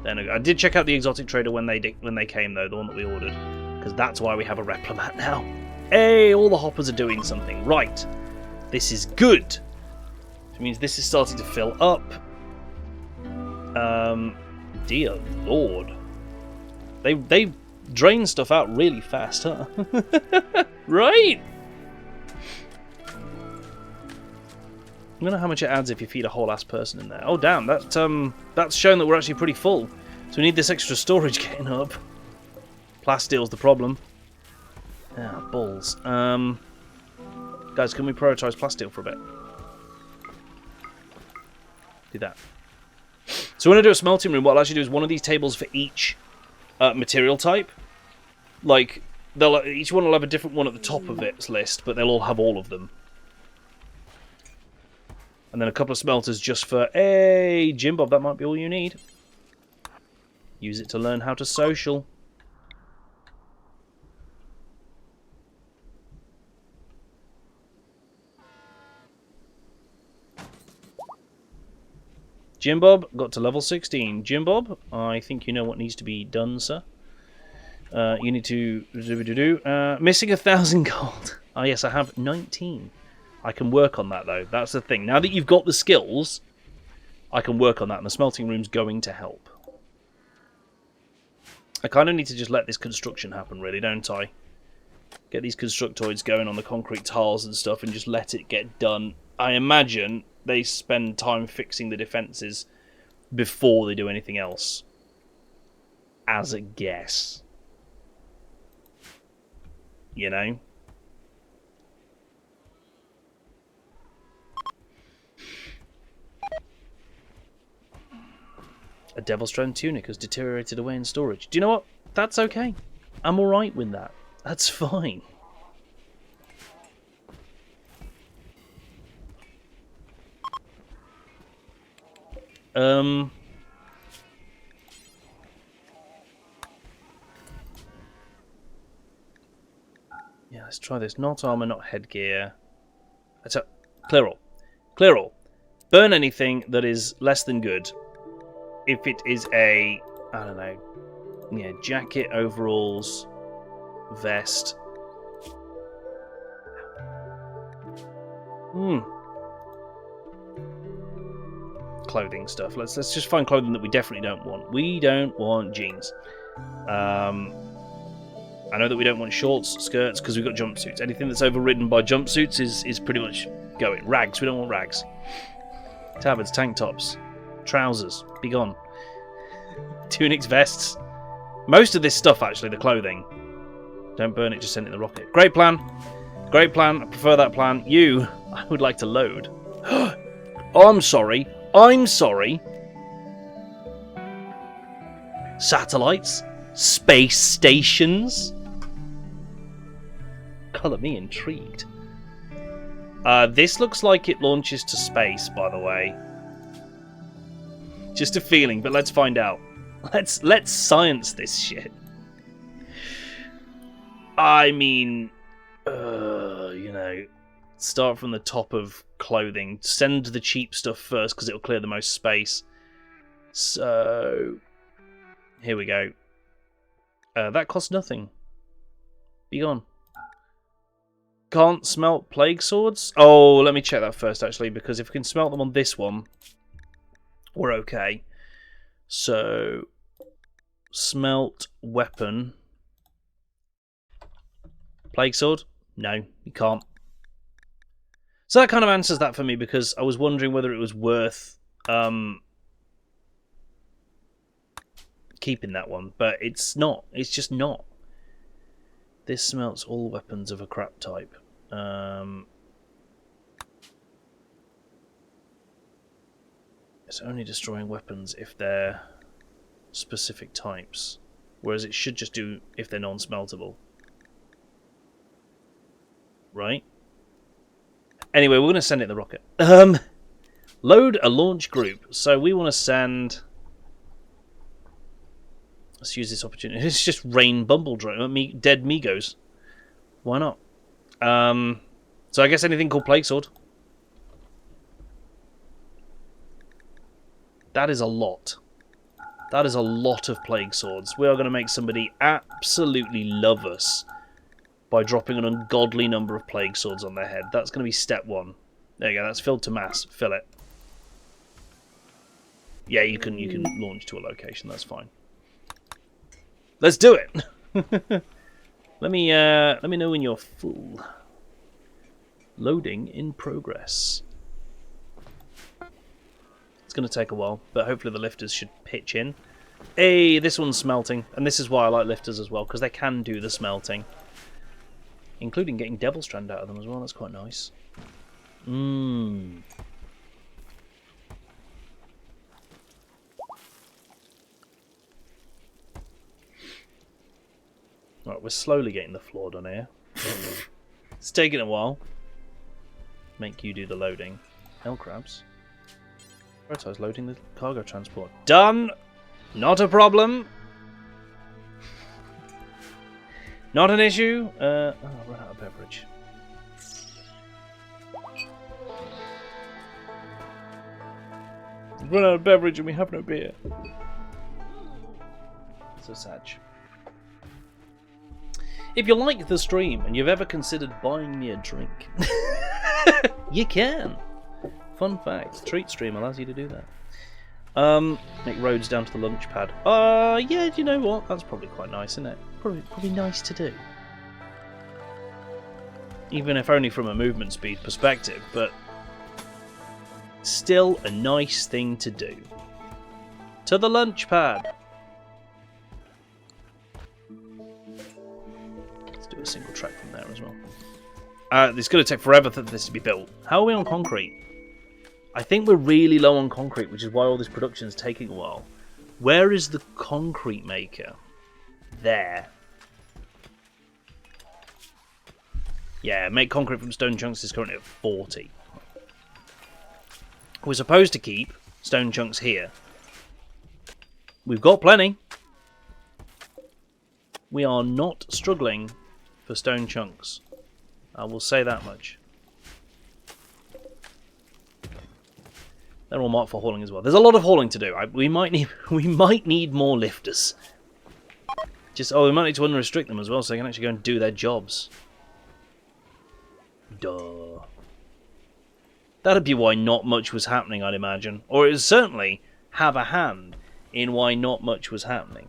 They're no good. I did check out the exotic trader when they came, though, the one that we ordered. Because that's why we have a Replimat now. Hey, all the hoppers are doing something. Right. This is good. Which means this is starting to fill up. Dear Lord. They drain stuff out really fast, huh? Right? I don't know how much it adds if you feed a whole ass person in there. Oh damn, that's shown that we're actually pretty full. So we need this extra storage getting up. Plastile's the problem. Ah, balls. Guys, can we prioritise Plastile for a bit? Do that. So when I do a smelting room, what I'll actually do is one of these tables for each material type. Like, each one will have a different one at the top of its list, but they'll all have all of them. And then a couple of smelters just for, hey, Jim Bob, that might be all you need. Use it to learn how to social. Jim Bob got to level 16. Jim Bob, I think you know what needs to be done, sir. You need to missing 1,000 gold. Ah, yes, I have 19. I can work on that though. That's the thing. Now that you've got the skills, I can work on that, and the smelting room's going to help. I kind of need to just let this construction happen, really, don't I? Get these constructoids going on the concrete tiles and stuff, and just let it get done. I imagine they spend time fixing the defences before they do anything else. As a guess. You know? A Devil's Strand tunic has deteriorated away in storage. Do you know what? That's okay. I'm alright with that. That's fine. Yeah, let's try this. Not armor, not headgear. That's a clear all. Clear all. Burn anything that is less than good. If it is a, I don't know, yeah, jacket, overalls, vest. Clothing stuff. Let's just find clothing that we definitely don't want. We don't want jeans. I know that we don't want shorts, skirts, because we've got jumpsuits. Anything that's overridden by jumpsuits is pretty much going. Rags, we don't want rags. Tabards, tank tops, trousers, be gone. Tunics, vests. Most of this stuff, actually, the clothing. Don't burn it, just send it in the rocket. Great plan. Great plan. I prefer that plan. You, I would like to load. Oh, I'm sorry. I'm sorry. Satellites? Space stations? Colour me intrigued. This looks like it launches to space, by the way. Just a feeling, but let's find out. Let's science this shit. I mean, you know, start from the top of clothing. Send the cheap stuff first because it'll clear the most space. So, here we go. That costs nothing. Be gone. Can't smelt plague swords? Oh, let me check that first, actually, because if we can smelt them on this one, we're okay. So, smelt weapon. Plague sword? No, you can't. So that kind of answers that for me, because I was wondering whether it was worth keeping that one, but it's not. It's just not. This smelts all weapons of a crap type. It's only destroying weapons if they're specific types, whereas it should just do if they're non-smeltable. Right? Anyway, we're going to send it in the rocket. Load a launch group. So we want to send... Let's use this opportunity. It's just rain bumble drone. Dead Migos. Why not? So I guess anything called Plague Sword. That is a lot. That is a lot of Plague Swords. We are going to make somebody absolutely love us by dropping an ungodly number of Plague Swords on their head. That's going to be step one. There you go. That's filled to mass. Fill it. Yeah, you can launch to a location. That's fine. Let's do it. Let me know when you're full. Loading in progress. It's going to take a while, but hopefully the lifters should pitch in. Hey, this one's smelting, and this is why I like lifters as well, because they can do the smelting, including getting Devil Strand out of them as well. That's quite nice. Right, we're slowly getting the floor done here. It's taking a while. Make you do the loading. Hell crabs. Prioritize loading the cargo transport. Done! Not a problem. Not an issue. Oh, I've run out of beverage. We've run out of beverage and we have no beer. So sad. If you like the stream and you've ever considered buying me a drink, you can. Fun fact, Treat Stream allows you to do that. Make roads down to the lunch pad. Yeah, do you know what? That's probably quite nice, isn't it? Probably nice to do. Even if only from a movement speed perspective, but still a nice thing to do. To the lunch pad. A single track from there as well. It's going to take forever for this to be built. How are we on concrete? I think we're really low on concrete, which is why all this production is taking a while. Where is the concrete maker? There. Yeah, make concrete from stone chunks is currently at 40. We're supposed to keep stone chunks here. We've got plenty. We are not struggling for stone chunks. I will say that much. They're all marked for hauling as well. There's a lot of hauling to do. We might need more lifters. We might need to unrestrict them as well, so they can actually go and do their jobs. Duh. That'd be why not much was happening, I'd imagine, or it would certainly have a hand in why not much was happening.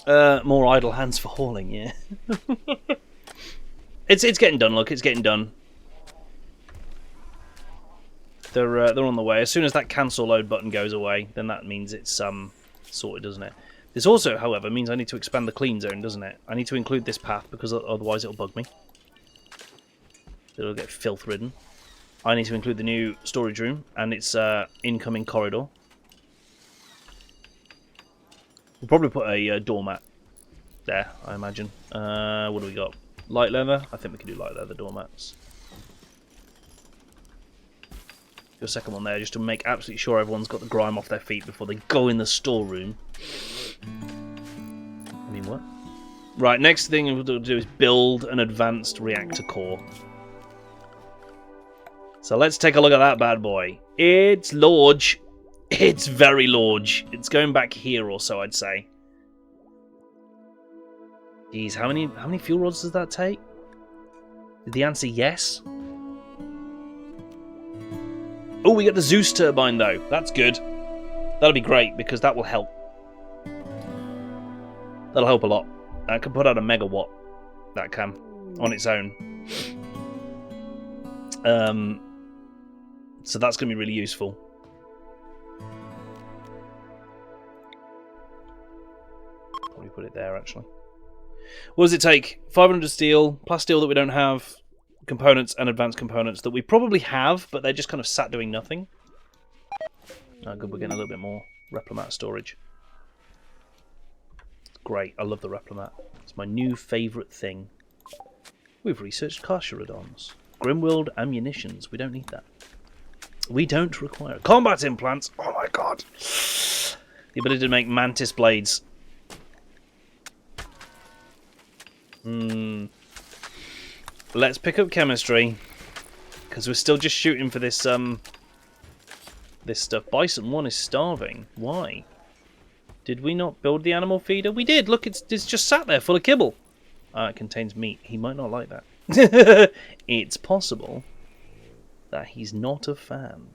More idle hands for hauling, yeah. It's getting done, look, it's getting done. They're on the way. As soon as that cancel load button goes away, then that means it's sorted, doesn't it? This also, however, means I need to expand the clean zone, doesn't it? I need to include this path because otherwise it'll bug me. It'll get filth ridden. I need to include the new storage room and its incoming corridor. We'll probably put a doormat there, I imagine. What do we got? Light leather? I think we can do light leather doormats. Your second one there, just to make absolutely sure everyone's got the grime off their feet before they go in the storeroom. I mean, what? Right, next thing we'll do is build an advanced reactor core. So let's take a look at that bad boy. It's large. It's very large. It's going back here or so, I'd say. Geez, how many fuel rods does that take? Did the answer yes? Oh, we get the Zeus turbine though. That's good. That'll be great because that will help. That'll help a lot. That can put out a megawatt. That can on its own. So that's going to be really useful. Probably put it there actually. What does it take? 500 steel, plus steel that we don't have, components and advanced components that we probably have, but they're just kind of sat doing nothing. Oh, good, we're getting a little bit more Replimat storage. Great, I love the Replimat. It's my new favourite thing. We've researched Carcharodons. RimWorld ammunitions, we don't need that. We don't require it. Combat implants, oh my god. The ability to make mantis blades. Let's pick up chemistry, because we're still just shooting for this this stuff. Bison 1 is starving. Why? Did we not build the animal feeder? We did. Look, it's just sat there full of kibble. It contains meat. He might not like that. It's possible that he's not a fan.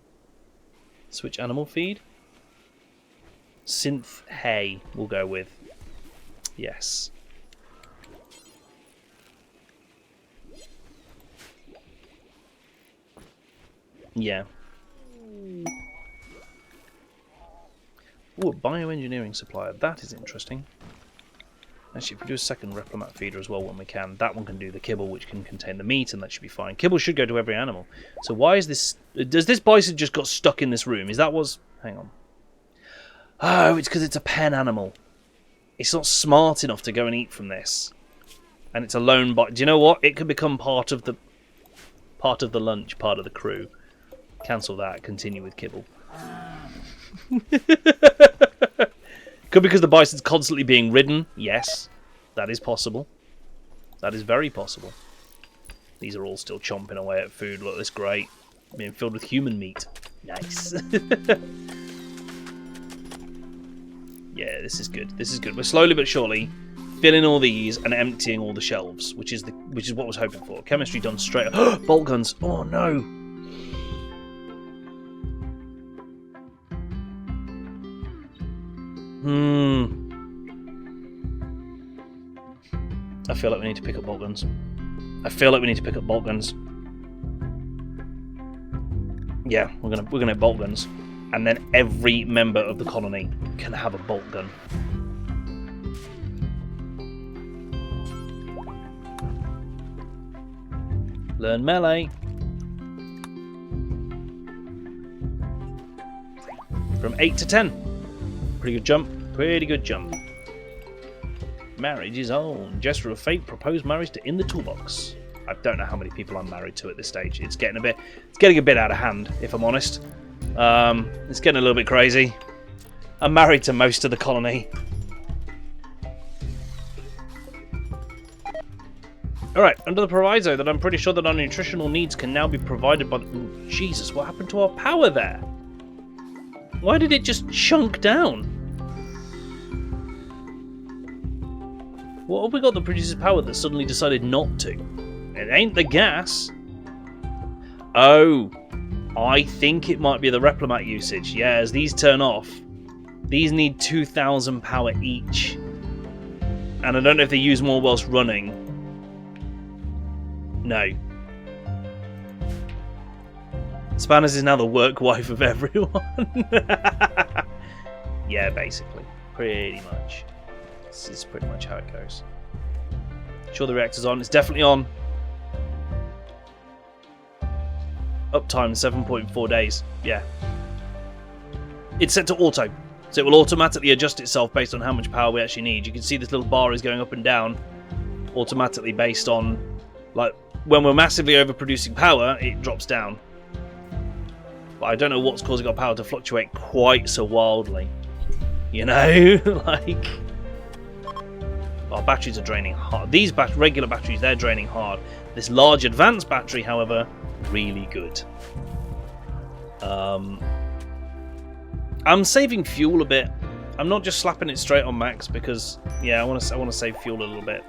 Switch animal feed. Synth hay we'll go with. Yes. Yeah. Ooh, a bioengineering supplier. That is interesting. Actually, if we do a second Replimat feeder as well when we can, that one can do the kibble, which can contain the meat, and that should be fine. Kibble should go to every animal. So why is this... Does this bison just got stuck in this room? Is that what's... Hang on. Oh, it's because it's a pen animal. It's not smart enough to go and eat from this. And it's a lone bison. Do you know what? It could become part of the lunch, part of the crew. Cancel that. Continue with kibble. Could because the bison's constantly being ridden. Yes, that is possible. That is very possible. These are all still chomping away at food. Look, this great. Being filled with human meat. Nice. Yeah, this is good. This is good. We're slowly but surely filling all these and emptying all the shelves, which is what I was hoping for. Chemistry done straight up. Bolt guns. Oh no. I feel like we need to pick up bolt guns. Yeah, we're gonna have bolt guns, and then every member of the colony can have a bolt gun. Learn melee. From 8 to 10. Pretty good jump. Pretty good jump. Marriage is on. Gesture of Fate proposed marriage to In the Toolbox. I don't know how many people I'm married to at this stage. It's getting a bit out of hand, if I'm honest. It's getting a little bit crazy. I'm married to most of the colony. Alright, under the proviso that I'm pretty sure that our nutritional needs can now be provided by the... Ooh, Jesus, what happened to our power there? Why did it just chunk down? What have we got that produces power that suddenly decided not to? It ain't the gas. Oh, I think it might be the Replimat usage. Yeah, as these turn off, these need 2,000 power each. And I don't know if they use more whilst running. No. Spanners is now the work wife of everyone. Yeah, basically. Pretty much. This is pretty much how it goes. Sure, the reactor's on. It's definitely on. Uptime 7.4 days. Yeah. It's set to auto. So it will automatically adjust itself based on how much power we actually need. You can see this little bar is going up and down automatically based on, like, when we're massively overproducing power, it drops down. But I don't know what's causing our power to fluctuate quite so wildly. You know? Like... Our batteries are draining hard. These regular batteries, they're draining hard. This large advanced battery, however, really good. I'm saving fuel a bit. I'm not just slapping it straight on max because, yeah, I want to save fuel a little bit.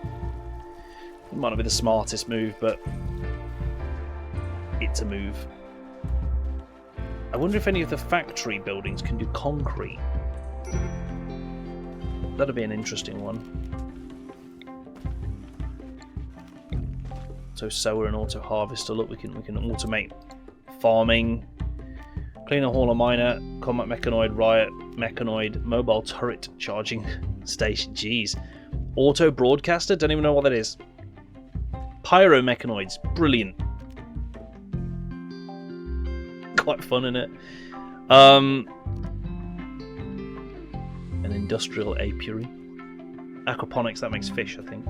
It might not be the smartest move, but it's a move. I wonder if any of the factory buildings can do concrete. That'd be an interesting one. So sower and auto harvester. Look, we can automate farming. Cleaner, hauler, miner, combat mechanoid, riot, mechanoid, mobile turret charging station. Jeez. Auto broadcaster? Don't even know what that is. Pyro mechanoids. Brilliant. Quite fun, isn't it? An industrial apiary. Aquaponics, that makes fish, I think.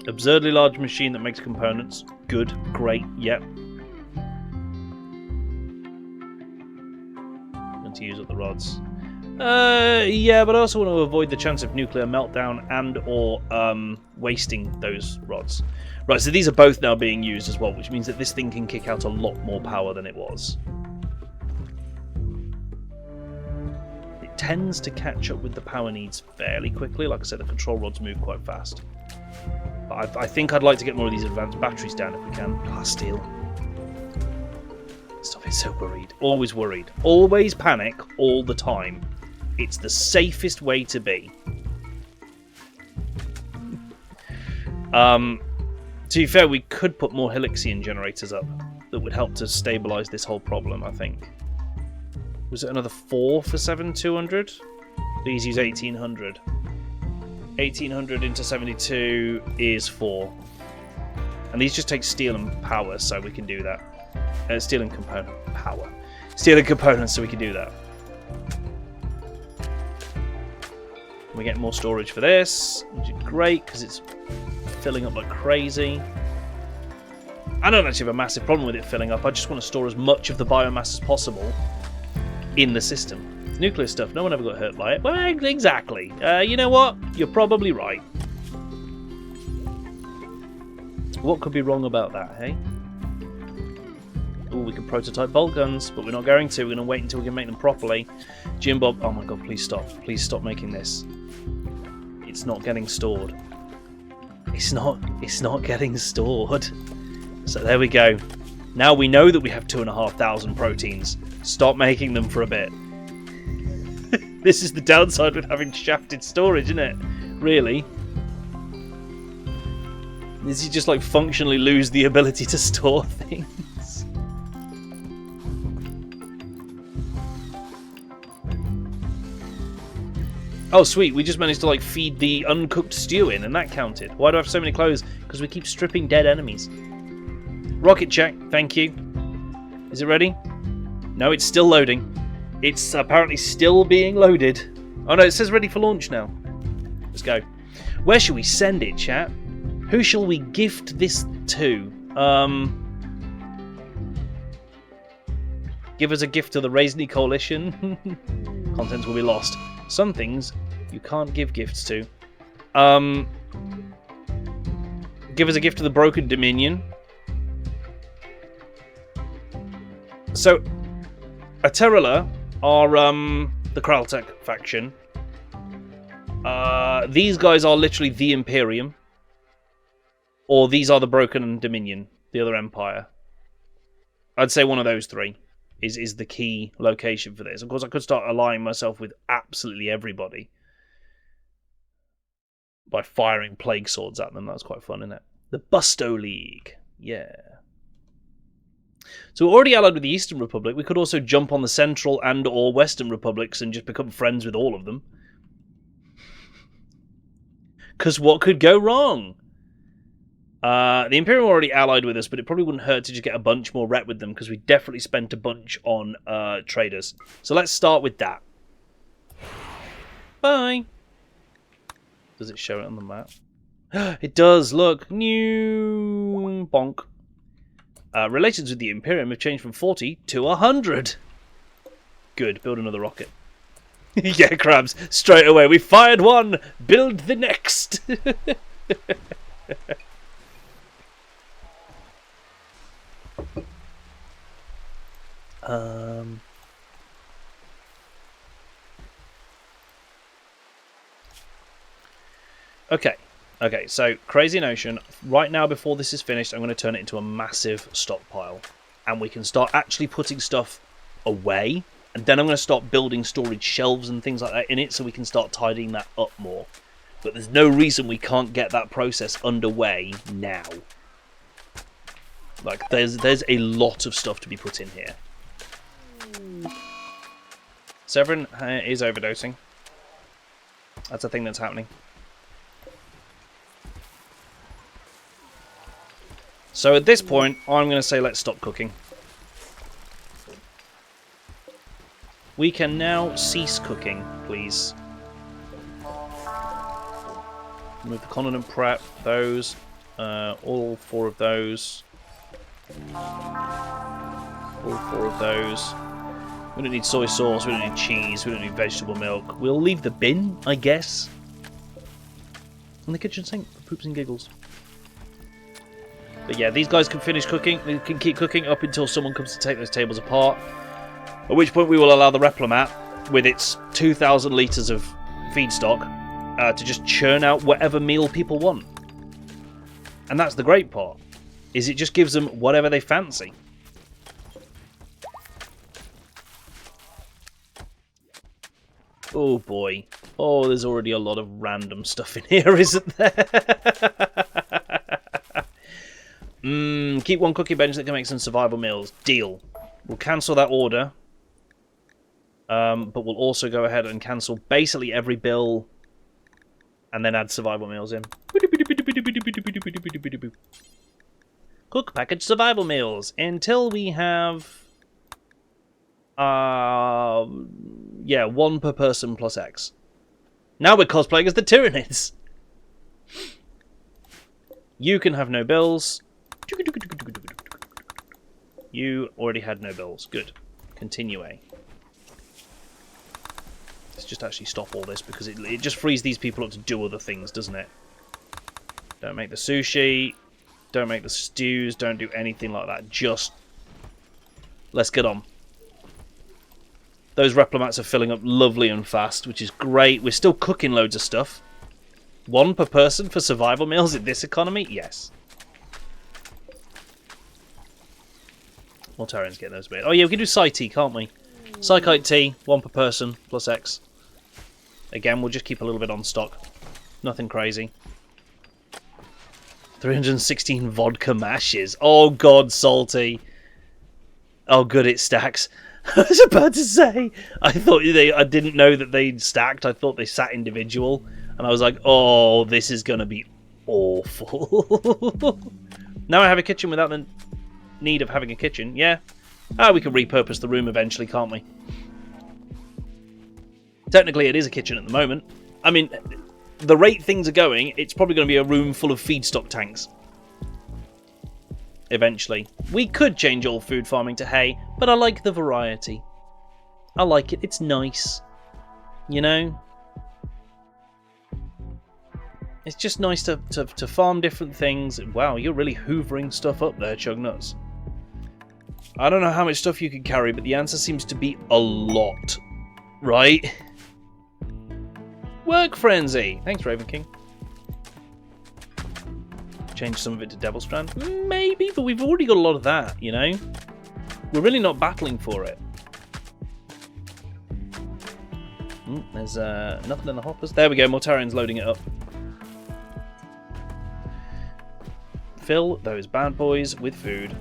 Absurdly large machine that makes components. Good. Great. Yep. To use up the rods. Yeah, but I also want to avoid the chance of nuclear meltdown and or wasting those rods. Right, so these are both now being used as well, which means that this thing can kick out a lot more power than it was. It tends to catch up with the power needs fairly quickly. Like I said, the control rods move quite fast. But I think I'd like to get more of these advanced batteries down if we can. Ah, steel. Stop it, so worried. Always worried. Always panic all the time. It's the safest way to be. To be fair, we could put more Helixian generators up that would help to stabilise this whole problem, I think. Was it another 4 for 7,200? These use 1,800. 1,800 into 72 is 4. And these just take steel and power, so we can do that. Steel and component power. Steel and components, so we can do that. We get more storage for this, which is great because it's filling up like crazy. I don't actually have a massive problem with it filling up. I just want to store as much of the biomass as possible in the system. Nuclear stuff, no one ever got hurt by it. Well, exactly. You know what? You're probably right. What could be wrong about that, hey? Oh, we can prototype bolt guns, but we're not going to. We're going to wait until we can make them properly. Jim Bob, oh my god, please stop. Please stop making this. It's not getting stored. It's not getting stored. So there we go. Now we know that we have 2,500 proteins. Stop making them for a bit. This is the downside with having shafted storage, isn't it? Really? This is just like functionally lose the ability to store things. Oh sweet, we just managed to like feed the uncooked stew in and that counted. Why do I have so many clothes? Because we keep stripping dead enemies. Rocket check, thank you. Is it ready? No, it's still loading. It's apparently still being loaded. Oh no, it says ready for launch now. Let's go. Where shall we send it, chat? Who shall we gift this to? Give us a gift to the Raisiny Coalition. Contents will be lost. Some things you can't give gifts to. Give us a gift to the Broken Dominion. So, Aterrala are the Kraltek faction. These guys are literally the Imperium. Or these are the Broken Dominion, the other empire. I'd say one of those three. is the key location for this. Of course, I could start allying myself with absolutely everybody by firing plague swords at them. That's quite fun, isn't it? The Busto League. Yeah. So we're already allied with the Eastern Republic. We could also jump on the Central and or Western Republics and just become friends with all of them. Because what could go wrong? The Imperium are already allied with us, but it probably wouldn't hurt to just get a bunch more rep with them, because we definitely spent a bunch on traders. So let's start with that. Bye! Does it show it on the map? It does, look! New bonk. Relations with the Imperium have changed from 40 to 100. Good, build another rocket. Yeah, crabs, straight away. We fired one, build the next. Okay, so crazy notion. Right now, before this is finished, I'm going to turn it into a massive stockpile. And we can start actually putting stuff away. And then I'm going to start building storage shelves and things like that in it, so we can start tidying that up more. But there's no reason we can't get that process underway now. Like, there's a lot of stuff to be put in here. Severin is overdosing. That's a thing that's happening. So at this point, I'm going to say let's stop cooking. We can now cease cooking, please. Move the condiment prep, those, all 4 of those. All 4 of those. We don't need soy sauce, we don't need cheese, we don't need vegetable milk. We'll leave the bin, I guess. In the kitchen sink for poops and giggles. But yeah, these guys can finish cooking. They can keep cooking up until someone comes to take those tables apart. At which point we will allow the Replomat, with its 2,000 litres of feedstock, to just churn out whatever meal people want. And that's the great part, is it just gives them whatever they fancy. Oh boy. Oh, there's already a lot of random stuff in here, isn't there? Keep one cookie bench that can make some survival meals. Deal. We'll cancel that order. But we'll also go ahead and cancel basically every bill and then add survival meals in. Cook package survival meals until we have... yeah, 1 per person plus X. Now we're cosplaying as the Tyranids. You can have no bills. You already had no bills. Good. Continue. Let's just actually stop all this, because it just frees these people up to do other things, doesn't it? Don't make the sushi. Don't make the stews. Don't do anything like that. Just... let's get on. Those Replomats are filling up lovely and fast, which is great. We're still cooking loads of stuff. 1 per person for survival meals in this economy? Yes. Mortarian's getting those bit. Oh yeah, we can do Psy tea, can't we? Psychite tea, 1 per person, plus X. Again, we'll just keep a little bit on stock. Nothing crazy. 316 vodka mashes. Oh god, salty. Oh good, it stacks. I was about to say, I didn't know that they'd stacked. I thought they sat individual. And I was like, oh, this is going to be awful. Now I have a kitchen without the need of having a kitchen. Yeah. We can repurpose the room eventually, can't we? Technically, it is a kitchen at the moment. I mean, the rate things are going, it's probably going to be a room full of feedstock tanks. Eventually. We could change all food farming to hay, but I like the variety. I like it. It's nice. You know? It's just nice to farm different things. Wow, you're really hoovering stuff up there, Chugnuts. I don't know how much stuff you can carry, but the answer seems to be a lot. Right? Work Frenzy! Thanks, Raven King. Change some of it to Devil Strand? Maybe, but we've already got a lot of that, you know? We're really not battling for it. There's nothing in the hoppers. There we go, Mortarion's loading it up. Fill those bad boys with food.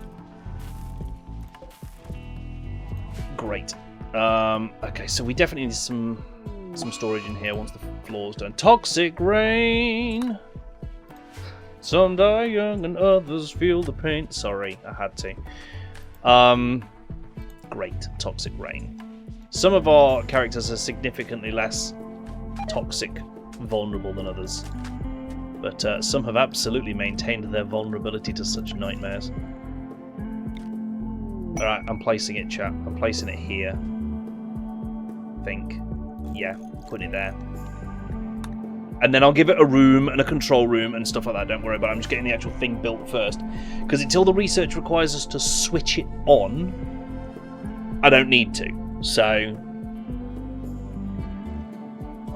Great. Okay, so we definitely need some storage in here once the floor's done. Toxic rain. Some die young and others feel the pain. Sorry, I had to. Great. Toxic rain. Some of our characters are significantly less toxic vulnerable than others. But some have absolutely maintained their vulnerability to such nightmares. Alright, I'm placing it, chat. I'm placing it here. Think. Yeah, put it there. And then I'll give it a room and a control room and stuff like that. Don't worry about it. I'm just getting the actual thing built first. Because until the research requires us to switch it on, I don't need to. So...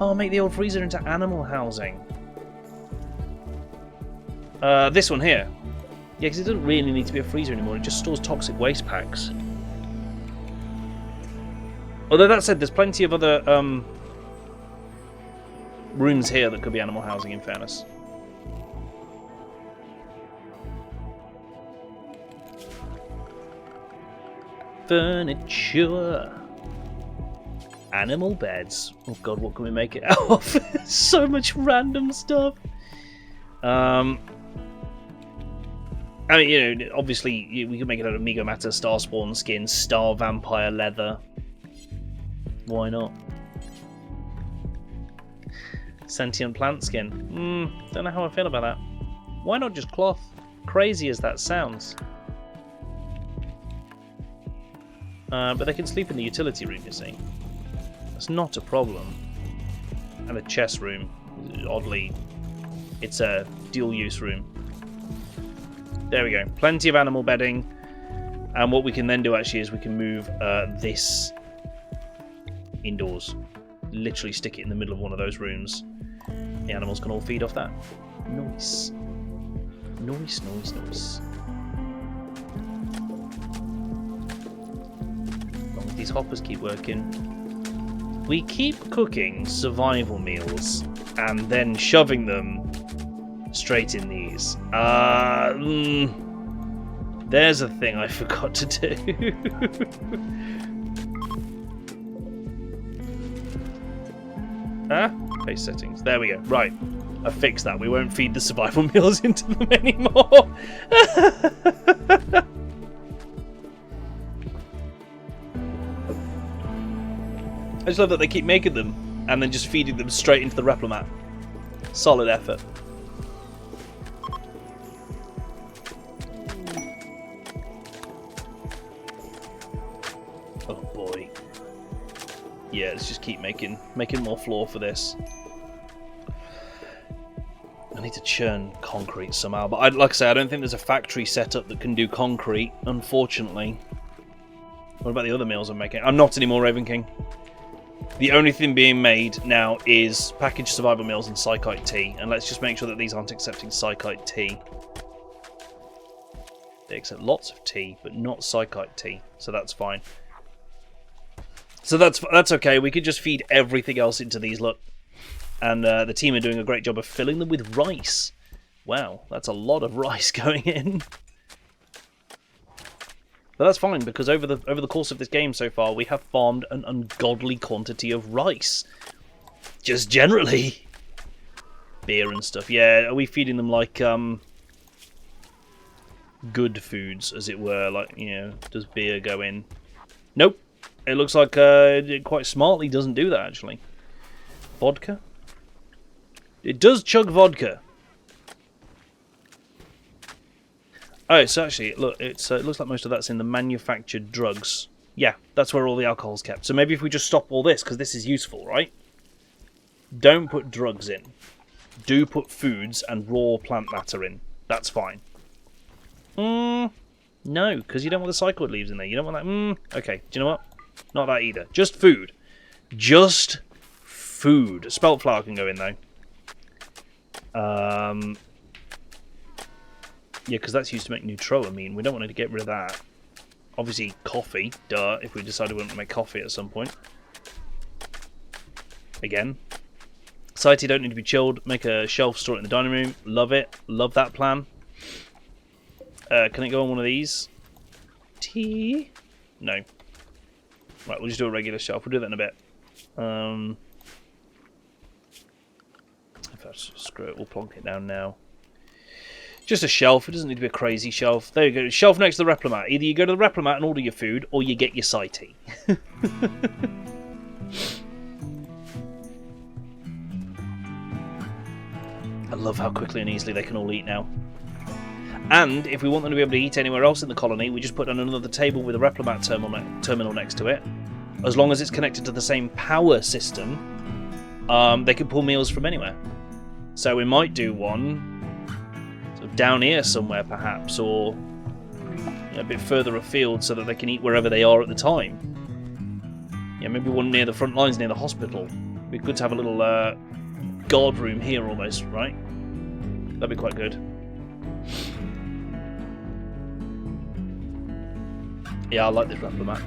I'll make the old freezer into animal housing. This one here. Yeah, because it doesn't really need to be a freezer anymore. It just stores toxic waste packs. Although that said, there's plenty of other rooms here that could be animal housing, in fairness. Furniture. Animal beds. Oh god, what can we make it out of? So much random stuff. I mean, you know, obviously we can make it out of Mega Matter, Star Spawn skin, Star Vampire leather. Why not? Sentient plant skin. Don't know how I feel about that. Why not just cloth? Crazy as that sounds. But they can sleep in the utility room, you see. That's not a problem. And a chess room. Oddly, it's a dual-use room. There we go. Plenty of animal bedding. And what we can then do actually is we can move this indoors. Literally stick it in the middle of one of those rooms. The animals can all feed off that. Nice. Nice, nice, nice. As long as these hoppers keep working. We keep cooking survival meals and then shoving them straight in these. There's a thing I forgot to do. Paste settings. There we go. Right. I fixed that. We won't feed the survival meals into them anymore. I just love that they keep making them and then just feeding them straight into the Replomat. Solid effort. Oh boy. Yeah, let's just keep making more floor for this. I need to churn concrete somehow, but like I say, I don't think there's a factory set up that can do concrete, unfortunately. What about the other meals I'm making? I'm not anymore, Raven King. The only thing being made now is packaged survival meals and psychite tea, and let's just make sure that these aren't accepting psychite tea. They accept lots of tea, but not psychite tea, so that's fine. So that's okay. We could just feed everything else into these, look. And the team are doing a great job of filling them with rice. Wow, that's a lot of rice going in. But that's fine, because over the course of this game so far, we have farmed an ungodly quantity of rice. Just generally. Beer and stuff. Yeah, are we feeding them like good foods, as it were? Like, you know, does beer go in? Nope. It looks like it quite smartly doesn't do that, actually. Vodka? It does chug vodka. Oh, so actually, look, it looks like most of that's in the manufactured drugs. Yeah, that's where all the alcohol's kept. So maybe if we just stop all this, because this is useful, right? Don't put drugs in. Do put foods and raw plant matter in. That's fine. No, because you don't want the cycled leaves in there. You don't want that. Okay, do you know what? Not that either. Just food. Just food. Spelt flour can go in, though. Yeah, because that's used to make neutroamine. We don't want to get rid of that. Obviously, coffee. Duh, if we decided we want to make coffee at some point. Again. Society don't need to be chilled. Make a shelf, store it in the dining room. Love it. Love that plan. Can it go on one of these? Tea? No. Right, we'll just do a regular shelf. We'll do that in a bit. Screw it. We'll plonk it down now. Just a shelf. It doesn't need to be a crazy shelf. There you go. Shelf next to the Replimat. Either you go to the Replimat and order your food, or you get your Society. I love how quickly and easily they can all eat now. And if we want them to be able to eat anywhere else in the colony, we just put on another table with a Replimat terminal next to it. As long as it's connected to the same power system, they can pull meals from anywhere. So we might do one sort of down here somewhere, perhaps, or a bit further afield so that they can eat wherever they are at the time. Yeah, maybe one near the front lines, near the hospital. It'd be good to have a little guard room here almost, right? That'd be quite good. Yeah, I like this Replimat.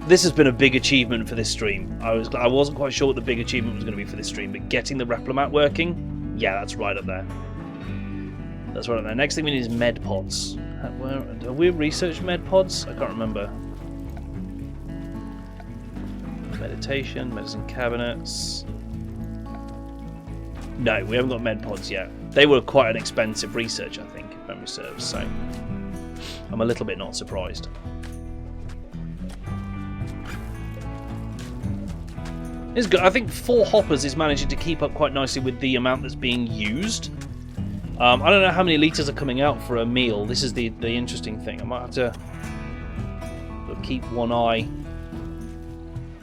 This has been a big achievement for this stream. I wasn't quite sure what the big achievement was going to be for this stream, but getting the Replimat working, yeah, that's right up there. That's right up there. Next thing we need is med pods. Have we researched med pods? I can't remember. Meditation, medicine cabinets. No, we haven't got med pods yet. They were quite an expensive research, I think, if memory serves, so I'm a little bit not surprised. It's good. I think 4 hoppers is managing to keep up quite nicely with the amount that's being used. I don't know how many litres are coming out for a meal. This is the interesting thing. I might have to keep one eye.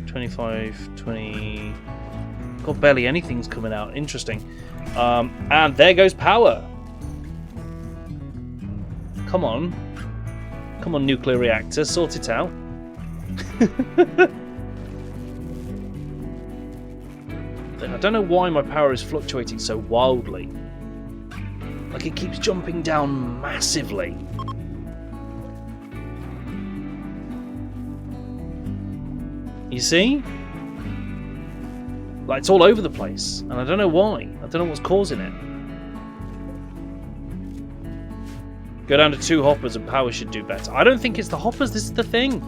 25, 20... God, barely anything's coming out. Interesting. And there goes power. Come on. Come on, nuclear reactor. Sort it out. I don't know why my power is fluctuating so wildly. Like, it keeps jumping down massively. You see? Like, it's all over the place, and I don't know why. I don't know what's causing it. Go down to 2 hoppers and power should do better. I don't think it's the hoppers, this is the thing.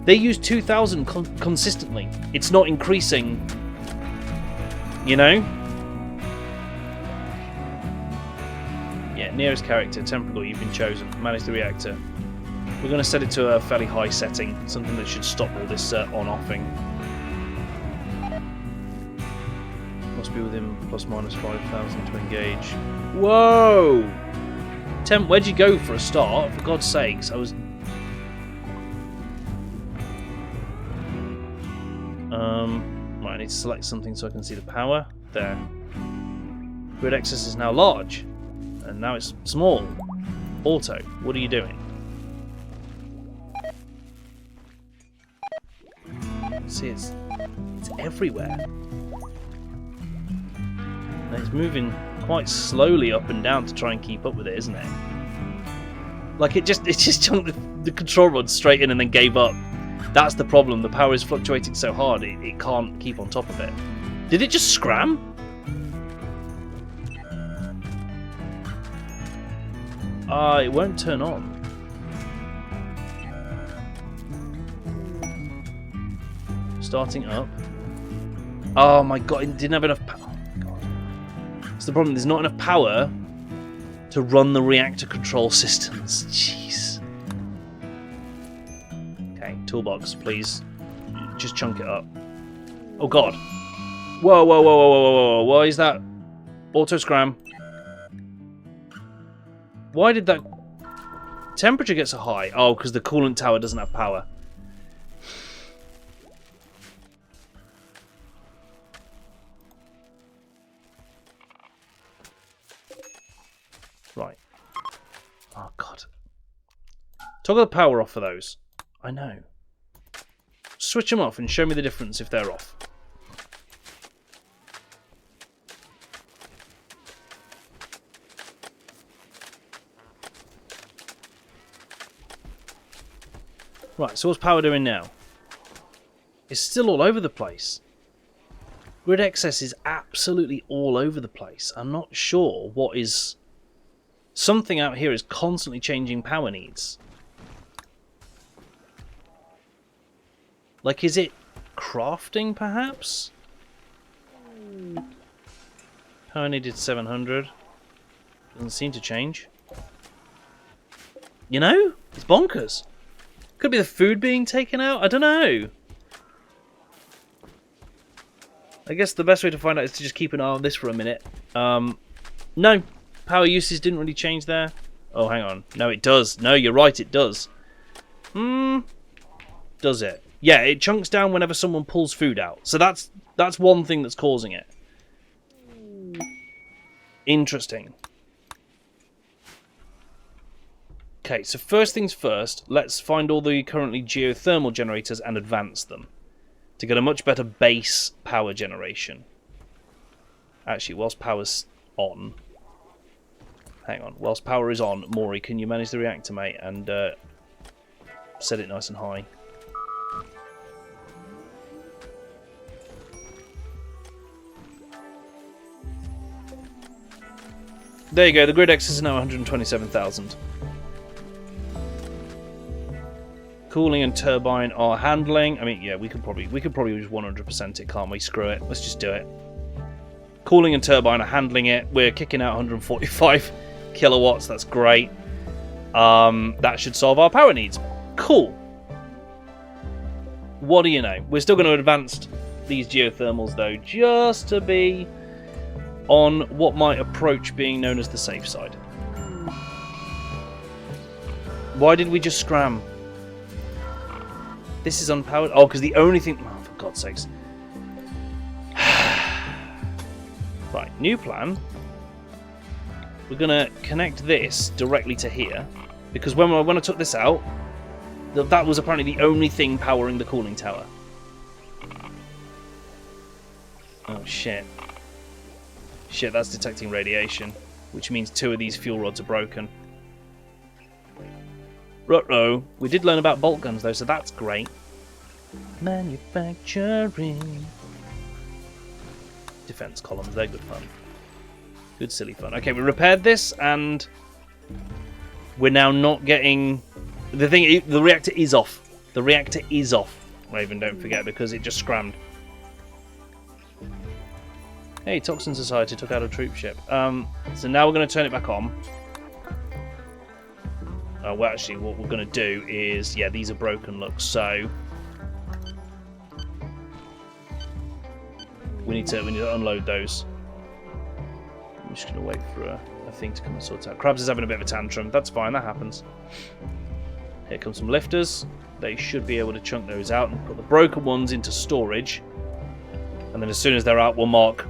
They use 2,000 consistently. It's not increasing, you know? Yeah, nearest character, temporal, you've been chosen. Manage the reactor. We're going to set it to a fairly high setting, something that should stop all this on-offing. Must be within plus minus 5,000 to engage. Whoa! Temp, where'd you go for a start? For God's sakes, I was... Right, I need to select something so I can see the power. There. Grid excess is now large. And now it's small. Auto, what are you doing? See, it's everywhere. And it's moving quite slowly up and down to try and keep up with it, isn't it? Like, it just jumped the control rod straight in and then gave up. That's the problem. The power is fluctuating so hard, it can't keep on top of it. Did it just scram? It won't turn on. Starting up. Oh my god, it didn't have enough power. Oh my god. That's the problem, there's not enough power to run the reactor control systems. Jeez. Okay, toolbox, please. Just chunk it up. Oh god. Whoa, whoa, whoa, whoa, whoa, whoa, whoa. Why is that? Auto scram. Why did that temperature get so high? Oh, because the coolant tower doesn't have power. Right. Oh, God. Toggle the power off for those. I know. Switch them off and show me the difference if they're off. Right, so what's power doing now? It's still all over the place. Grid excess is absolutely all over the place. I'm not sure what is... Something out here is constantly changing power needs. Like, is it crafting, perhaps? Power needed 700. Doesn't seem to change. You know? It's bonkers. Could be the food being taken out? I don't know. I guess the best way to find out is to just keep an eye on this for a minute. No. Power usage didn't really change there. Oh, hang on. No, it does. No, you're right, it does. Does it? Yeah, it chunks down whenever someone pulls food out. So that's one thing that's causing it. Interesting. Okay, so first things first, let's find all the currently geothermal generators and advance them to get a much better base power generation. Actually, whilst power's on... Hang on. Whilst power is on, Maury, can you manage the reactor, mate, and set it nice and high? There you go. The grid X is now 127,000. Cooling and turbine are handling. I mean, yeah, we could probably just 100% it, can't we? Screw it. Let's just do it. Cooling and turbine are handling it. We're kicking out 145 kilowatts. That's great. That should solve our power needs. Cool. What do you know? We're still going to advance these geothermals, though, just to be on what might approach being known as the safe side. Why did we just scram? This is unpowered. Oh, because the only thing... Oh, for God's sakes. Right, new plan. We're going to connect this directly to here. Because when I took this out, that was apparently the only thing powering the cooling tower. Oh, shit. Shit, that's detecting radiation. Which means 2 of these fuel rods are broken. Ruh-roh. We did learn about bolt guns, though, so that's great. Manufacturing. Defense columns, they're good fun. Good silly fun. Okay, we repaired this, and we're now not getting... The reactor is off. The reactor is off, Raven, don't forget, because it just scrammed. Hey, Toxin Society took out a troop ship. So now we're going to turn it back on. Well, actually, what we're going to do is... Yeah, these are broken, look, so... We need to unload those. I'm just going to wait for a thing to come and sort out. Krabs is having a bit of a tantrum. That's fine, that happens. Here comes some lifters. They should be able to chunk those out and put the broken ones into storage. And then as soon as they're out, we'll mark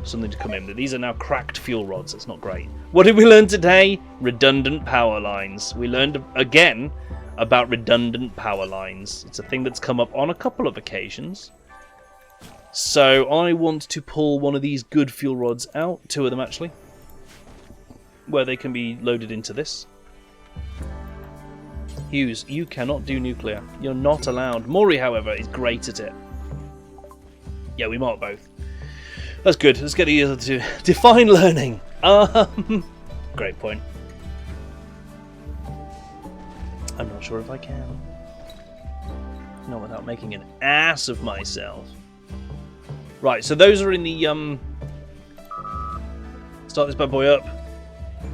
something to come in. But these are now cracked fuel rods. That's not great. What did we learn today? Redundant power lines. We learned again about redundant power lines. It's a thing that's come up on a couple of occasions. So I want to pull one of these good fuel rods out, 2 of them actually, where they can be loaded into this. Hughes, you cannot do nuclear. You're not allowed. Maury, however, is great at it. Yeah, we mark both. That's good. Let's get the other two. Define learning. Great point. I'm not sure if I can. Not without making an ass of myself. Right, so those are in the... Start this bad boy up.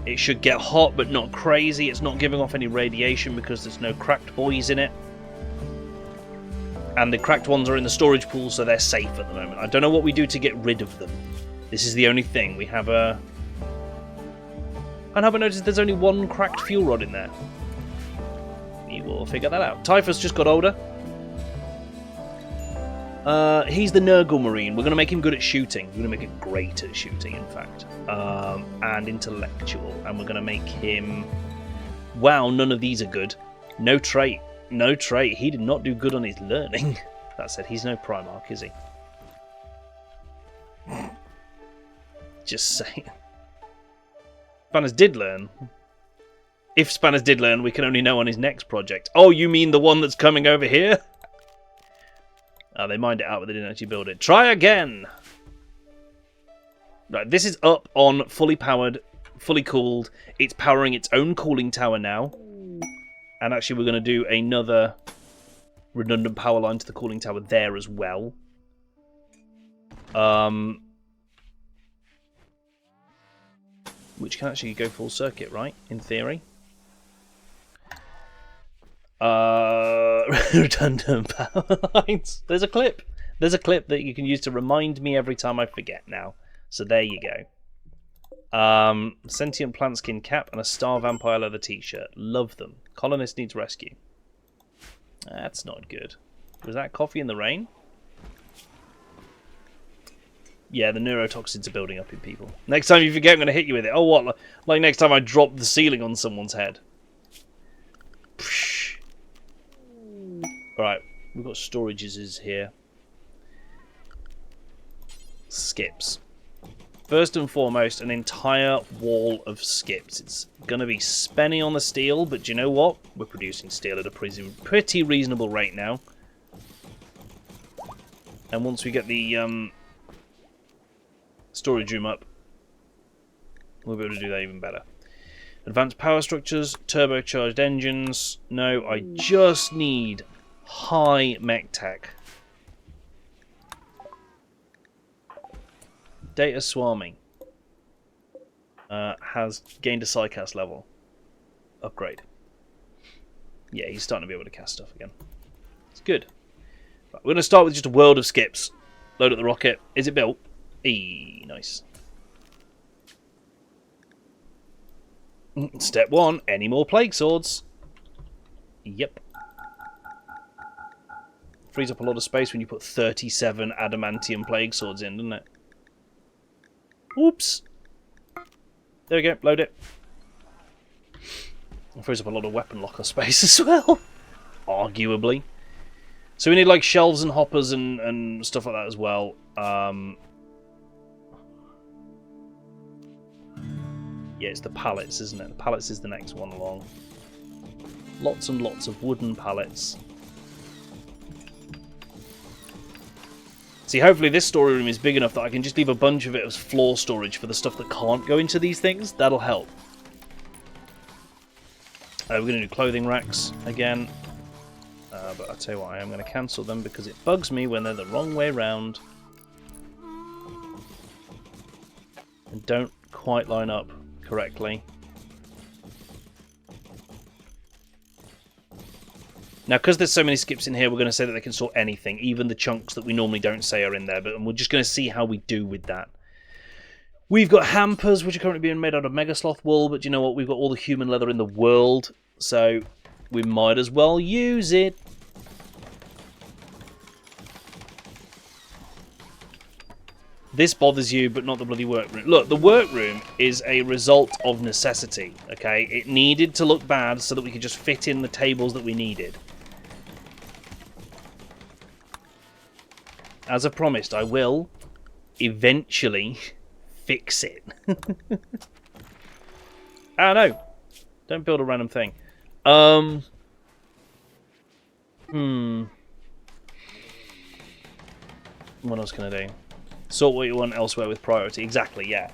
It should get hot, but not crazy. It's not giving off any radiation because there's no cracked boys in it. And the cracked ones are in the storage pool, so they're safe at the moment. I don't know what we do to get rid of them. This is the only thing. We have a... And have I noticed there's only 1 cracked fuel rod in there? We will figure that out. Typhus just got older. He's the Nurgle Marine. We're going to make him good at shooting. We're going to make him great at shooting, in fact. And intellectual. And we're going to make him... Wow, none of these are good. No trait. No trait. He did not do good on his learning. That said, he's no Primarch, is he? Just saying. Banners did learn. If Spanners did learn, we can only know on his next project. Oh, you mean the one that's coming over here? Oh, they mined it out, but they didn't actually build it. Try again! Right, this is up on fully powered, fully cooled. It's powering its own cooling tower now. And actually we're going to do another redundant power line to the cooling tower there as well. Which can actually go full circuit, right? In theory. Redundant power lines. There's a clip. There's a clip that you can use to remind me every time I forget now. So there you go. Sentient plant skin cap and a star vampire leather t-shirt. Love them. Colonist needs rescue. That's not good. Was that coffee in the rain? Yeah, the neurotoxins are building up in people. Next time you forget, I'm going to hit you with it. Oh, what? Like next time I drop the ceiling on someone's head. Alright, we've got storages here. Skips. First and foremost, an entire wall of skips. It's going to be spenny on the steel, but do you know what? We're producing steel at a pretty reasonable rate now. And once we get the storage room up, we'll be able to do that even better. Advanced power structures, turbocharged engines. No, I just need high mech tech. Data swarming has gained a Psycast level. Upgrade. Yeah, he's starting to be able to cast stuff again. It's good. Right, we're going to start with just a world of skips. Load up the rocket. Is it built? Eee, nice. Step 1, any more plague swords? Yep. Frees up a lot of space when you put 37 adamantium plague swords in, doesn't it? Oops. There we go, load it. It frees up a lot of weapon locker space as well. Arguably. So we need like shelves and hoppers and stuff like that as well. Yeah, it's the pallets, isn't it? The pallets is the next one along. Lots and lots of wooden pallets. See, hopefully this story room is big enough that I can just leave a bunch of it as floor storage for the stuff that can't go into these things. That'll help. We're going to do clothing racks again. But I'll tell you what, I am going to cancel them because it bugs me when they're the wrong way round. And don't quite line up correctly. Now, because there's so many skips in here, we're going to say that they can store anything, even the chunks that we normally don't say are in there, but we're just going to see how we do with that. We've got hampers, which are currently being made out of Megasloth wool, but you know what? We've got all the human leather in the world, so we might as well use it. This bothers you, but not the bloody workroom. Look, the workroom is a result of necessity, okay? It needed to look bad so that we could just fit in the tables that we needed. As I promised, I will eventually fix it. Ah, no. Don't build a random thing. What else can I do? Sort what you want elsewhere with priority. Exactly, yeah.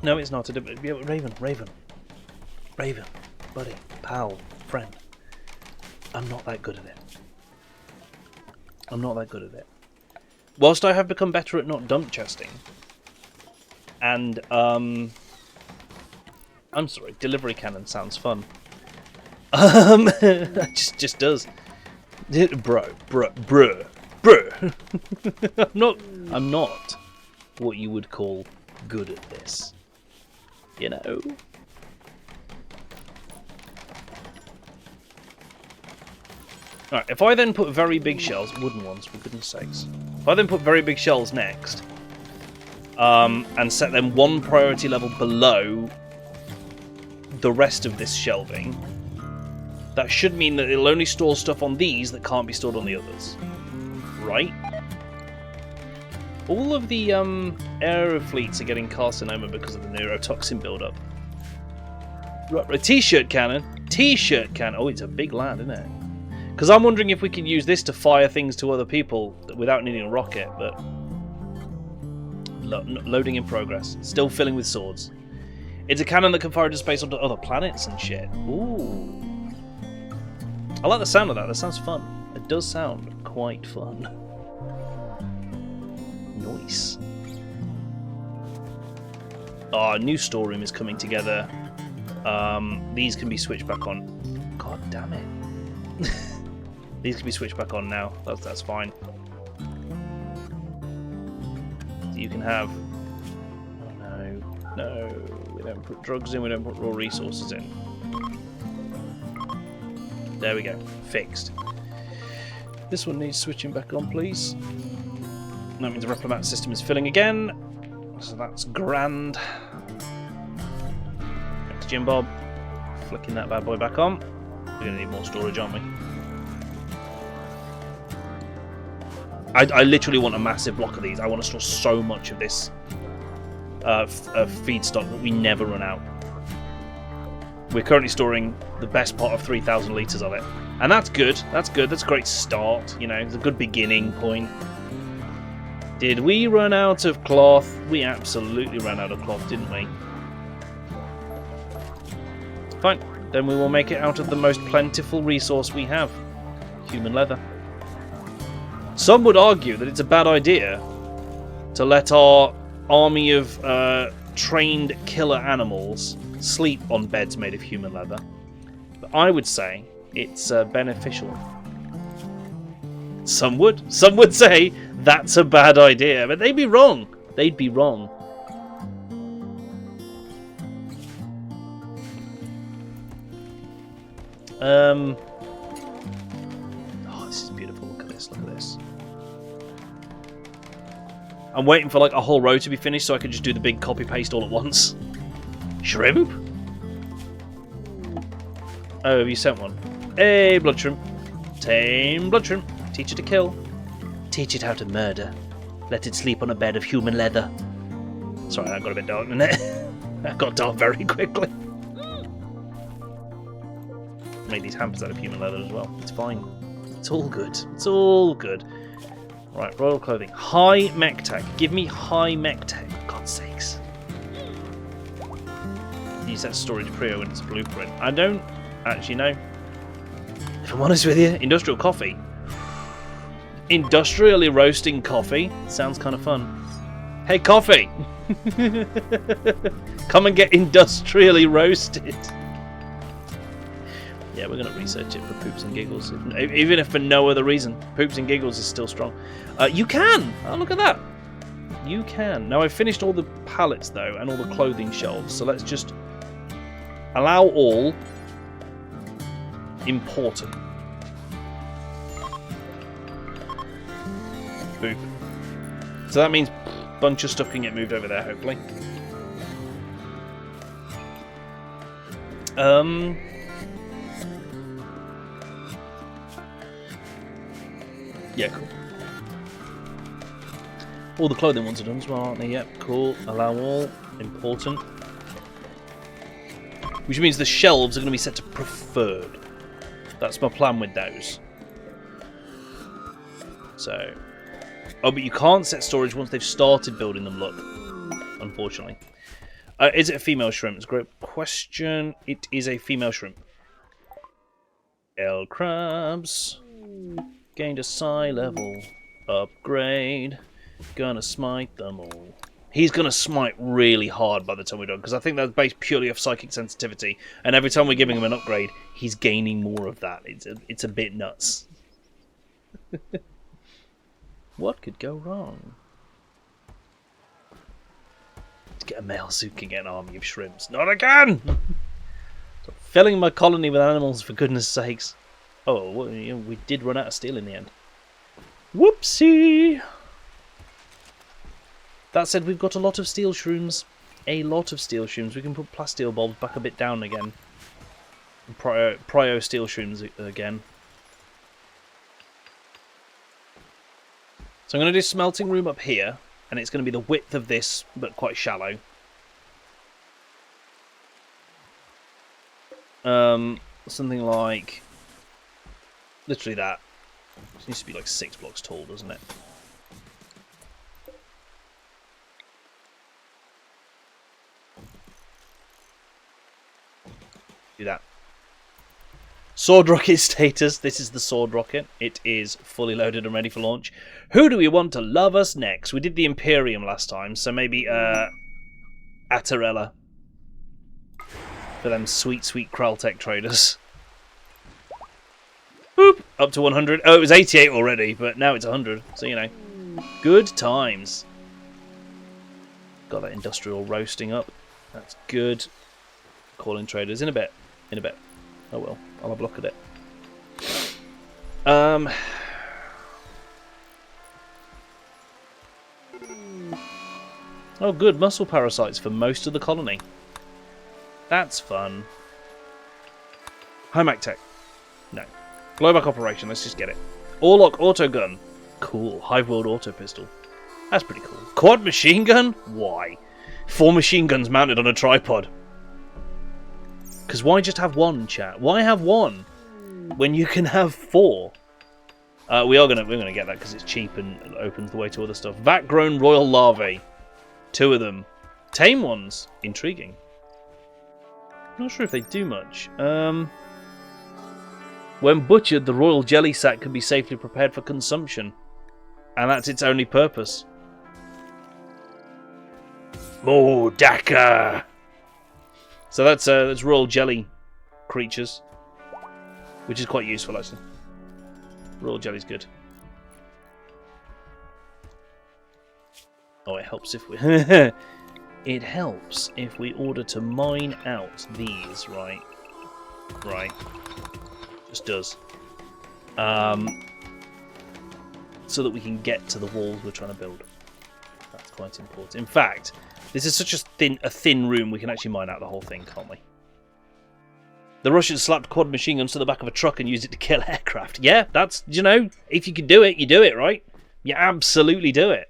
No, it's not. Raven. Raven. Buddy. Pal. Friend. I'm not that good at it. Whilst I have become better at not dump chesting, and, I'm sorry, delivery cannon sounds fun. It just does. Bro. I'm not what you would call good at this. You know? Alright, if I then put very big shells, wooden ones for goodness sakes. If I then put very big shells next, and set them one priority level below the rest of this shelving, that should mean that it'll only store stuff on these that can't be stored on the others. Right? All of the aero fleets are getting carcinoma because of the neurotoxin buildup. Right, a t-shirt cannon. T-shirt cannon. Oh, it's a big lad, isn't it? Because I'm wondering if we can use this to fire things to other people without needing a rocket, but... Loading in progress. Still filling with swords. It's a cannon that can fire into space onto other planets and shit. Ooh. I like the sound of that. That sounds fun. It does sound quite fun. Nice. Our new storeroom is coming together. These can be switched back on. God damn it. These can be switched back on now. That's fine. So you can have... Oh, no. We don't put drugs in. We don't put raw resources in. There we go. Fixed. This one needs switching back on, please. That means the replomat system is filling again. So that's grand. Thanks, Jim Bob. Flicking that bad boy back on. We're going to need more storage, aren't we? I literally want a massive block of these. I want to store so much of this feedstock that we never run out. We're currently storing the best part of 3,000 litres of it. And that's good. That's good. That's a great start. You know, it's a good beginning point. Did we run out of cloth? We absolutely ran out of cloth, didn't we? Fine. Then we will make it out of the most plentiful resource we have. Human leather. Some would argue that it's a bad idea to let our army of trained killer animals sleep on beds made of human leather. But I would say it's beneficial. Some would say that's a bad idea, but they'd be wrong. They'd be wrong. Oh, this is beautiful. Look at this. Look at this. I'm waiting for like a whole row to be finished so I can just do the big copy paste all at once. Shrimp? Oh, have you sent one? Hey, blood shrimp. Tame blood shrimp. Teach it to kill. Teach it how to murder. Let it sleep on a bed of human leather. Sorry, that got a bit dark, didn't it? That got dark very quickly. Made these hampers out of human leather as well. It's fine. It's all good. It's all good. Right, royal clothing. High mech tech. Give me high mech tech. For God's sakes. Use that storage prio in its blueprint. I don't actually know. If I'm honest with you, industrial coffee. Industrially roasting coffee sounds kind of fun. Hey, coffee! Come and get industrially roasted. Yeah, we're going to research it for poops and giggles. Even if for no other reason. Poops and giggles is still strong. You can! Oh, look at that. You can. Now, I've finished all the pallets, though, and all the clothing shelves. So let's just allow all important. Boop. So that means a bunch of stuff can get moved over there, hopefully. Yeah, cool. All the clothing ones are done as well, aren't they? Yep, cool. Allow all. Important. Which means the shelves are going to be set to preferred. That's my plan with those. So... Oh, but you can't set storage once they've started building them, look. Unfortunately. Is it a female shrimp? It's a great question. It is a female shrimp. L crabs. Gained a psi level. Upgrade. Gonna smite them all. He's gonna smite really hard by the time we're done, because I think that's based purely off psychic sensitivity. And every time we're giving him an upgrade, he's gaining more of that. It's a bit nuts. What could go wrong? To get a male suit can get an army of shrimps. Not again! So filling my colony with animals, for goodness sakes. Oh, well, you know, we did run out of steel in the end. Whoopsie! That said, we've got a lot of steel shrooms. A lot of steel shrooms. We can put plasteel bulbs back a bit down again. Prio steel shrooms again. So I'm going to do smelting room up here, and it's going to be the width of this, but quite shallow. Something like literally that. It needs to be like 6 blocks tall, doesn't it? Do that. Sword rocket status. This is the sword rocket. It is fully loaded and ready for launch. Who do we want to love us next? We did the Imperium last time, so maybe Attarella. For them sweet, sweet Kraltech traders. Boop! Up to 100. Oh, it was 88 already, but now it's 100. So, you know. Good times. Got that industrial roasting up. That's good. Calling traders in a bit. In a bit. Oh well. I'll have a look at it. Oh, good. Muscle parasites for most of the colony. That's fun. Hymac Tech. No. Glowback operation. Let's just get it. Orlock auto gun. Cool. Hive-World auto pistol. That's pretty cool. Quad machine gun? Why? 4 machine guns mounted on a tripod. Because why just have one, chat? Why have one when you can have 4? We're gonna get that because it's cheap and it opens the way to other stuff. Vat-grown royal larvae. 2 of them. Tame ones. Intriguing. Not sure if they do much. When butchered, the royal jelly sack can be safely prepared for consumption. And that's its only purpose. Modaka! So that's royal jelly creatures. Which is quite useful, actually. Royal jelly's good. Oh, it helps if we... It helps if we order to mine out these, right? Right. Just does. So that we can get to the walls we're trying to build. That's quite important. In fact, this is such a thin room, we can actually mine out the whole thing, can't we? The Russians slapped quad machine guns to the back of a truck and used it to kill aircraft. Yeah, that's, you know, if you can do it, you do it, right? You absolutely do it.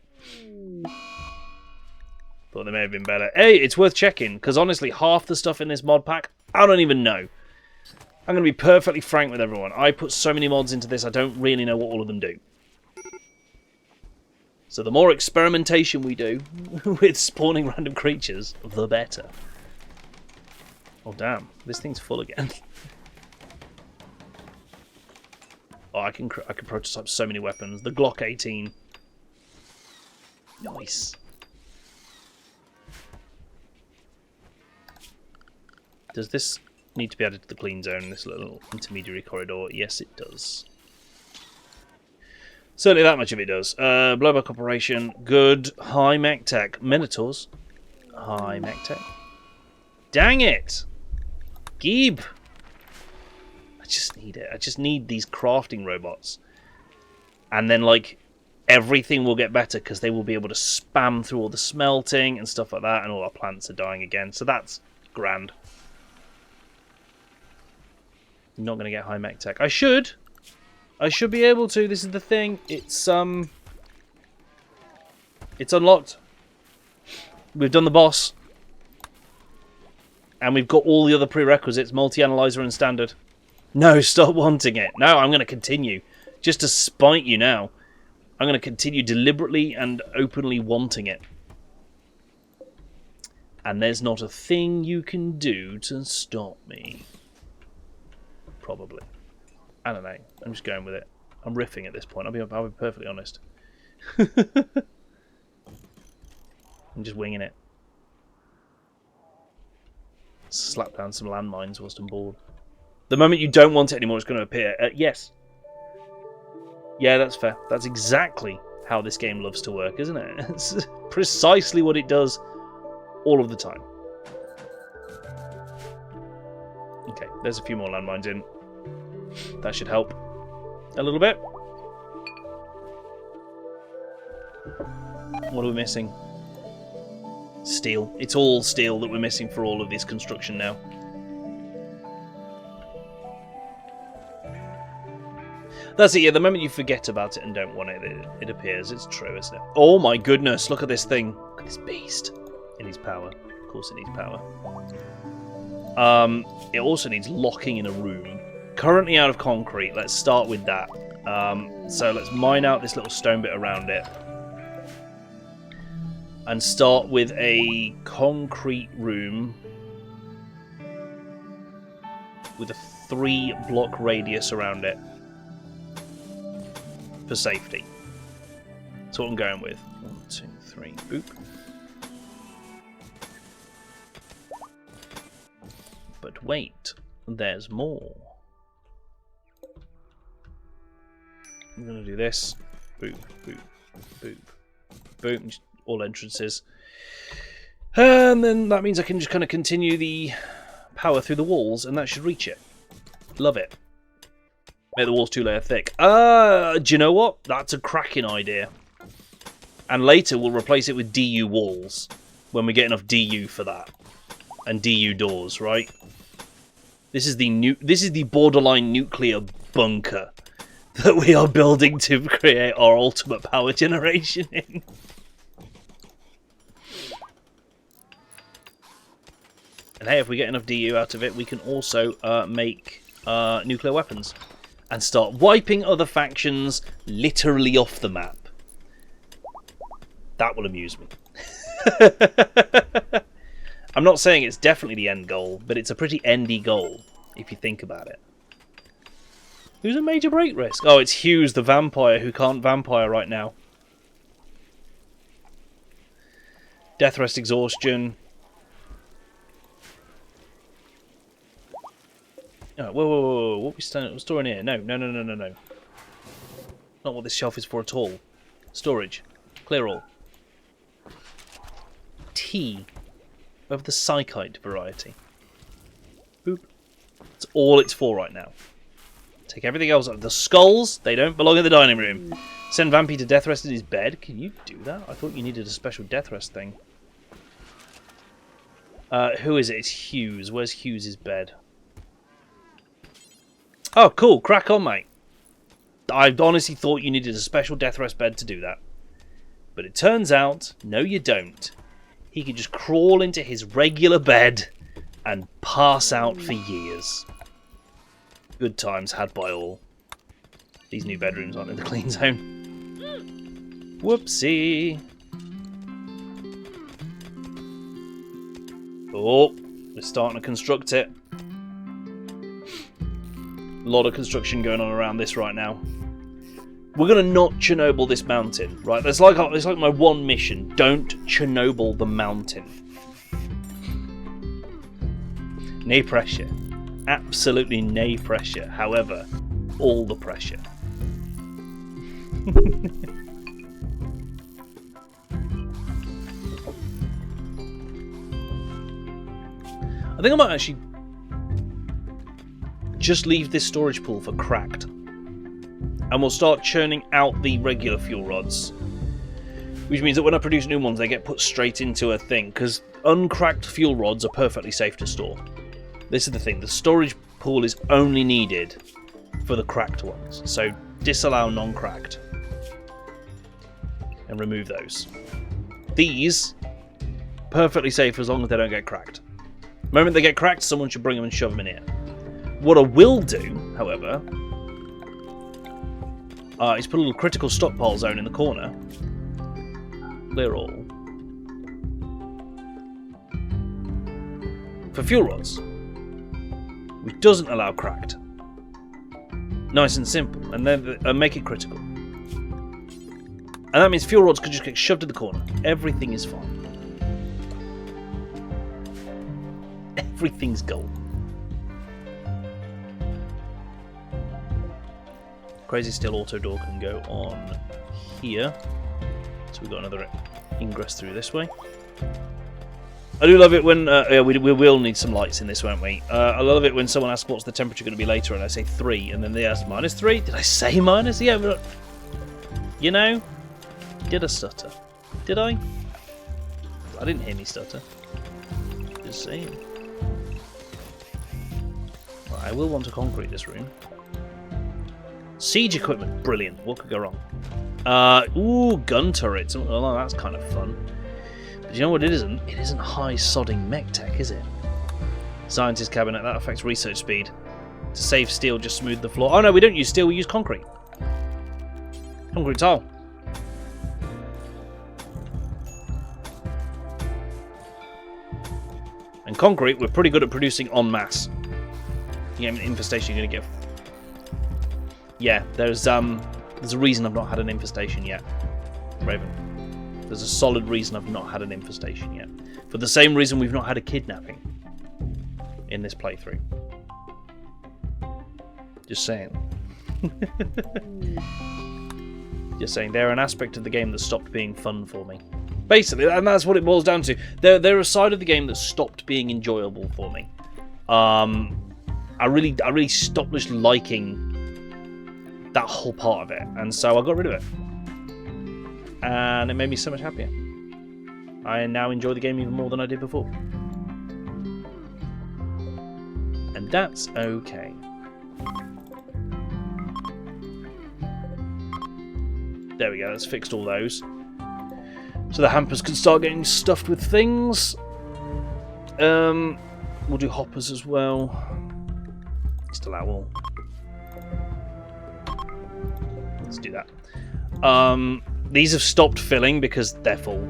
Thought they may have been better. Hey, it's worth checking, because honestly, half the stuff in this mod pack, I don't even know. I'm going to be perfectly frank with everyone. I put so many mods into this, I don't really know what all of them do. So the more experimentation we do with spawning random creatures, the better. Oh damn, this thing's full again. Oh, I can prototype so many weapons. The Glock 18. Nice. Does this need to be added to the clean zone, this little intermediary corridor? Yes, it does. Certainly that much of it does. Blowback operation, good. High mech tech. Minotaurs. High mech tech. Dang it! Geeb! I just need it. I just need these crafting robots. And then, like, everything will get better because they will be able to spam through all the smelting and stuff like that, and all our plants are dying again. So that's grand. I'm not going to get high mech tech. I should be able to. This is the thing. It's unlocked. We've done the boss. And we've got all the other prerequisites, multi-analyzer and standard. No, stop wanting it. No, I'm going to continue. Just to spite you now. I'm going to continue deliberately and openly wanting it. And there's not a thing you can do to stop me. Probably. I don't know. I'm just going with it. I'm riffing at this point. I'll be perfectly honest. I'm just winging it. Slap down some landmines whilst I'm bored. The moment you don't want it anymore, it's going to appear. Yes. Yeah, that's fair. That's exactly how this game loves to work, isn't it? It's precisely what it does all of the time. Okay, there's a few more landmines in. That should help a little bit. What are we missing? Steel. It's all steel that we're missing for all of this construction now. That's it, yeah, the moment you forget about it and don't want it, it appears. It's true, isn't it? Oh my goodness, look at this thing. Look at this beast. It needs power. Of course it needs power. It also needs locking in a room. Currently out of concrete. Let's start with that. So let's mine out this little stone bit around it. And start with a concrete room with a 3-block radius around it for safety. That's what I'm going with. 1, 2, 3. Boop. But wait, there's more. I'm going to do this. Boop, boop, boop, boop. Just all entrances. And then that means I can just kind of continue the power through the walls, and that should reach it. Love it. Make the walls 2-layer thick. Do you know what? That's a cracking idea. And later we'll replace it with DU walls when we get enough DU for that, and DU doors, right? This is the borderline nuclear bunker that we are building to create our ultimate power generation in. And hey, if we get enough DU out of it, we can also make nuclear weapons and start wiping other factions literally off the map. That will amuse me. I'm not saying it's definitely the end goal, but it's a pretty endy goal, if you think about it. Who's a major break risk? Oh, it's Hughes, the vampire, who can't vampire right now. Death rest exhaustion. Oh, whoa. What are we storing here? No. Not what this shelf is for at all. Storage. Clear all. Tea. Of the psychite variety. Boop. That's all it's for right now. Take everything else out. The skulls, they don't belong in the dining room. Send Vampy to death rest in his bed. Can you do that? I thought you needed a special death rest thing. Who is it? It's Hughes. Where's Hughes' bed? Oh, cool. Crack on, mate. I honestly thought you needed a special death rest bed to do that. But it turns out, no you don't. He could just crawl into his regular bed and pass out for years. Good times had by all. These new bedrooms aren't in the clean zone. Whoopsie. Oh, we're starting to construct it. A lot of construction going on around this right now. We're gonna not Chernobyl this mountain, right? It's like my one mission. Don't Chernobyl the mountain. No pressure. Absolutely no pressure. However, all the pressure. I think I might actually just leave this storage pool for cracked. And we'll start churning out the regular fuel rods. Which means that when I produce new ones, they get put straight into a thing. Because uncracked fuel rods are perfectly safe to store. This is the thing. The storage pool is only needed for the cracked ones. So disallow non-cracked. And remove those. These, perfectly safe as long as they don't get cracked. The moment they get cracked, someone should bring them and shove them in here. What I will do, however, is put a little critical stockpile zone in the corner. Clear all. For fuel rods. Which doesn't allow cracked. Nice and simple. And then make it critical. And that means fuel rods could just get shoved in the corner. Everything is fine. Everything's gold. Crazy Steel auto door can go on here. So we've got another ingress through this way. I do love it when... yeah, we will need some lights in this, won't we? I love it when someone asks what's the temperature going to be later and I say 3 and then they ask -3. Did I say minus? Yeah, but... You know? Did I stutter? Did I? I didn't hear me stutter. Just saying. Right, I will want to concrete this room. Siege equipment, brilliant. What could go wrong? Ooh, gun turrets. Oh, that's kind of fun. But you know what it isn't? It isn't high sodding mech tech, is it? Scientist cabinet, that affects research speed. To save steel, just smooth the floor. Oh no, we don't use steel, we use concrete. Concrete tile. And concrete, we're pretty good at producing en masse. You get an infestation, you're gonna get... Yeah, there's a reason I've not had an infestation yet, Raven. There's a solid reason I've not had an infestation yet. For the same reason we've not had a kidnapping in this playthrough. Just saying. Just saying, they're an aspect of the game that stopped being fun for me. Basically, and that's what it boils down to. They're a side of the game that stopped being enjoyable for me. I really stopped just liking that whole part of it, and so I got rid of it. And it made me so much happier. I now enjoy the game even more than I did before. And that's okay. There we go, that's fixed all those. So the hampers can start getting stuffed with things. We'll do hoppers as well. Still out all. Let's do that. These have stopped filling because they're full.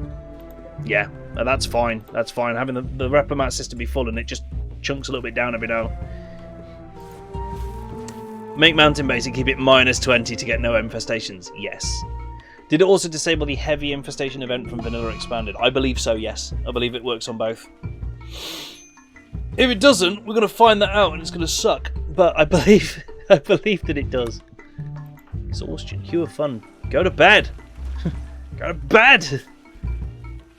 Yeah, that's fine. That's fine. Having the replimat system be full and it just chunks a little bit down every now. Make mountain base and keep it -20 to get no infestations. Yes. Did it also disable the heavy infestation event from Vanilla Expanded? I believe so, yes. I believe it works on both. If it doesn't, we're going to find that out and it's going to suck. But I believe that it does. Exhaustion. Hue of fun. Go to bed. Go to bed.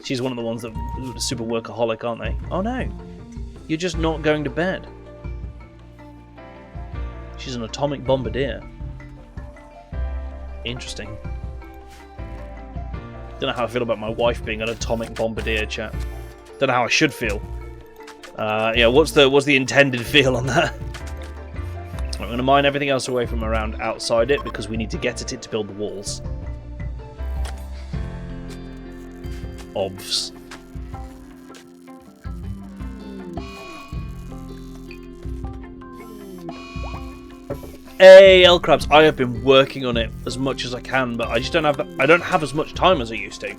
She's one of the ones that are super workaholic, aren't they? Oh no. You're just not going to bed. She's an atomic bombardier. Interesting. Don't know how I feel about my wife being an atomic bombardier, chat. Don't know how I should feel. Yeah, what's the intended feel on that? I'm going to mine everything else away from around outside it because we need to get at it to build the walls. Obvs. Hey, L-Crabs, I have been working on it as much as I can, but I just don't have as much time as I used to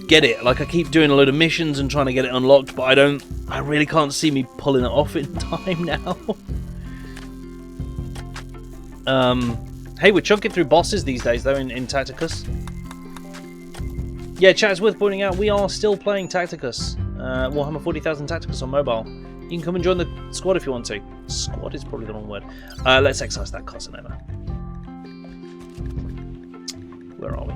get it. Like, I keep doing a load of missions and trying to get it unlocked, but I really can't see me pulling it off in time now. Hey, we're chunking through bosses these days, though, in Tacticus. Yeah, chat, it's worth pointing out, we are still playing Tacticus. Warhammer 40,000 Tacticus on mobile. You can come and join the squad if you want to. Squad is probably the wrong word. Let's excise that Carcinoma. Where are we?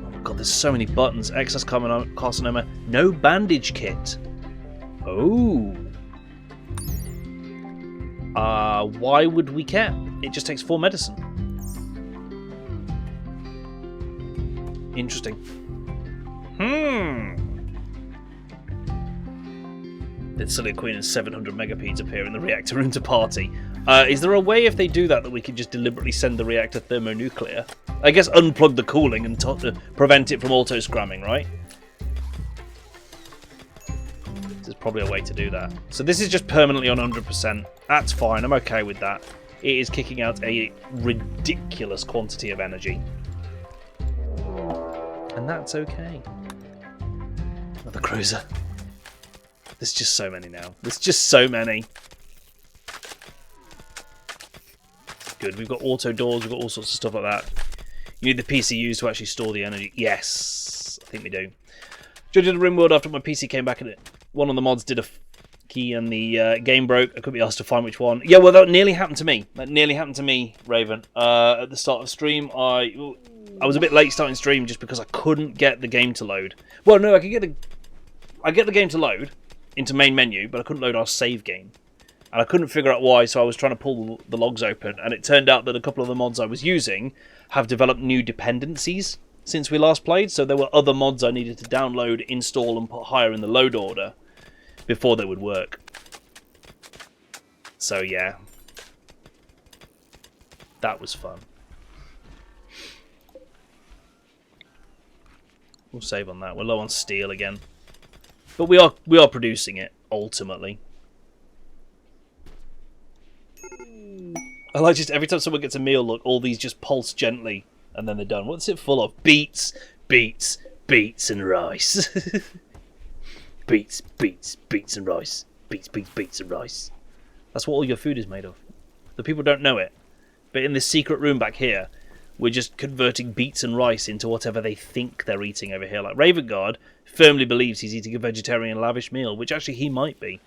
Oh my god, there's so many buttons. Excess Carcinoma. No bandage kit. Oh. Why would we care? It just takes 4 medicine. Interesting. The Silly Queen and 700 megapedes appear in the reactor room to party. Is there a way, if they do that, that we could just deliberately send the reactor thermonuclear? I guess unplug the cooling and prevent it from auto-scramming, right? There's probably a way to do that. So this is just permanently on 100%. That's fine, I'm okay with that. It is kicking out a ridiculous quantity of energy. And that's okay. Another cruiser. There's just so many now. There's just so many. Good. We've got auto doors. We've got all sorts of stuff like that. You need the PCUs to actually store the energy. Yes, I think we do. Just did a RimWorld after my PC came back in it. One of the mods did a key and the game broke. I couldn't be asked to find which one. Yeah, well, that nearly happened to me. That nearly happened to me, Raven. At the start of stream, I was a bit late starting stream just because I couldn't get the game to load. Well, no, I get the game to load into main menu, but I couldn't load our save game. And I couldn't figure out why, so I was trying to pull the logs open, and it turned out that a couple of the mods I was using have developed new dependencies since we last played, so there were other mods I needed to download, install, and put higher in the load order before they would work. So yeah. That was fun. We'll save on that. We're low on steel again. But we are producing it, ultimately. I like just every time someone gets a meal, look, all these just pulse gently, and then they're done. What's it full of? Beets, beets, beets and rice. Beets, beets, beets and rice. Beets, beets, beets and rice. That's what all your food is made of. The people don't know it. But in this secret room back here, we're just converting beets and rice into whatever they think they're eating over here. Like Ravengard firmly believes he's eating a vegetarian lavish meal, which actually he might be.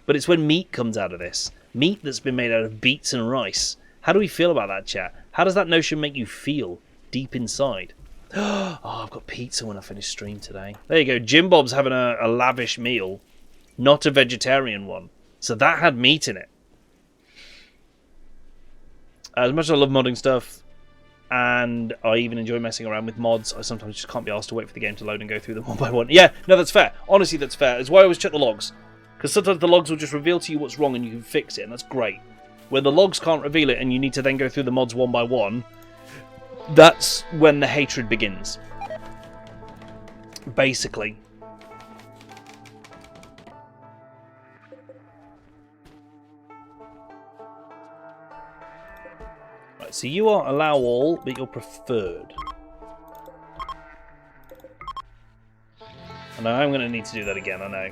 But it's when meat comes out of this. Meat that's been made out of beets and rice. How do we feel about that, chat? How does that notion make you feel deep inside? Oh, I've got pizza when I finish stream today. There you go. Jim Bob's having a lavish meal. Not a vegetarian one. So that had meat in it. As much as I love modding stuff, and I even enjoy messing around with mods, I sometimes just can't be asked to wait for the game to load and go through them one by one. Yeah, no, that's fair. Honestly, that's fair. It's why I always check the logs. Because sometimes the logs will just reveal to you what's wrong and you can fix it, and that's great. Where the logs can't reveal it and you need to then go through the mods one by one, that's when the hatred begins. Basically. Right, so you are allow all, but you're preferred. And I'm going to need to do that again, I know.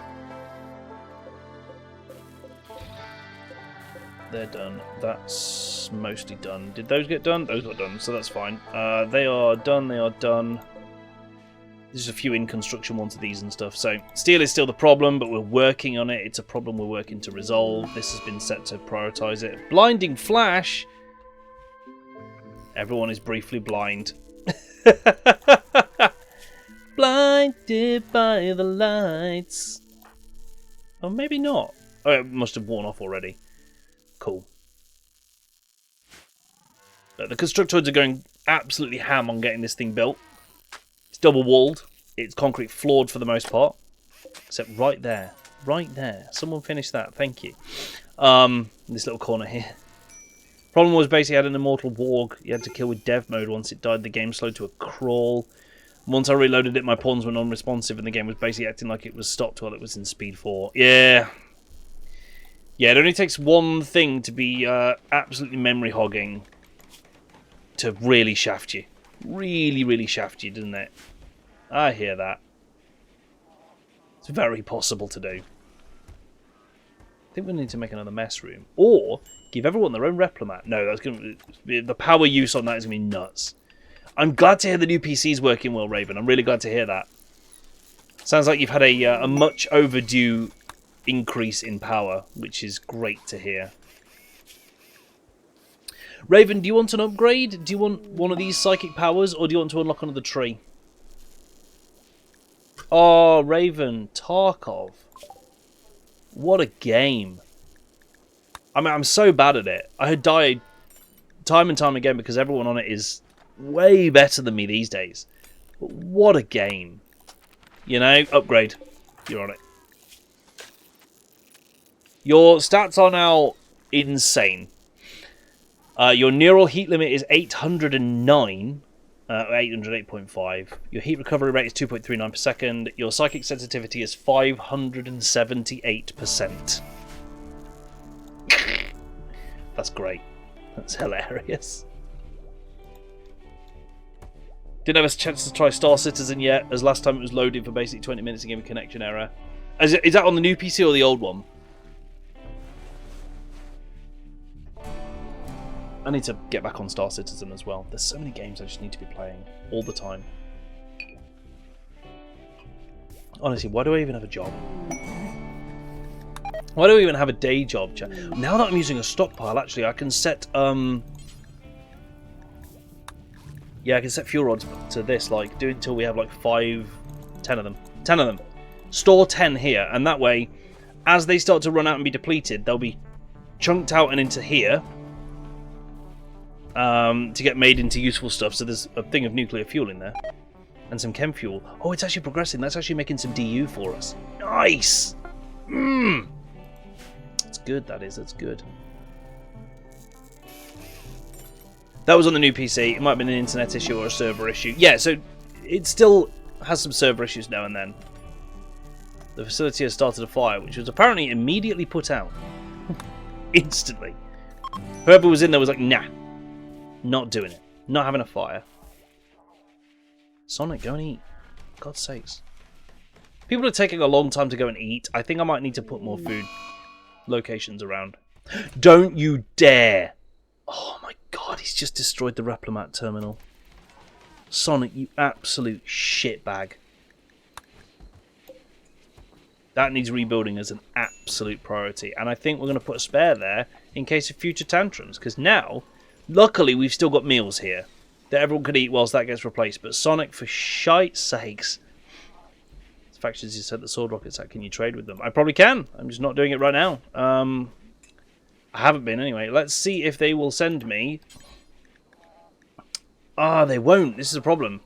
They're done. That's mostly done. Did those get done? Those got done, so that's fine. They are done. They are done. There's a few in construction ones of these and stuff. So steel is still the problem, but we're working on it. It's a problem we're working to resolve. This has been set to prioritize it. Blinding flash. Everyone is briefly blind. Blinded by the lights. Or maybe not. Oh, it must have worn off already. Cool. The constructoids are going absolutely ham on getting this thing built. It's double walled. It's concrete floored for the most part. Except right there. Right there. Someone finish that. Thank you. This little corner here. Problem was basically I had an immortal warg you had to kill with dev mode. Once it died, the game slowed to a crawl. Once I reloaded it, my pawns were non-responsive and the game was basically acting like it was stopped while it was in speed 4. Yeah. Yeah, it only takes one thing to be absolutely memory hogging to really shaft you. Really, really shaft you, doesn't it? I hear that. It's very possible to do. I think we need to make another mess room. Or give everyone their own replomat. No, that's going to the power use on that is going to be nuts. I'm glad to hear the new PC's working well, Raven. I'm really glad to hear that. Sounds like you've had a much overdue increase in power, which is great to hear. Raven, do you want an upgrade? Do you want one of these psychic powers, or do you want to unlock another tree? Oh, Raven, Tarkov. What a game. I mean, I'm so bad at it. I had died time and time again because everyone on it is way better than me these days. But what a game. You know, upgrade. You're on it. Your stats are now insane. Your neural heat limit is 809. 808.5. Your heat recovery rate is 2.39 per second. Your psychic sensitivity is 578%. That's great. That's hilarious. Didn't have a chance to try Star Citizen yet, as last time it was loading for basically 20 minutes and gave me a connection error. Is that on the new PC or the old one? I need to get back on Star Citizen as well. There's so many games I just need to be playing all the time. Honestly, why do I even have a job? Why do I even have a day job, chat? Now that I'm using a stockpile, actually, I can set yeah, I can set fuel rods to this, like, do it until we have like 10 of them. 10 of them. Store 10 here, and that way, as they start to run out and be depleted, they'll be chunked out and into here. To get made into useful stuff. So there's a thing of nuclear fuel in there. And some chem fuel. Oh, it's actually progressing. That's actually making some DU for us. Nice! Mmm! That's good, that is. That's good. That was on the new PC. It might have been an internet issue or a server issue. Yeah, so it still has some server issues now and then. The facility has started a fire, which was apparently immediately put out. Instantly. Whoever was in there was like, nah. Not doing it. Not having a fire. Sonic, go and eat. God's sakes. People are taking a long time to go and eat. I think I might need to put more food locations around. Don't you dare! Oh my god, he's just destroyed the Replimat terminal. Sonic, you absolute shitbag. That needs rebuilding as an absolute priority. And I think we're going to put a spare there in case of future tantrums. Because now, luckily, we've still got meals here that everyone could eat whilst that gets replaced. But Sonic, for shite's sakes. This factions you sent the sword rockets out. Can you trade with them? I probably can. I'm just not doing it right now. I haven't been anyway. Let's see if they will send me. Ah, they won't. This is a problem.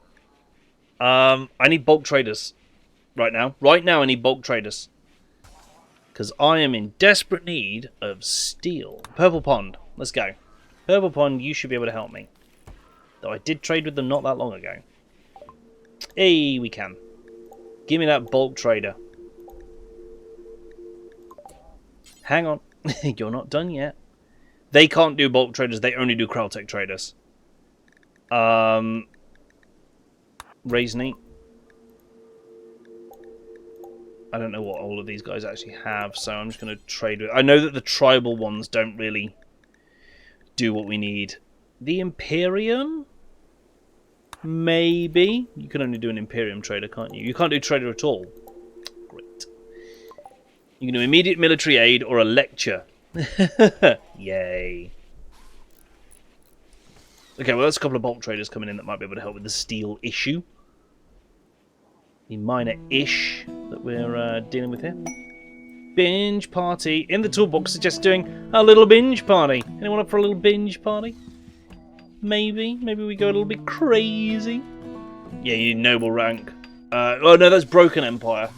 I need bulk traders. Right now. Right now I need bulk traders. Because I am in desperate need of steel. Purple Pond. Let's go. Purple Pond, you should be able to help me. Though I did trade with them not that long ago. Hey, we can. Give me that bulk trader. Hang on. You're not done yet. They can't do bulk traders. They only do Kraltech traders. Raisiny. I don't know what all of these guys actually have, so I'm just going to trade with... I know that the tribal ones don't really do what we need. The Imperium? Maybe. You can only do an Imperium trader, can't you? You can't do trader at all. Great. You can do immediate military aid or a lecture. Yay. Okay, well, there's a couple of bulk traders coming in that might be able to help with the steel issue. The minor-ish that we're dealing with here. Binge party. In the toolbox suggests doing a little binge party. Anyone up for a little binge party? Maybe. Maybe we go a little bit crazy. Yeah, you noble rank. Oh no, that's Broken Empire.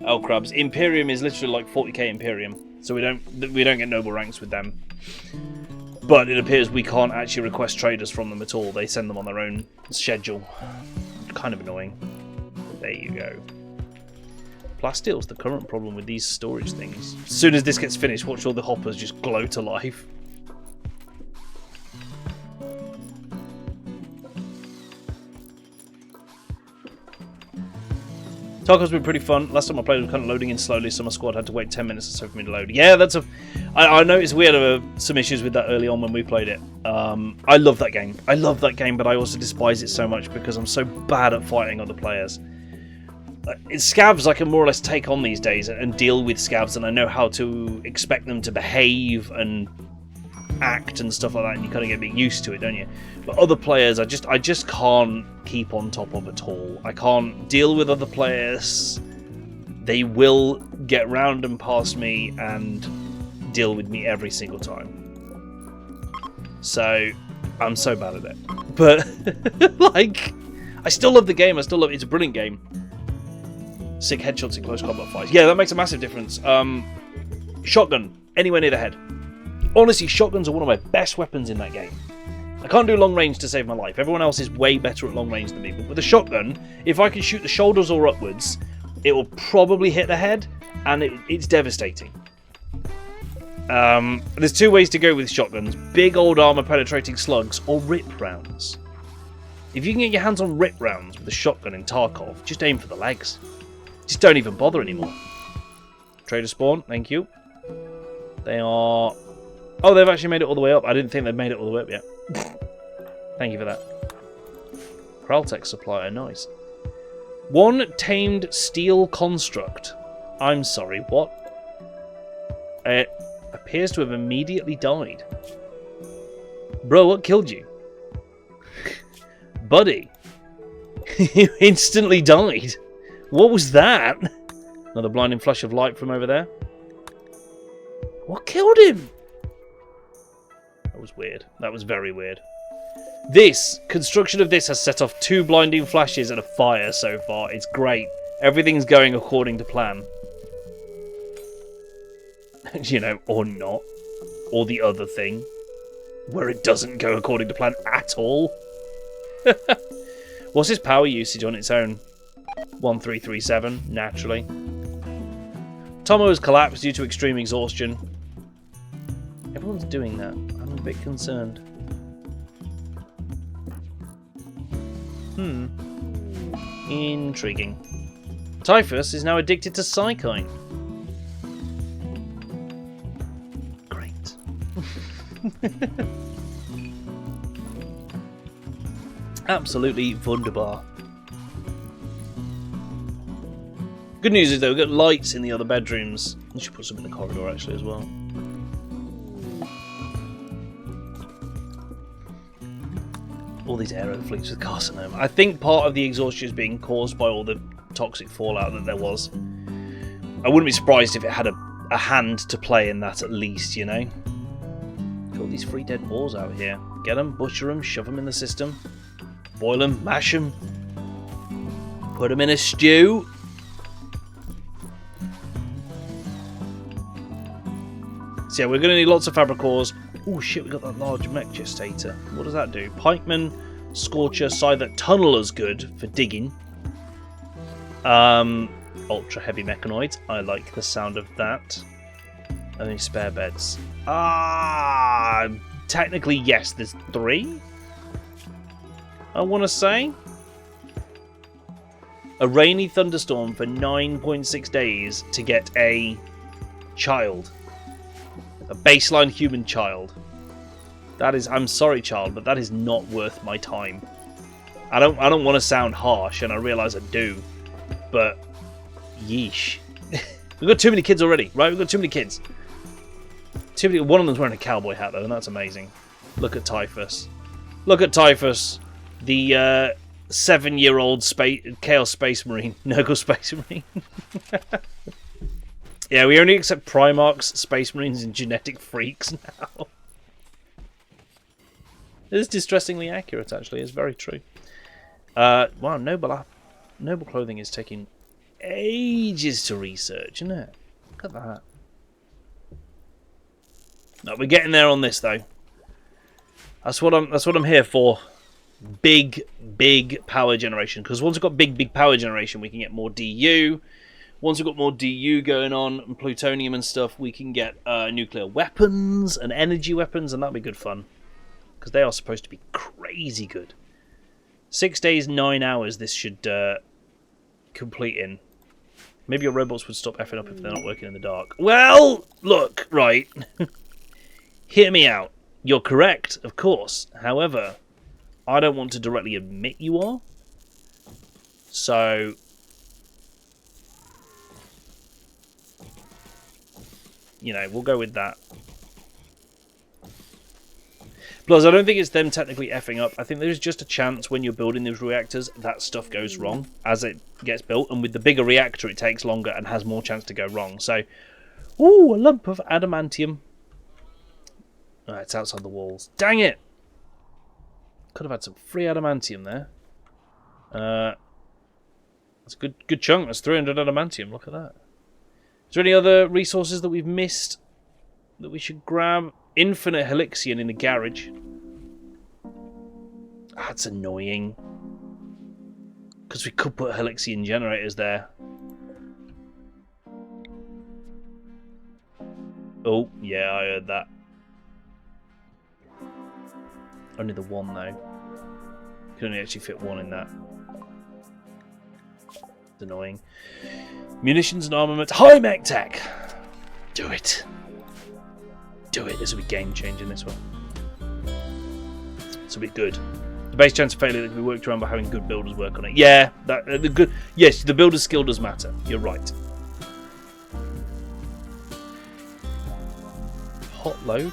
Oh crabs. Imperium is literally like 40k Imperium. So we don't get noble ranks with them. But it appears we can't actually request traders from them at all. They send them on their own schedule. Kind of annoying. There you go. Plastile's the current problem with these storage things. As soon as this gets finished, watch all the hoppers just glow to life. Tarkov's been pretty fun. Last time I played it was kind of loading in slowly, so my squad had to wait 10 minutes or so for me to load. Yeah, that's a... I noticed we had some issues with that early on when we played it. I love that game. I love that game, but I also despise it so much because I'm so bad at fighting other players. Scavs I can more or less take on these days and deal with scavs, and I know how to expect them to behave and act and stuff like that, and you kind of get a bit used to it, don't you? But other players I just can't keep on top of at all. I can't deal with other players. They will get round and past me and deal with me every single time. So I'm so bad at it. But like, I still love the game. I still love it. It's a brilliant game. Sick headshots in close combat fights. Yeah, that makes a massive difference. Shotgun, anywhere near the head. Honestly, shotguns are one of my best weapons in that game. I can't do long range to save my life. Everyone else is way better at long range than me. But with a shotgun, if I can shoot the shoulders or upwards, it will probably hit the head, and it's devastating. There's two ways to go with shotguns. Big old armor penetrating slugs or rip rounds. If you can get your hands on rip rounds with a shotgun in Tarkov, just aim for the legs. Just don't even bother anymore. Trader spawn, thank you. They are... Oh, they've actually made it all the way up. I didn't think they'd made it all the way up yet. Thank you for that. Kraltech supplier, nice. One tamed steel construct. I'm sorry, what? It appears to have immediately died. Bro, what killed you? Buddy. You instantly died. What was that? Another blinding flash of light from over there. What killed him? That was weird. That was very weird. Construction of this has set off 2 blinding flashes and a fire so far. It's great. Everything's going according to plan. You know, or not. Or the other thing. Where it doesn't go according to plan at all. What's his power usage on its own? 1337, naturally. Tomo has collapsed due to extreme exhaustion. Everyone's doing that. I'm a bit concerned. Intriguing. Typhus is now addicted to Psychine. Great. Absolutely wunderbar. Good news is though, we've got lights in the other bedrooms. We should put some in the corridor actually as well. All these aerofleets with carcinoma. I think part of the exhaustion is being caused by all the toxic fallout that there was. I wouldn't be surprised if it had a hand to play in that at least, you know. Got all these free dead boars out here. Get them, butcher them, shove them in the system. Boil them, mash them. Put them in a stew. So yeah, we're going to need lots of fabric ores. Oh shit, we got that large mech gestator. What does that do? Pikeman, Scorcher, Scyther, Tunneler's good for digging. Ultra heavy mechanoids. I like the sound of that. Only spare beds. Technically yes, there's 3. I want to say. A rainy thunderstorm for 9.6 days to get a child. A baseline human child. That is, I'm sorry, child, but that is not worth my time. I don't want to sound harsh, and I realise I do, but yeesh. We've got too many kids already, right? We've got too many kids. Too many. One of them's wearing a cowboy hat though, and that's amazing. Look at Typhus. Look at Typhus, the 7-year-old Chaos Space Marine, Nurgle Space Marine. Yeah, we only accept Primarchs, Space Marines, and genetic freaks now. It is distressingly accurate, actually. It's very true. Wow, Noble Clothing is taking ages to research, isn't it? Look at that. No, we're getting there on this, though. That's what I'm here for. Big power generation. Because once we've got big power generation, we can get more DU. Once we've got more DU going on and plutonium and stuff, we can get nuclear weapons and energy weapons, and that'll be good fun. Because they are supposed to be crazy good. 6 days, 9 hours this should complete in. Maybe your robots would stop effing up if they're not working in the dark. Well, look, right. Hear me out. You're correct, of course. However, I don't want to directly admit you are. So... you know, we'll go with that. Plus, I don't think it's them technically effing up. I think there's just a chance when you're building those reactors that stuff goes wrong as it gets built. And with the bigger reactor, it takes longer and has more chance to go wrong. So, ooh, a lump of adamantium. Oh, it's outside the walls. Dang it! Could have had some free adamantium there. That's a good chunk. That's 300 adamantium. Look at that. Is there any other resources that we've missed that we should grab? Infinite Helixion in the garage. That's annoying. Because we could put Helixion generators there. Oh, yeah, I heard that. Only the one, though. Can only actually fit one in that. It's annoying. Munitions and armament. High mech tech! Do it. Do it. This will be game changing, this one. This will be good. The base chance of failure that can be worked around by having good builders work on it. Yeah, the good. Yes, the builder's skill does matter. You're right. Hot load.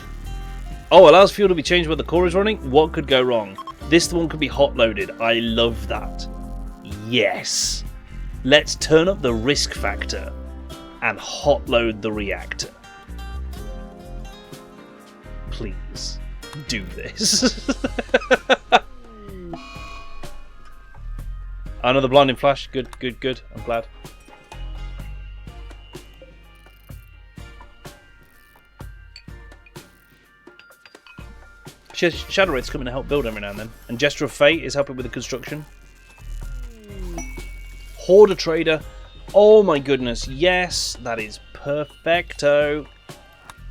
Oh, allows fuel to be changed when the core is running. What could go wrong? This one could be hot loaded. I love that. Yes. Let's turn up the risk factor and hot load the reactor. Please do this. Another blinding flash. Good. I'm glad. Shadow Raid's coming to help build every now and then. And Gesture of Fate is helping with the construction. Hoarder Trader. Oh my goodness, yes, that is perfecto.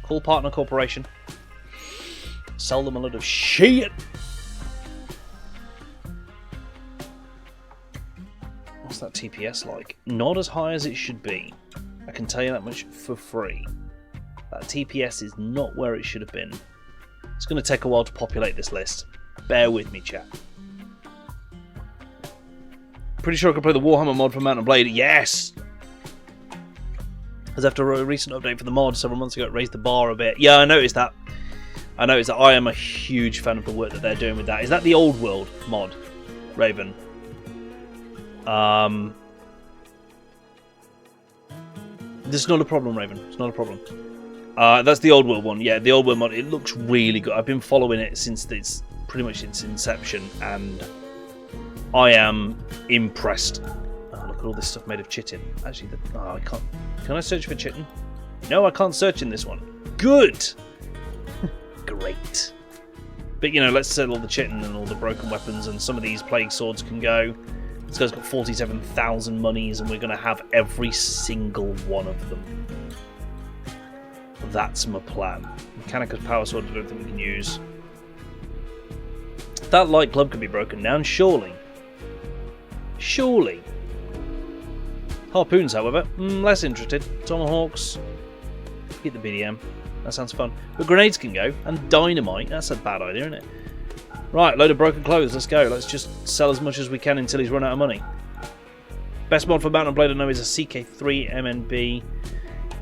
Call partner corporation. Sell them a lot of shit. What's that TPS like? Not as high as it should be. I can tell you that much for free. That TPS is not where it should have been. It's going to take a while to populate this list. Bear with me, chat. Pretty sure I can play the Warhammer mod for Mount and Blade. Yes! Because after a recent update for the mod several months ago, it raised the bar a bit. Yeah, I noticed that. I am a huge fan of the work that they're doing with that. Is that the Old World mod, Raven? This is not a problem, Raven. It's not a problem. That's the Old World one. Yeah, the Old World mod. It looks really good. I've been following it since it's pretty much its inception, and I am impressed. Oh, look at all this stuff made of chitin. Actually, I can't. Can I search for chitin? No, I can't search in this one. Good. Great. But you know, let's sell all the chitin and all the broken weapons, and some of these plague swords can go. This guy's got 47,000 monies, and we're going to have every single one of them. That's my plan. Mechanicus power sword, I don't think we can use. That light club can be broken down, surely. Surely. Harpoons, however, less interested. Tomahawks. Get the BDM. That sounds fun. But grenades can go, and dynamite. That's a bad idea, isn't it? Right, load of broken clothes. Let's go. Let's just sell as much as we can until he's run out of money. Best mod for Mount and Blade I know is a CK3 MNB,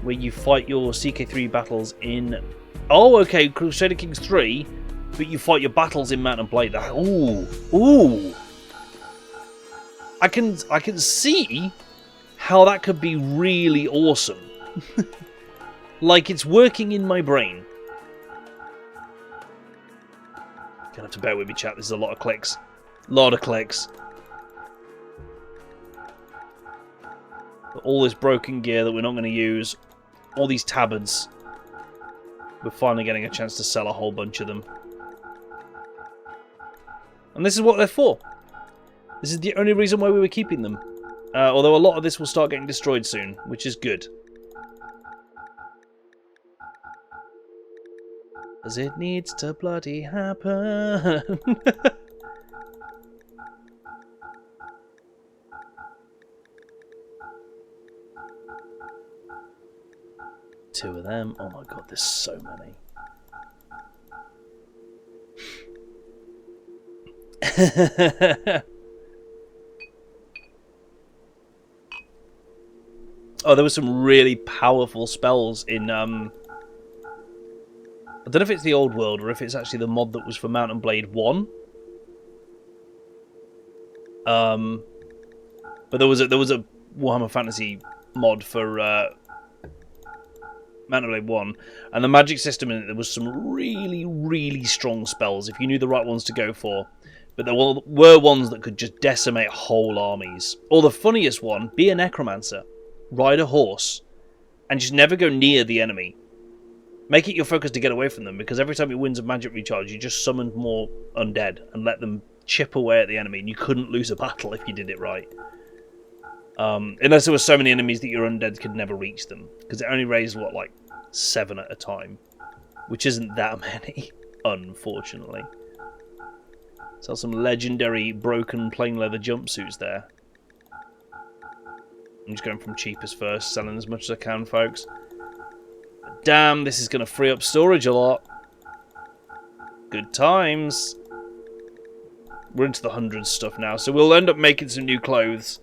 where you fight your CK3 battles in... Oh, okay, Crusader Kings 3, but you fight your battles in Mount and Blade. Ooh, ooh. I can see how that could be really awesome. Like, it's working in my brain. Gonna have to bear with me, chat. This is a lot of clicks. Lot of clicks. All this broken gear that we're not going to use. All these tabards. We're finally getting a chance to sell a whole bunch of them. And this is what they're for. This is the only reason why we were keeping them. Although a lot of this will start getting destroyed soon, which is good. Because it needs to bloody happen. Two of them. Oh my god, there's so many. Oh, there were some really powerful spells in I don't know if it's the Old World or if it's actually the mod that was for Mount and Blade 1. But there was a Warhammer Fantasy mod for Mount and Blade 1, and the magic system in it, there was some really, really strong spells if you knew the right ones to go for. But there were ones that could just decimate whole armies. Or the funniest one, be a necromancer, ride a horse, and just never go near the enemy. Make it your focus to get away from them, because every time it wins a magic recharge, you just summoned more undead and let them chip away at the enemy, and you couldn't lose a battle if you did it right. Unless there were so many enemies that your undead could never reach them, because it only raised, what, like 7 at a time, which isn't that many, unfortunately. Sell some legendary broken plain leather jumpsuits there. I'm just going from cheapest first, selling as much as I can, folks. Damn, this is going to free up storage a lot. Good times. We're into the hundreds stuff now, so we'll end up making some new clothes.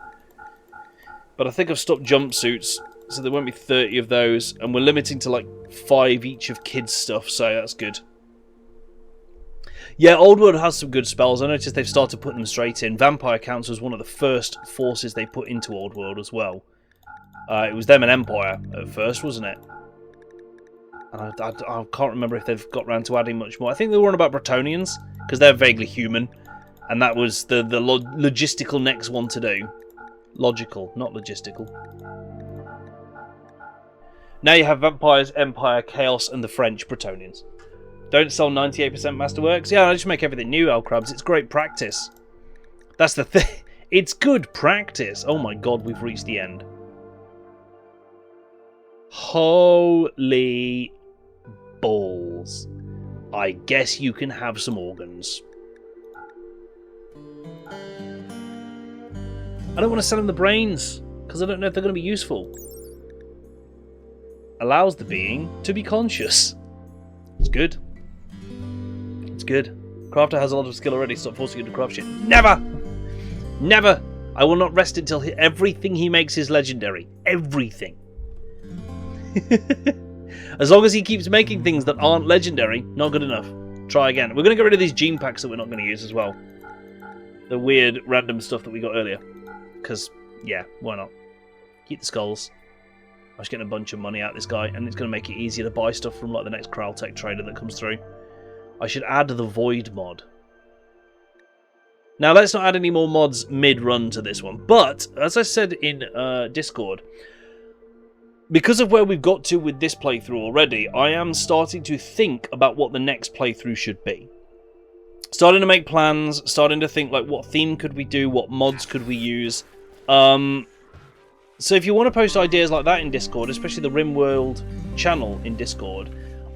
But I think I've stopped jumpsuits, so there won't be 30 of those, and we're limiting to like 5 each of kids' stuff, so that's good. Yeah, Old World has some good spells. I noticed they've started putting them straight in. Vampire Counts was one of the first forces they put into Old World as well. It was them and Empire at first, wasn't it? And I can't remember if they've got round to adding much more. I think they were on about Bretonnians, because they're vaguely human. And that was the logistical next one to do. Logical, not logistical. Now you have Vampires, Empire, Chaos, and the French Bretonnians. Don't sell 98% Masterworks. Yeah, I just make everything new, Elcrabs. It's great practice. That's the thing. It's good practice. Oh my god, we've reached the end. Holy balls. I guess you can have some organs. I don't want to sell him the brains, because I don't know if they're going to be useful. Allows the being to be conscious. It's good. It's good. Crafter has a lot of skill already. Stop forcing him to craft shit. Never! Never! I will not rest until everything he makes is legendary. Everything. As long as he keeps making things that aren't legendary, not good enough. Try again. We're going to get rid of these gene packs that we're not going to use as well. The weird, random stuff that we got earlier. Because, yeah, why not? Keep the skulls. I was getting a bunch of money out of this guy, and it's going to make it easier to buy stuff from like the next Kraltech trader that comes through. I should add the Void mod. Now, let's not add any more mods mid-run to this one. But, as I said in Discord, because of where we've got to with this playthrough already, I am starting to think about what the next playthrough should be. Starting to make plans, starting to think like what theme could we do, what mods could we use. So if you want to post ideas like that in Discord, especially the RimWorld channel in Discord,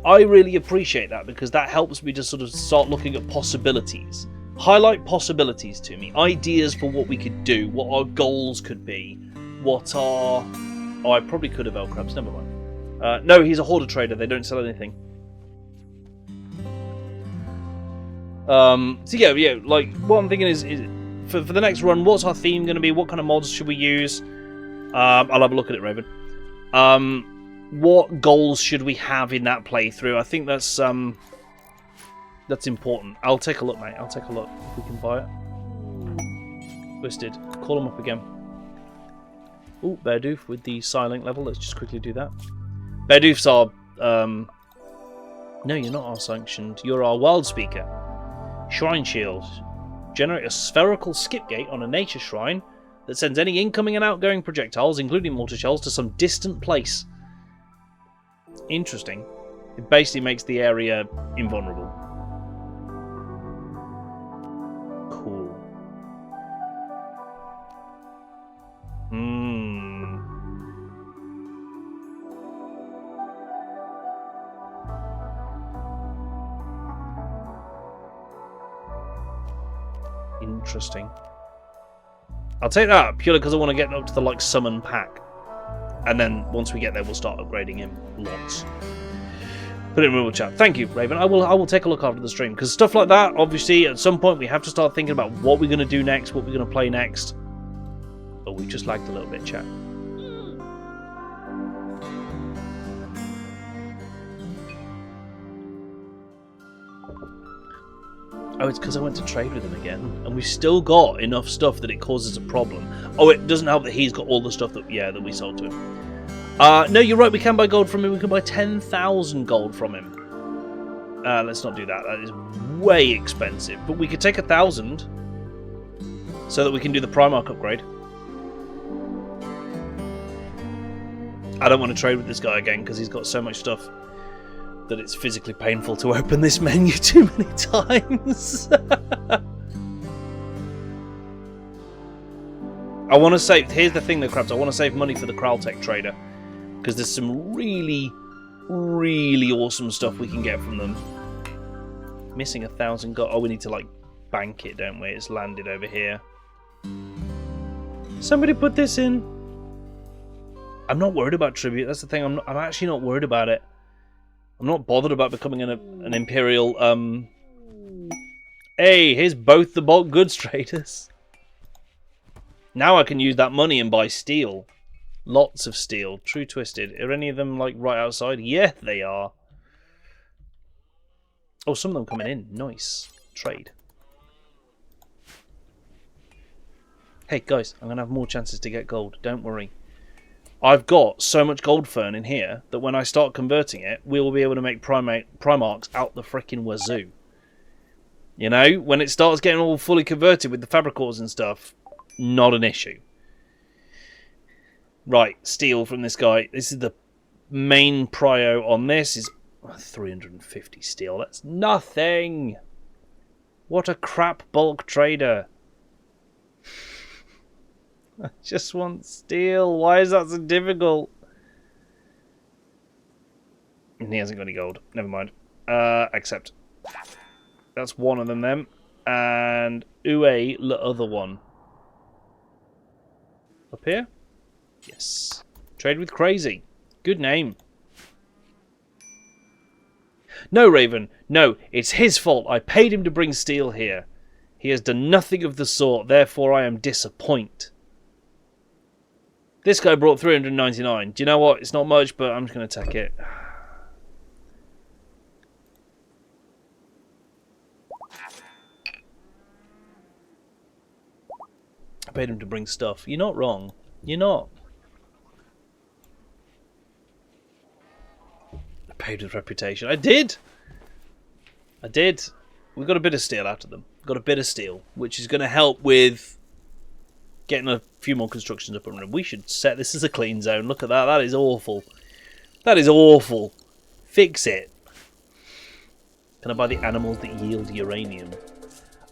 I really appreciate that because that helps me to sort of start looking at possibilities. Highlight possibilities to me, ideas for what we could do, what our goals could be, what our... Oh, I probably could have L-Crabs, never mind. No, he's a hoarder trader, they don't sell anything. So yeah, like, what I'm thinking is for the next run, what's our theme going to be? What kind of mods should we use? I'll have a look at it, Raven. What goals should we have in that playthrough? I think that's important. I'll take a look, mate. I'll take a look if we can buy it. Twisted. Call him up again. Oh, Beardoof with the silent level. Let's just quickly do that. Beardoof's our... No, you're not our sanctioned. You're our wild speaker. Shrine shield. Generate a spherical skip gate on a nature shrine that sends any incoming and outgoing projectiles, including mortar shells, to some distant place. Interesting. It basically makes the area invulnerable. Cool. Interesting. I'll take that purely because I want to get up to the like summon pack, and then once we get there, we'll start upgrading him lots. Put it in RimWorld chat. Thank you, Raven. I will take a look after the stream because stuff like that. Obviously, at some point we have to start thinking about what we're going to do next, what we're going to play next. Oh, we just lagged a little bit, chat. Oh, it's because I went to trade with him again, and we've still got enough stuff that it causes a problem. Oh, it doesn't help that he's got all the stuff that we sold to him. No, you're right. We can buy gold from him. We can buy 10,000 gold from him. Let's not do that. That is way expensive. But we could take 1,000 so that we can do the Primarch upgrade. I don't want to trade with this guy again because he's got so much stuff that it's physically painful to open this menu too many times. I want to save... Here's the thing though, Krabs. I want to save money for the Kraltech trader because there's some really, really awesome stuff we can get from them. Missing 1,000 gold. Oh, we need to like bank it, don't we? It's landed over here. Somebody put this in. I'm not worried about tribute. That's the thing. I'm actually not worried about it. I'm not bothered about becoming an Imperial... Hey, here's both the bulk goods traders. Now I can use that money and buy steel. Lots of steel. True Twisted. Are any of them like right outside? Yeah, they are. Oh, some of them coming in. Nice. Trade. Hey, guys. I'm going to have more chances to get gold. Don't worry. I've got so much gold fern in here that when I start converting it, we will be able to make Primarchs out the frickin' wazoo. You know, when it starts getting all fully converted with the Fabricors and stuff, not an issue. Right, steel from this guy. This is the main prio on this. Is 350 steel. That's nothing. What a crap bulk trader. I just want steel. Why is that so difficult? he hasn't got any gold. Never mind. Accept. That's one of them. And Ue, the other one. Up here? Yes. Trade with Crazy. Good name. No, Raven. No, it's his fault. I paid him to bring steel here. He has done nothing of the sort, therefore I am disappointed. This guy brought 399. Do you know what? It's not much, but I'm just going to take it. I paid him to bring stuff. You're not wrong. You're not. I paid with reputation. I did! I did. We got a bit of steel out of them. Got a bit of steel, which is going to help with getting a few more constructions up and running. We should set this as a clean zone. Look at that. That is awful. That is awful. Fix it. Can I buy the animals that yield uranium?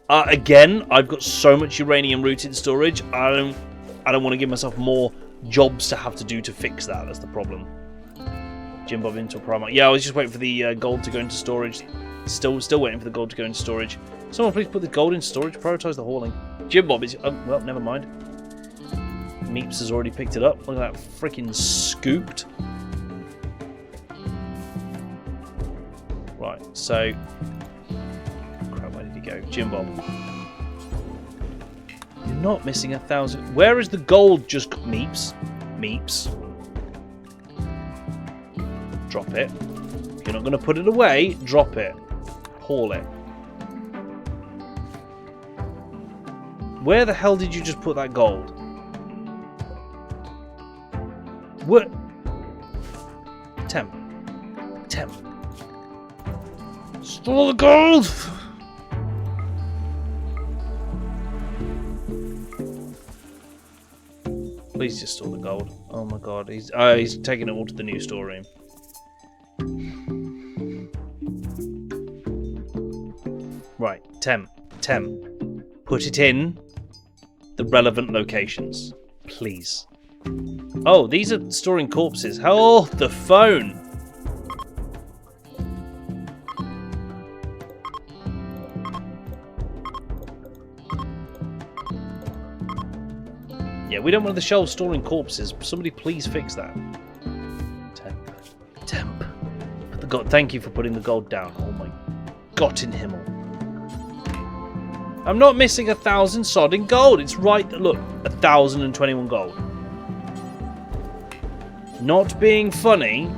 Again, I've got so much uranium rooted storage. I don't want to give myself more jobs to have to do to fix that. That's the problem. Jim Bob into a Primark. Yeah, I was just waiting for the gold to go into storage. Still waiting for the gold to go into storage. Someone please put the gold in storage. Prioritise the hauling. Jim Bob is... Oh, well, never mind. Meeps has already picked it up. Look at that freaking scooped. Right, so... Crap, where did he go? Jim Bob. You're not missing 1,000... Where is the gold just... Meeps. Meeps. Drop it. If you're not going to put it away, drop it. Haul it. Where the hell did you just put that gold? What? Temp. Store the gold! Please just store the gold. Oh my god, he's taking it all to the new storeroom. Right, temp. Put it in the relevant locations, please. Oh, these are storing corpses. Oh, the phone. Yeah, we don't want the shelves storing corpses. Somebody please fix that. Temp. Put the gold. Thank you for putting the gold down. Oh my God in Himmel. I'm not missing 1,000 sodding gold. It's right. Look, 1,021 gold. Not being funny.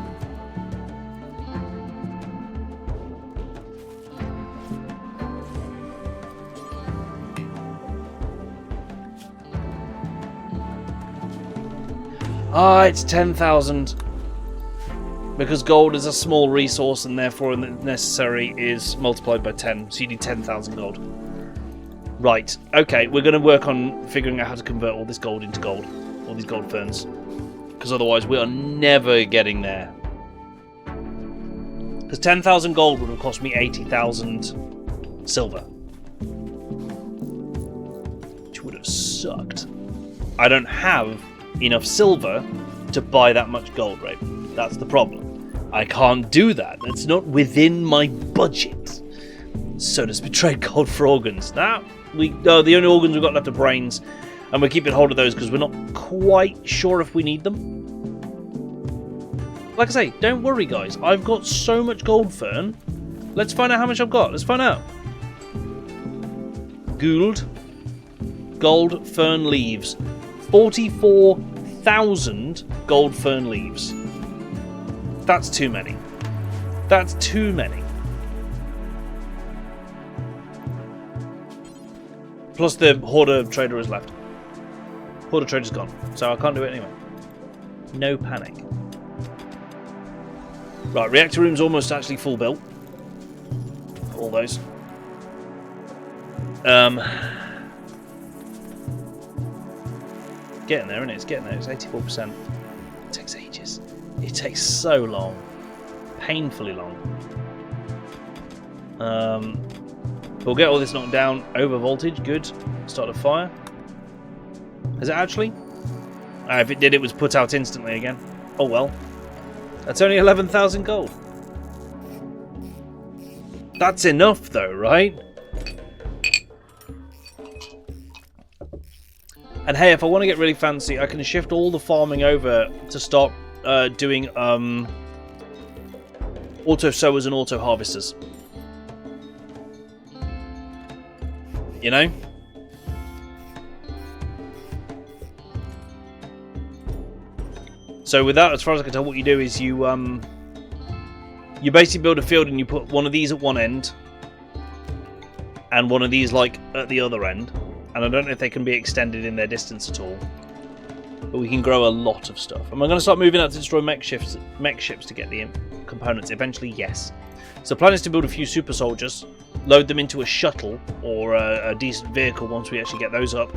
It's 10,000. Because gold is a small resource and therefore necessary is multiplied by 10. So you need 10,000 gold. Right, okay, we're going to work on figuring out how to convert all this gold into gold. All these gold ferns. Because otherwise we are never getting there. Because 10,000 gold would have cost me 80,000 silver. Which would have sucked. I don't have enough silver to buy that much gold, right? That's the problem. I can't do that. That's not within my budget. So does betrayed gold for organs. Now, the only organs we've got left are brains, and we're keeping hold of those because we're not quite sure if we need them. Like I say, don't worry, guys. I've got so much gold fern. Let's find out how much I've got. Let's find out. Gould. Gold fern leaves. 44,000 gold fern leaves. That's too many. That's too many. Plus the Hoarder Trader is left. Hoarder Trader's gone, so I can't do it anyway. No panic. Right, reactor room's almost actually full built. All those. Getting there, isn't it? It's getting there. It's 84%. It takes ages. It takes so long. Painfully long. We'll get all this knocked down. Over voltage, good. Start a fire. Has it actually? If it did, it was put out instantly again. Oh well. That's only 11,000 gold. That's enough though, right? And hey, if I want to get really fancy, I can shift all the farming over to start doing auto sowers and auto harvesters. You know? So with that, as far as I can tell, what you do is you basically build a field and you put one of these at one end and one of these like at the other end. And I don't know if they can be extended in their distance at all. But we can grow a lot of stuff. Am I going to start moving out to destroy mech ships to get the components? Eventually, yes. So the plan is to build a few super soldiers, load them into a shuttle or a decent vehicle once we actually get those up,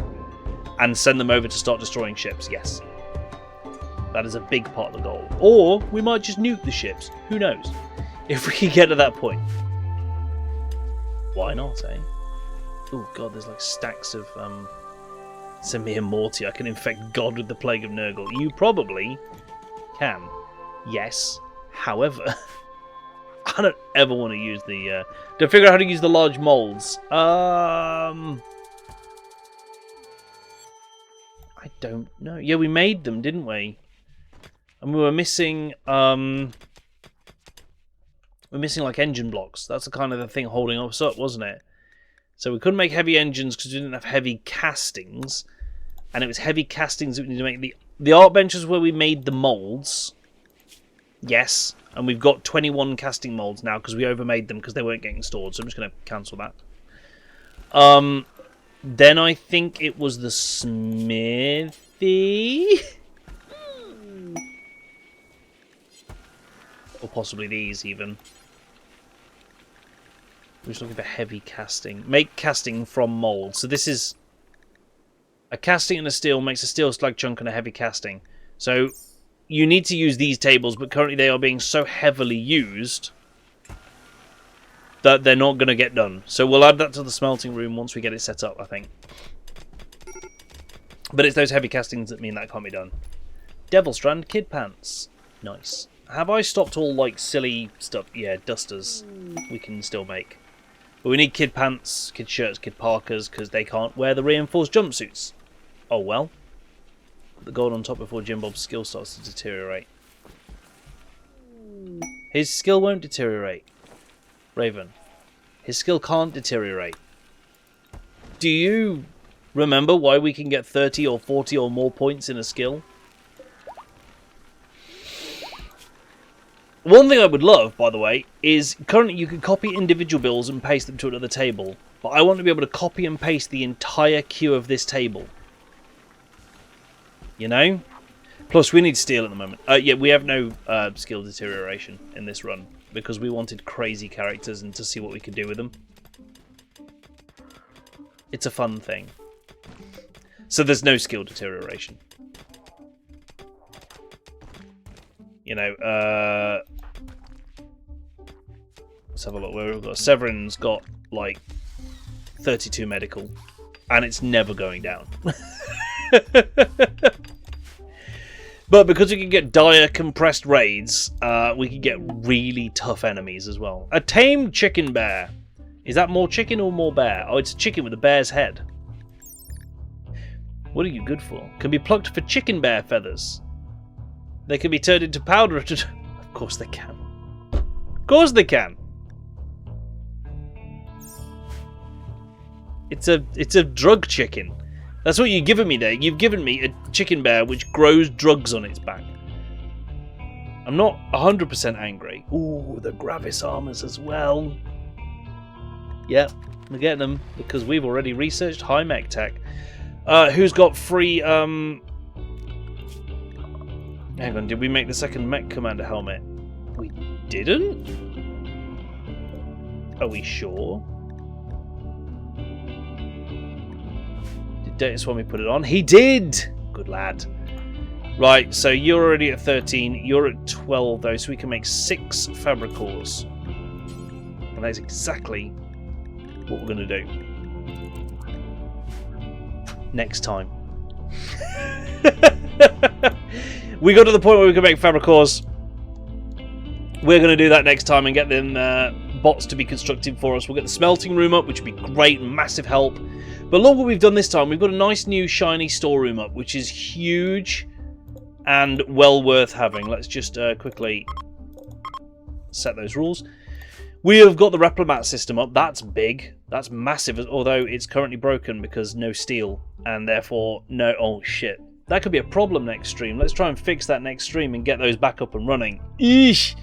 and send them over to start destroying ships, yes. That is a big part of the goal. Or we might just nuke the ships. Who knows? If we can get to that point. Why not, eh? Oh god, there's like stacks of Semir Morty. I can infect God with the Plague of Nurgle. You probably can. Yes. However, I don't ever want to use the... to figure out how to use the large molds. I don't know. Yeah, we made them, didn't we? And we were missing... we're missing like engine blocks. That's the kind of the thing holding us up, wasn't it? So we couldn't make heavy engines because we didn't have heavy castings. And it was heavy castings that we need to make. The art benches where we made the molds. Yes. And we've got 21 casting molds now because we overmade them because they weren't getting stored. So I'm just going to cancel that. Then I think it was the smithy. Or possibly these even. We're just looking for heavy casting. Make casting from mold. So this is a casting and a steel makes a steel slag chunk and a heavy casting. So you need to use these tables, but currently they are being so heavily used that they're not going to get done. So we'll add that to the smelting room once we get it set up, I think. But it's those heavy castings that mean that can't be done. Devil Strand Kid Pants. Nice. Have I stopped all like silly stuff? Yeah, dusters we can still make. But we need kid pants, kid shirts, kid parkas, because they can't wear the reinforced jumpsuits. Oh well. Put the gold on top before Jim Bob's skill starts to deteriorate. His skill won't deteriorate. Raven. His skill can't deteriorate. Do you remember why we can get 30 or 40 or more points in a skill? One thing I would love, by the way, is currently you can copy individual bills and paste them to another table. But I want to be able to copy and paste the entire queue of this table. You know? Plus, we need steel at the moment. Yeah, we have no skill deterioration in this run. Because we wanted crazy characters and to see what we could do with them. It's a fun thing. So there's no skill deterioration. You know, let's have a look where we've got. Severin's got like 32 medical, and it's never going down. But because we can get dire compressed raids, we can get really tough enemies as well. A tamed chicken bear. Is that more chicken or more bear? Oh, it's a chicken with a bear's head. What are you good for? Can be plucked for chicken bear feathers. They can be turned into powder. Of course they can. Of course they can. It's a drug chicken. That's what you've given me there. You've given me a chicken bear which grows drugs on its back. I'm not 100% angry. Ooh, the Gravis armors as well. Yep, we're getting them because we've already researched high mech tech. Who's got free... Hang on, did we make the second mech commander helmet? We didn't? Are we sure? Did Data Swami put it on? He did! Good lad. Right, so you're already at 13. You're at 12, though, so we can make 6 fabric cores. And that's exactly what we're going to do. Next time. We got to the point where we can make fabric cores. We're going to do that next time and get them bots to be constructed for us. We'll get the smelting room up, which would be great, massive help. But look what we've done this time. We've got a nice new shiny storeroom up, which is huge and well worth having. Let's just quickly set those rules. We have got the Replimat system up. That's big. That's massive, although it's currently broken because no steel, and therefore no... Oh, shit. That could be a problem next stream. Let's try and fix that next stream and get those back up and running. Eesh!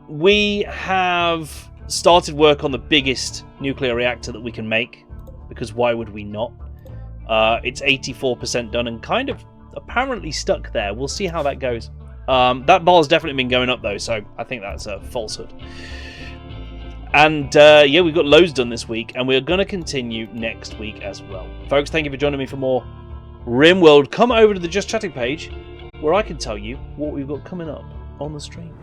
We have started work on the biggest nuclear reactor that we can make, because why would we not? It's 84% done and kind of apparently stuck there. We'll see how that goes. That bar has definitely been going up though, so I think that's a falsehood. And yeah, we've got loads done this week, and we're going to continue next week as well. Folks, thank you for joining me for more RimWorld. Come over to the Just Chatting page, where I can tell you what we've got coming up on the stream.